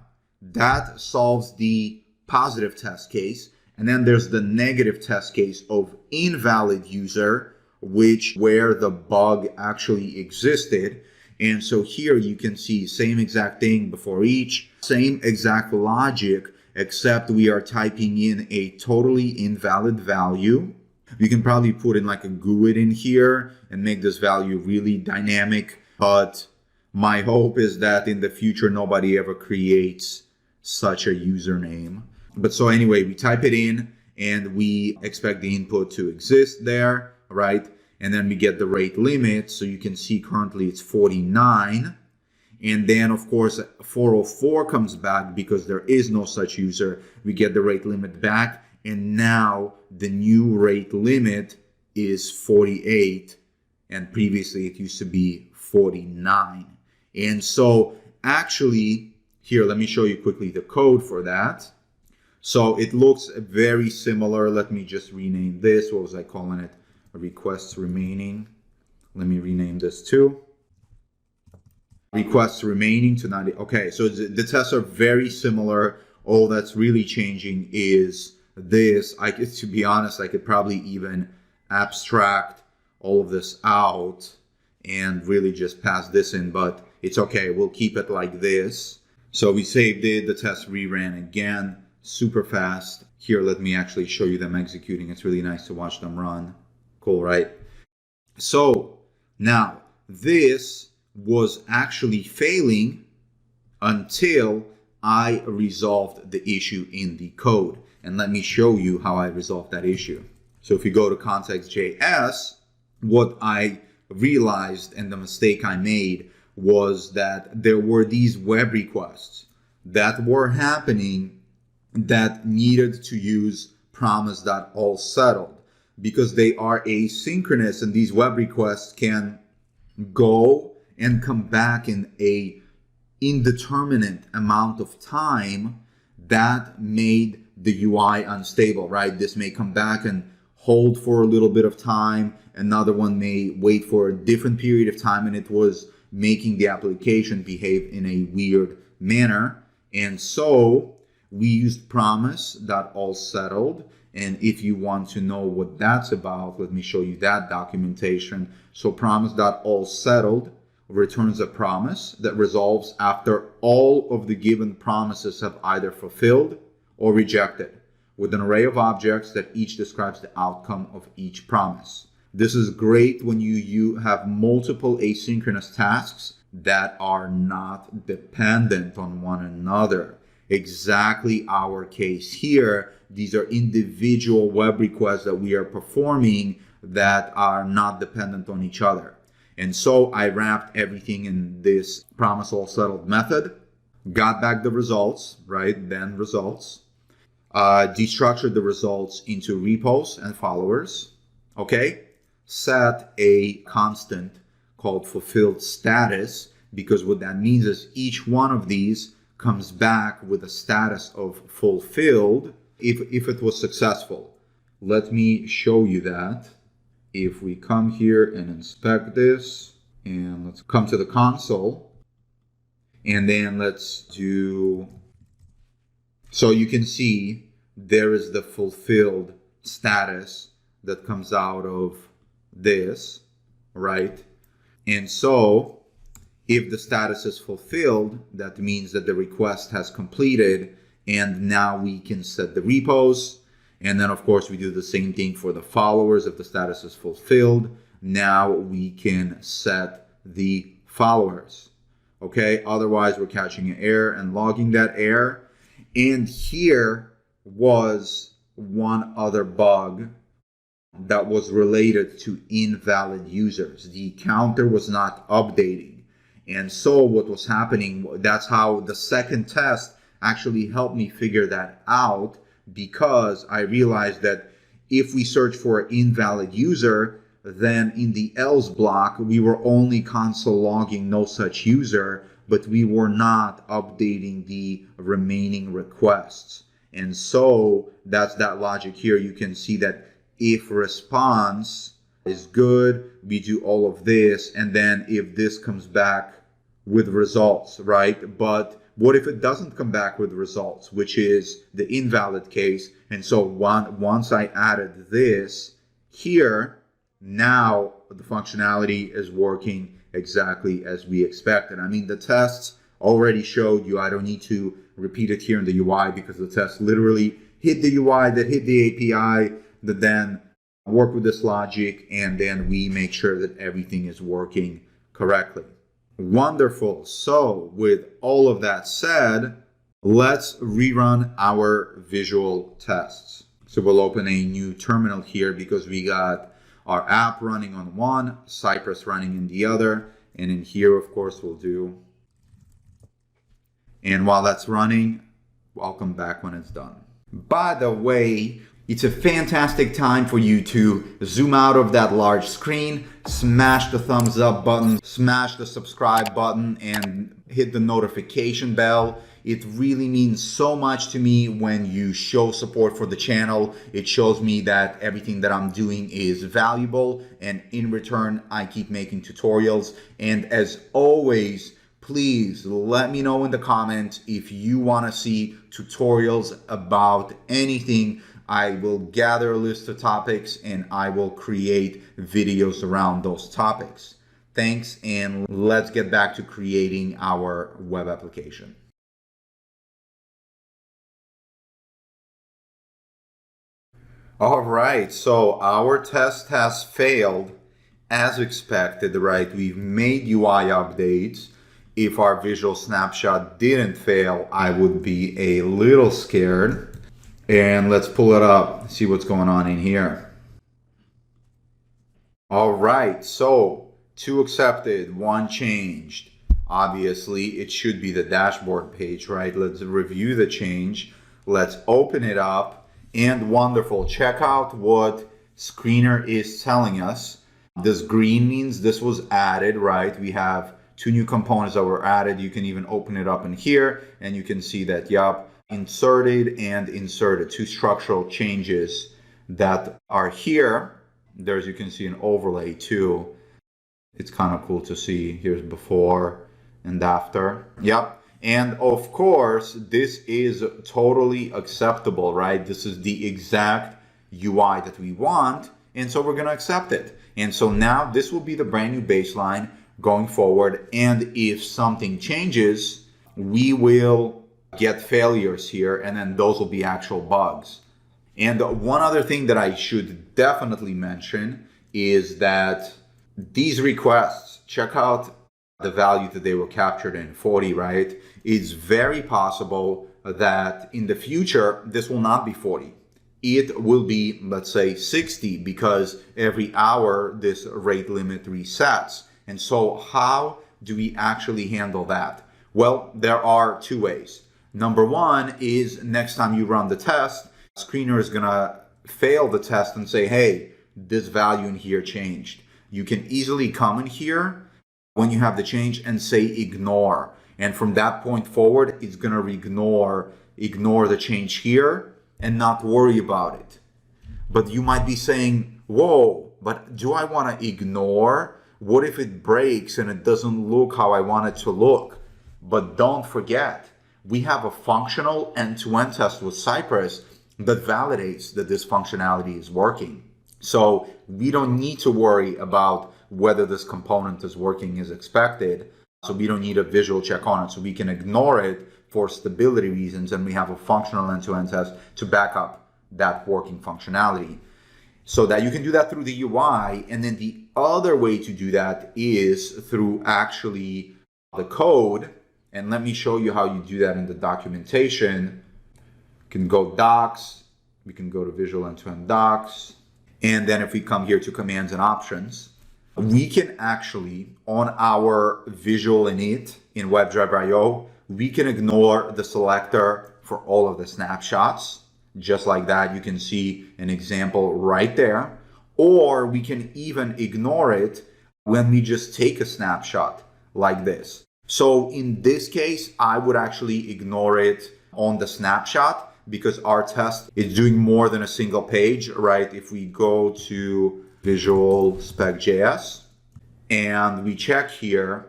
S1: that solves the positive test case. And then there's the negative test case of invalid user, where the bug actually existed. And so here you can see same exact thing before each, same exact logic, except we are typing in a totally invalid value. You can probably put in like a GUID in here and make this value really dynamic. But my hope is that in the future, nobody ever creates such a username. But so anyway, we type it in and we expect the input to exist there, right? And then we get the rate limit. So you can see currently it's 49. And then of course, 404 comes back because there is no such user. We get the rate limit back. And now the new rate limit is 48. And previously it used to be 49. And so actually here, let me show you quickly the code for that. So it looks very similar. Let me just rename this. What was I calling it? Requests remaining. Let me rename this too. Requests remaining to 90. Okay, so the tests are very similar. All that's really changing is this. To be honest, I could probably even abstract all of this out and really just pass this in, but it's okay. We'll keep it like this. So we saved it. The test reran again, super fast. Here, let me actually show you them executing. It's really nice to watch them run. Cool, right? So now this was actually failing until I resolved the issue in the code. And let me show you how I resolved that issue. So if you go to Context.js, what I realized and the mistake I made was that there were these web requests that were happening that needed to use promise.allSettled because they are asynchronous, and these web requests can go and come back in a indeterminate amount of time. That made the UI unstable, right? This may come back and hold for a little bit of time. Another one may wait for a different period of time, and it was making the application behave in a weird manner. And so we used promise.allSettled. And if you want to know what that's about, let me show you that documentation. So promise.allSettled returns a promise that resolves after all of the given promises have either fulfilled or rejected, with an array of objects that each describes the outcome of each promise. This is great when you have multiple asynchronous tasks that are not dependent on one another. Exactly our case here. These are individual web requests that we are performing that are not dependent on each other. And so I wrapped everything in this promise all settled method, got back the results, right? Then results, destructured the results into repos and followers, okay? Set a constant called fulfilled status, because what that means is each one of these comes back with a status of fulfilled if it was successful. Let me show you that. If we come here and inspect this, and let's come to the console, and then let's do, so you can see there is the fulfilled status that comes out of this, right? And so if the status is fulfilled, that means that the request has completed, and now we can set the repos. And then of course we do the same thing for the followers. If the status is fulfilled, now we can set the followers. Okay, otherwise we're catching an error and logging that error. And here was one other bug that was related to invalid users. The counter was not updating. And so what was happening, that's how the second test actually helped me figure that out, because I realized that if we search for an invalid user, then in the else block, we were only console logging no such user, but we were not updating the remaining requests. And so that's that logic here. You can see that if response is good, we do all of this, and then if this comes back with results, right? But what if it doesn't come back with results, which is the invalid case? And so once I added this here, now the functionality is working exactly as we expected. I mean, the tests already showed you. I don't need to repeat it here in the UI, because the test literally hit the UI, that hit the API, that then work with this logic, and then we make sure that everything is working correctly. Wonderful. So with all of that said, let's rerun our visual tests. So we'll open a new terminal here, because we got our app running on one, Cypress running in the other, and in here, of course, we'll do. And while that's running, I'll come back when it's done. By the way, it's a fantastic time for you to zoom out of that large screen, smash the thumbs up button, smash the subscribe button, and hit the notification bell. It really means so much to me when you show support for the channel. It shows me that everything that I'm doing is valuable, and in return, I keep making tutorials. And as always, please let me know in the comments if you want to see tutorials about anything. I will gather a list of topics and I will create videos around those topics. Thanks, and let's get back to creating our web application. All right, so our test has failed as expected, right? We've made UI updates. If our visual snapshot didn't fail, I would be a little scared. And let's pull it up, see what's going on in here. All right, so 2 accepted, 1 changed. Obviously, it should be the dashboard page, right? Let's review the change. Let's open it up, and wonderful. Check out what Screener is telling us. This green means this was added, right? We have 2 new components that were added. You can even open it up in here, and you can see that, yup, inserted and inserted, 2 structural changes that are here. There's, you can see an overlay too. It's kind of cool to see. Here's before and after. Yep. And of course, this is totally acceptable, right? This is the exact UI that we want. And so we're going to accept it. And so now this will be the brand new baseline going forward. And if something changes, we will get failures here, and then those will be actual bugs. And one other thing that I should definitely mention is that these requests, check out the value that they were captured in, 40, right? It's very possible that in the future, this will not be 40. It will be, let's say, 60, because every hour this rate limit resets. And so how do we actually handle that? Well, there are two ways. Number one is next time you run the test, Screener is gonna fail the test and say, hey, this value in here changed. You can easily come in here when you have the change and say ignore. And from that point forward, it's gonna ignore the change here and not worry about it. But you might be saying, whoa, but do I wanna ignore? What if it breaks and it doesn't look how I want it to look? But don't forget, we have a functional end-to-end test with Cypress that validates that this functionality is working. So we don't need to worry about whether this component is working as expected. So we don't need a visual check on it. So we can ignore it for stability reasons, and we have a functional end-to-end test to back up that working functionality. So that you can do that through the UI. And then the other way to do that is through actually the code. And let me show you how you do that in the documentation. You can go docs, we can go to visual end-to-end docs. And then if we come here to commands and options, we can actually, on our visual init in WebdriverIO, we can ignore the selector for all of the snapshots. Just like that, you can see an example right there. Or we can even ignore it when we just take a snapshot like this. So in this case, I would actually ignore it on the snapshot because our test is doing more than a single page, right? If we go to Visual Spec.js and we check here,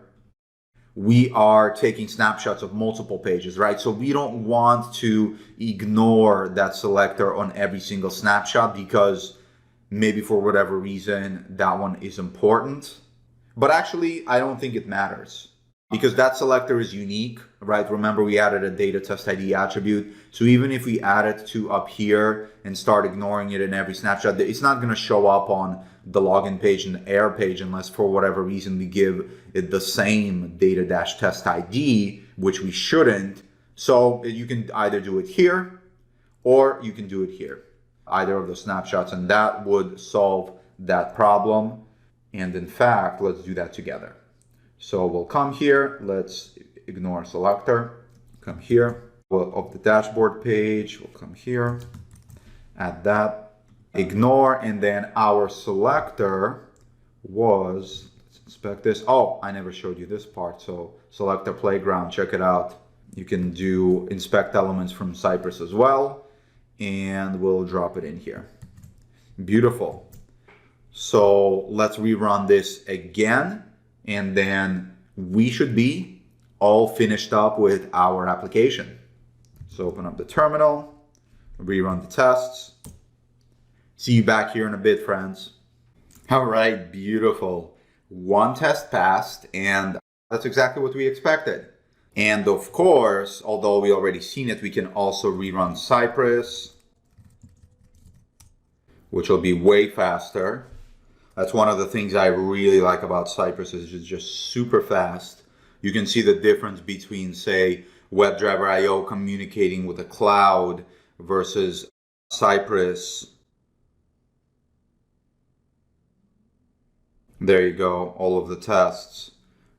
S1: we are taking snapshots of multiple pages, right? So we don't want to ignore that selector on every single snapshot because maybe for whatever reason, that one is important. But actually, I don't think it matters because that selector is unique, right? Remember, we added a data test ID attribute. So even if we add it to up here and start ignoring it in every snapshot, it's not going to show up on the login page and the error page unless for whatever reason we give it the same data-test ID, which we shouldn't. So you can either do it here or you can do it here, either of the snapshots, and that would solve that problem. And in fact, let's do that together. So we'll come here, let's ignore selector, come here, of the dashboard page, we'll come here, add that, ignore, and then our selector was, let's inspect this. Oh, I never showed you this part. So selector playground, check it out. You can do inspect elements from Cypress as well, and we'll drop it in here. Beautiful. So let's rerun this again. And then we should be all finished up with our application. So open up the terminal, rerun the tests. See you back here in a bit, friends. All right, beautiful. One test passed, and that's exactly what we expected. And of course, although we already seen it, we can also rerun Cypress, which will be way faster. That's one of the things I really like about Cypress is it's just super fast. You can see the difference between, say, WebdriverIO communicating with the cloud versus Cypress. There you go, all of the tests.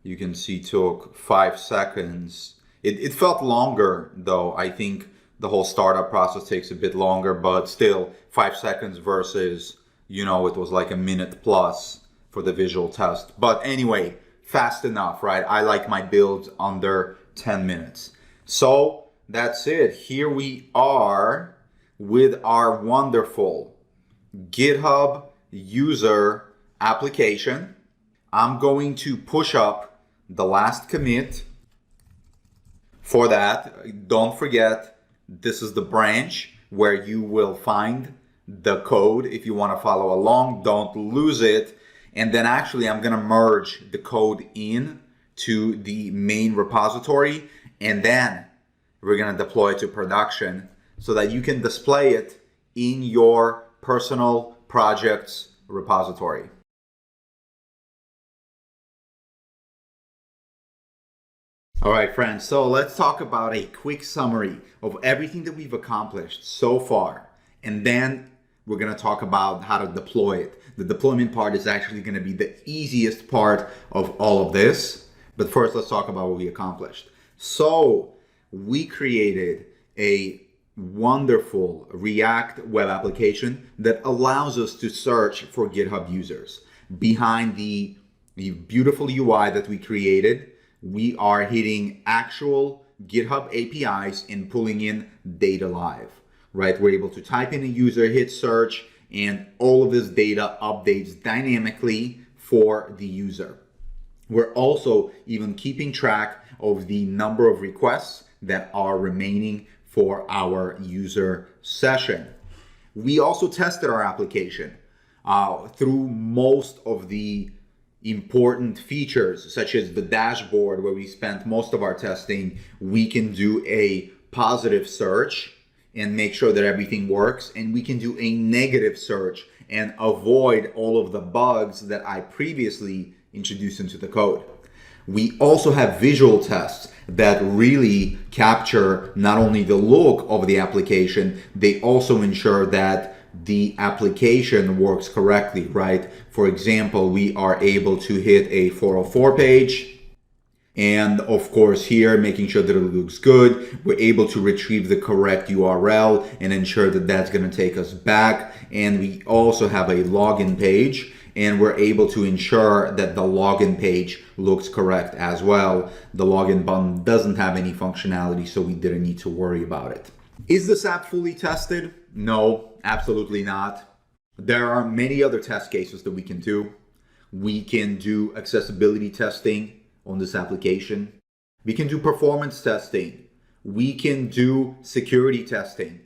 S1: You can see took 5 seconds. It felt longer though. I think the whole startup process takes a bit longer, but still 5 seconds versus, you know, it was like a minute plus for the visual test. But anyway, fast enough, right? I like my builds under 10 minutes. So that's it. Here we are with our wonderful GitHub user application. I'm going to push up the last commit. For that, don't forget, this is the branch where you will find the code. If you want to follow along, don't lose it. And then actually I'm going to merge the code in to the main repository, and then we're going to deploy it to production so that you can display it in your personal projects repository. All right, friends, so let's talk about a quick summary of everything that we've accomplished so far. And then we're going to talk about how to deploy it. The deployment part is actually going to be the easiest part of all of this. But first, let's talk about what we accomplished. So we created a wonderful React web application that allows us to search for GitHub users. Behind the beautiful UI that we created, we are hitting actual GitHub APIs and pulling in data live, right? We're able to type in a user, hit search, and all of this data updates dynamically for the user. We're also even keeping track of the number of requests that are remaining for our user session. We also tested our application through most of the important features, such as the dashboard where we spent most of our testing. We can do a positive search and make sure that everything works, and we can do a negative search and avoid all of the bugs that I previously introduced into the code. We also have visual tests that really capture not only the look of the application, they also ensure that the application works correctly, right? For example, we are able to hit a 404 page, and of course here, making sure that it looks good, we're able to retrieve the correct URL and ensure that that's going to take us back. And we also have a login page, and we're able to ensure that the login page looks correct as well. The login button doesn't have any functionality, so we didn't need to worry about it. Is this app fully tested? No, absolutely not. There are many other test cases that we can do. We can do accessibility testing on this application. We can do performance testing. We can do security testing.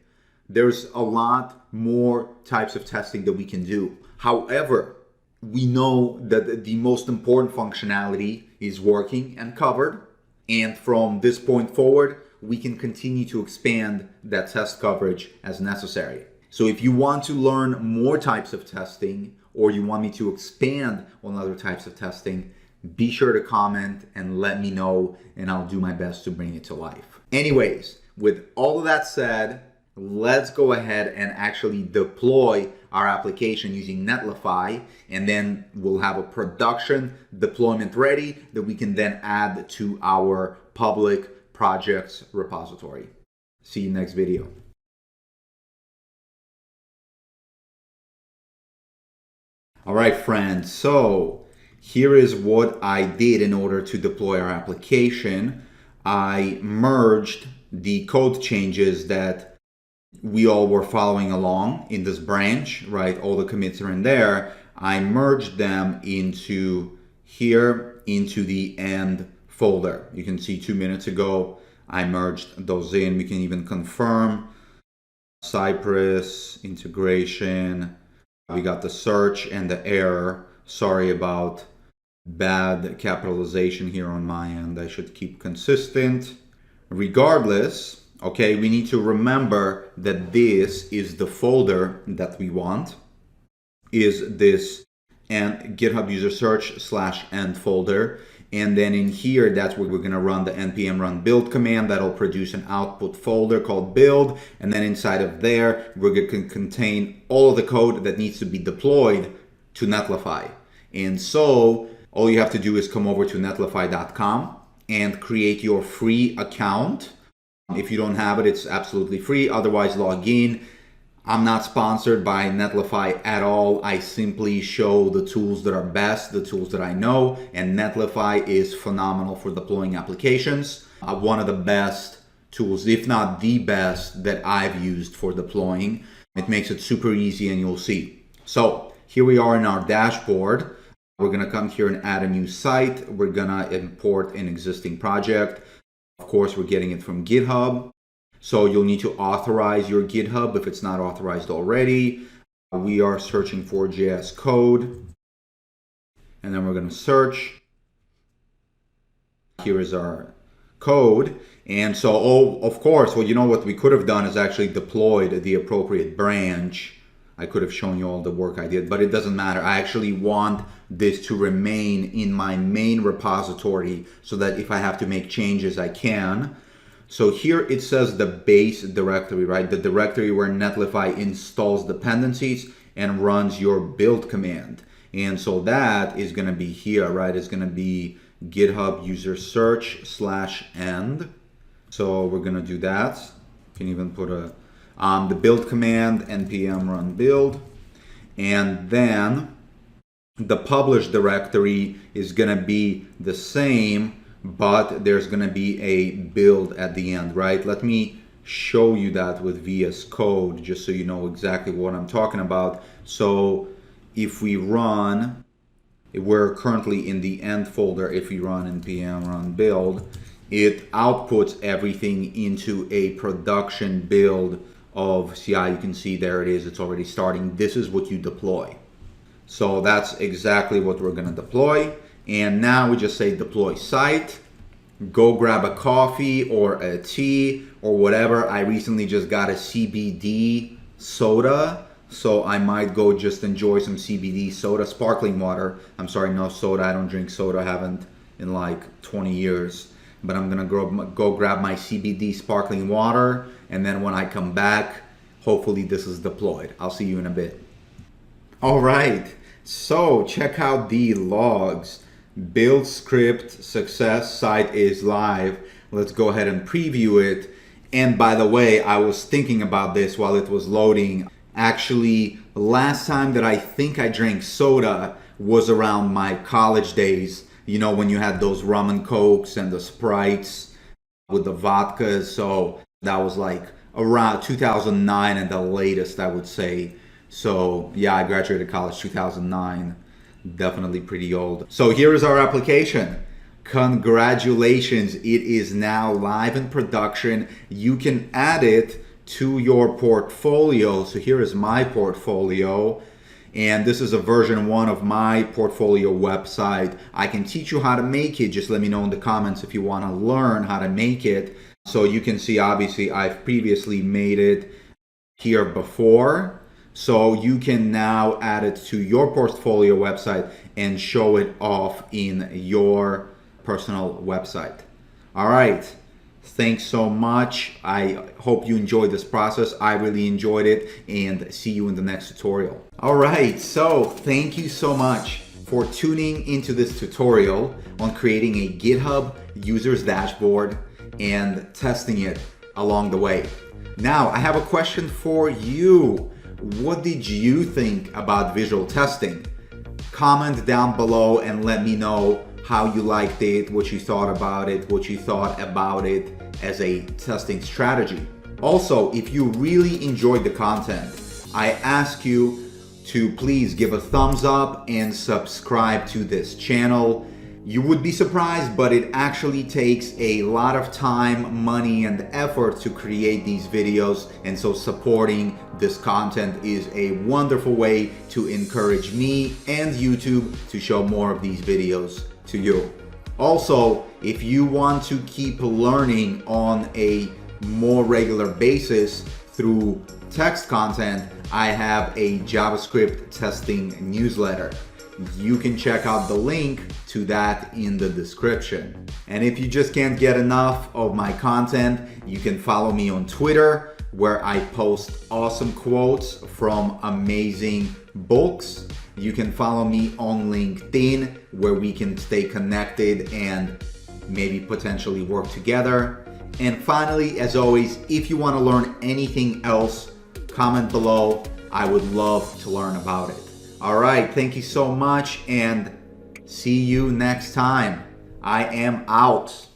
S1: There's a lot more types of testing that we can do. However, we know that the most important functionality is working and covered. And from this point forward, we can continue to expand that test coverage as necessary. So if you want to learn more types of testing, or you want me to expand on other types of testing, be sure to comment and let me know, and I'll do my best to bring it to life. Anyways, with all of that said, let's go ahead and actually deploy our application using Netlify, and then we'll have a production deployment ready that we can then add to our public projects repository. See you next video. All right, friends, so here is what I did in order to deploy our application. I merged the code changes that we all were following along in this branch, right? All the commits are in there. I merged them into here, into the end folder. You can see 2 minutes ago, I merged those in. We can even confirm Cypress integration. We got the search and the error. Sorry about bad capitalization here on my end. I should keep consistent. Regardless, okay, we need to remember that this is the folder that we want, is this and GitHub user search / end folder. And then in here, that's where we're going to run the npm run build command. That'll produce an output folder called build. And then inside of there, we're going to contain all of the code that needs to be deployed to Netlify. And so all you have to do is come over to netlify.com and create your free account. If you don't have it, it's absolutely free. Otherwise, log in. I'm not sponsored by Netlify at all. I simply show the tools that are best, the tools that I know, and Netlify is phenomenal for deploying applications. One of the best tools, if not the best, that I've used for deploying. It makes it super easy, and you'll see. So here we are in our dashboard. We're gonna come here and add a new site. We're gonna import an existing project. Of course, we're getting it from GitHub. So you'll need to authorize your GitHub if it's not authorized already. We are searching for JS code. And then we're going to search. Here is our code. And so, of course, well, you know what we could have done is actually deployed the appropriate branch I could have shown you all the work I did, but it doesn't matter. I actually want this to remain in my main repository so that if I have to make changes, I can. So here it says the base directory, right? The directory where Netlify installs dependencies and runs your build command. And so that is going to be here, right? It's going to be GitHub user search /end. So we're going to do that. You can even put the build command npm run build. And then the publish directory is going to be the same, but there's going to be a build at the end, right? Let me show you that with VS Code just so you know exactly what I'm talking about. So if we run, we're currently in the end folder. If we run npm run build, it outputs everything into a production build of CI. You can see there it is. It's already starting. This is what you deploy. So that's exactly what we're going to deploy. And now we just say deploy site. Go grab a coffee or a tea or whatever. I recently just got a CBD soda, so I might go just enjoy some CBD soda, sparkling water. I'm sorry, no soda. I don't drink soda. I haven't in like 20 years. But I'm gonna go grab my CBD sparkling water, and then when I come back, hopefully this is deployed. I'll see you in a bit. All right, so check out the logs. Build script success, site is live. Let's go ahead and preview it. And by the way, I was thinking about this while it was loading. Actually, last time that I think I drank soda was around my college days. You know, when you had those rum and cokes and the Sprites with the vodkas. So that was like around 2009 at the latest, I would say. So yeah, I graduated college 2009. Definitely pretty old. So here is our application. Congratulations, it is now live in production. You can add it to your portfolio. So here is my portfolio. And this is a version 1 of my portfolio website. I can teach you how to make it. Just let me know in the comments if you want to learn how to make it. So you can see, obviously, I've previously made it here before. So you can now add it to your portfolio website and show it off in your personal website. All right. Thanks so much. I hope you enjoyed this process. I really enjoyed it, and see you in the next tutorial. All right. So thank you so much for tuning into this tutorial on creating a GitHub users dashboard and testing it along the way. Now, I have a question for you. What did you think about visual testing? Comment down below and let me know how you liked it, what you thought about it, as a testing strategy. Also, if you really enjoyed the content, I ask you to please give a thumbs up and subscribe to this channel. You would be surprised, but it actually takes a lot of time, money, and effort to create these videos, and so supporting this content is a wonderful way to encourage me and YouTube to show more of these videos to you. Also, if you want to keep learning on a more regular basis through text content, I have a JavaScript testing newsletter. You can check out the link to that in the description. And if you just can't get enough of my content, you can follow me on Twitter, where I post awesome quotes from amazing books. You can follow me on LinkedIn, where we can stay connected and maybe potentially work together. And finally, as always, if you want to learn anything else, comment below. I would love to learn about it. All right, thank you so much, and see you next time. I am out.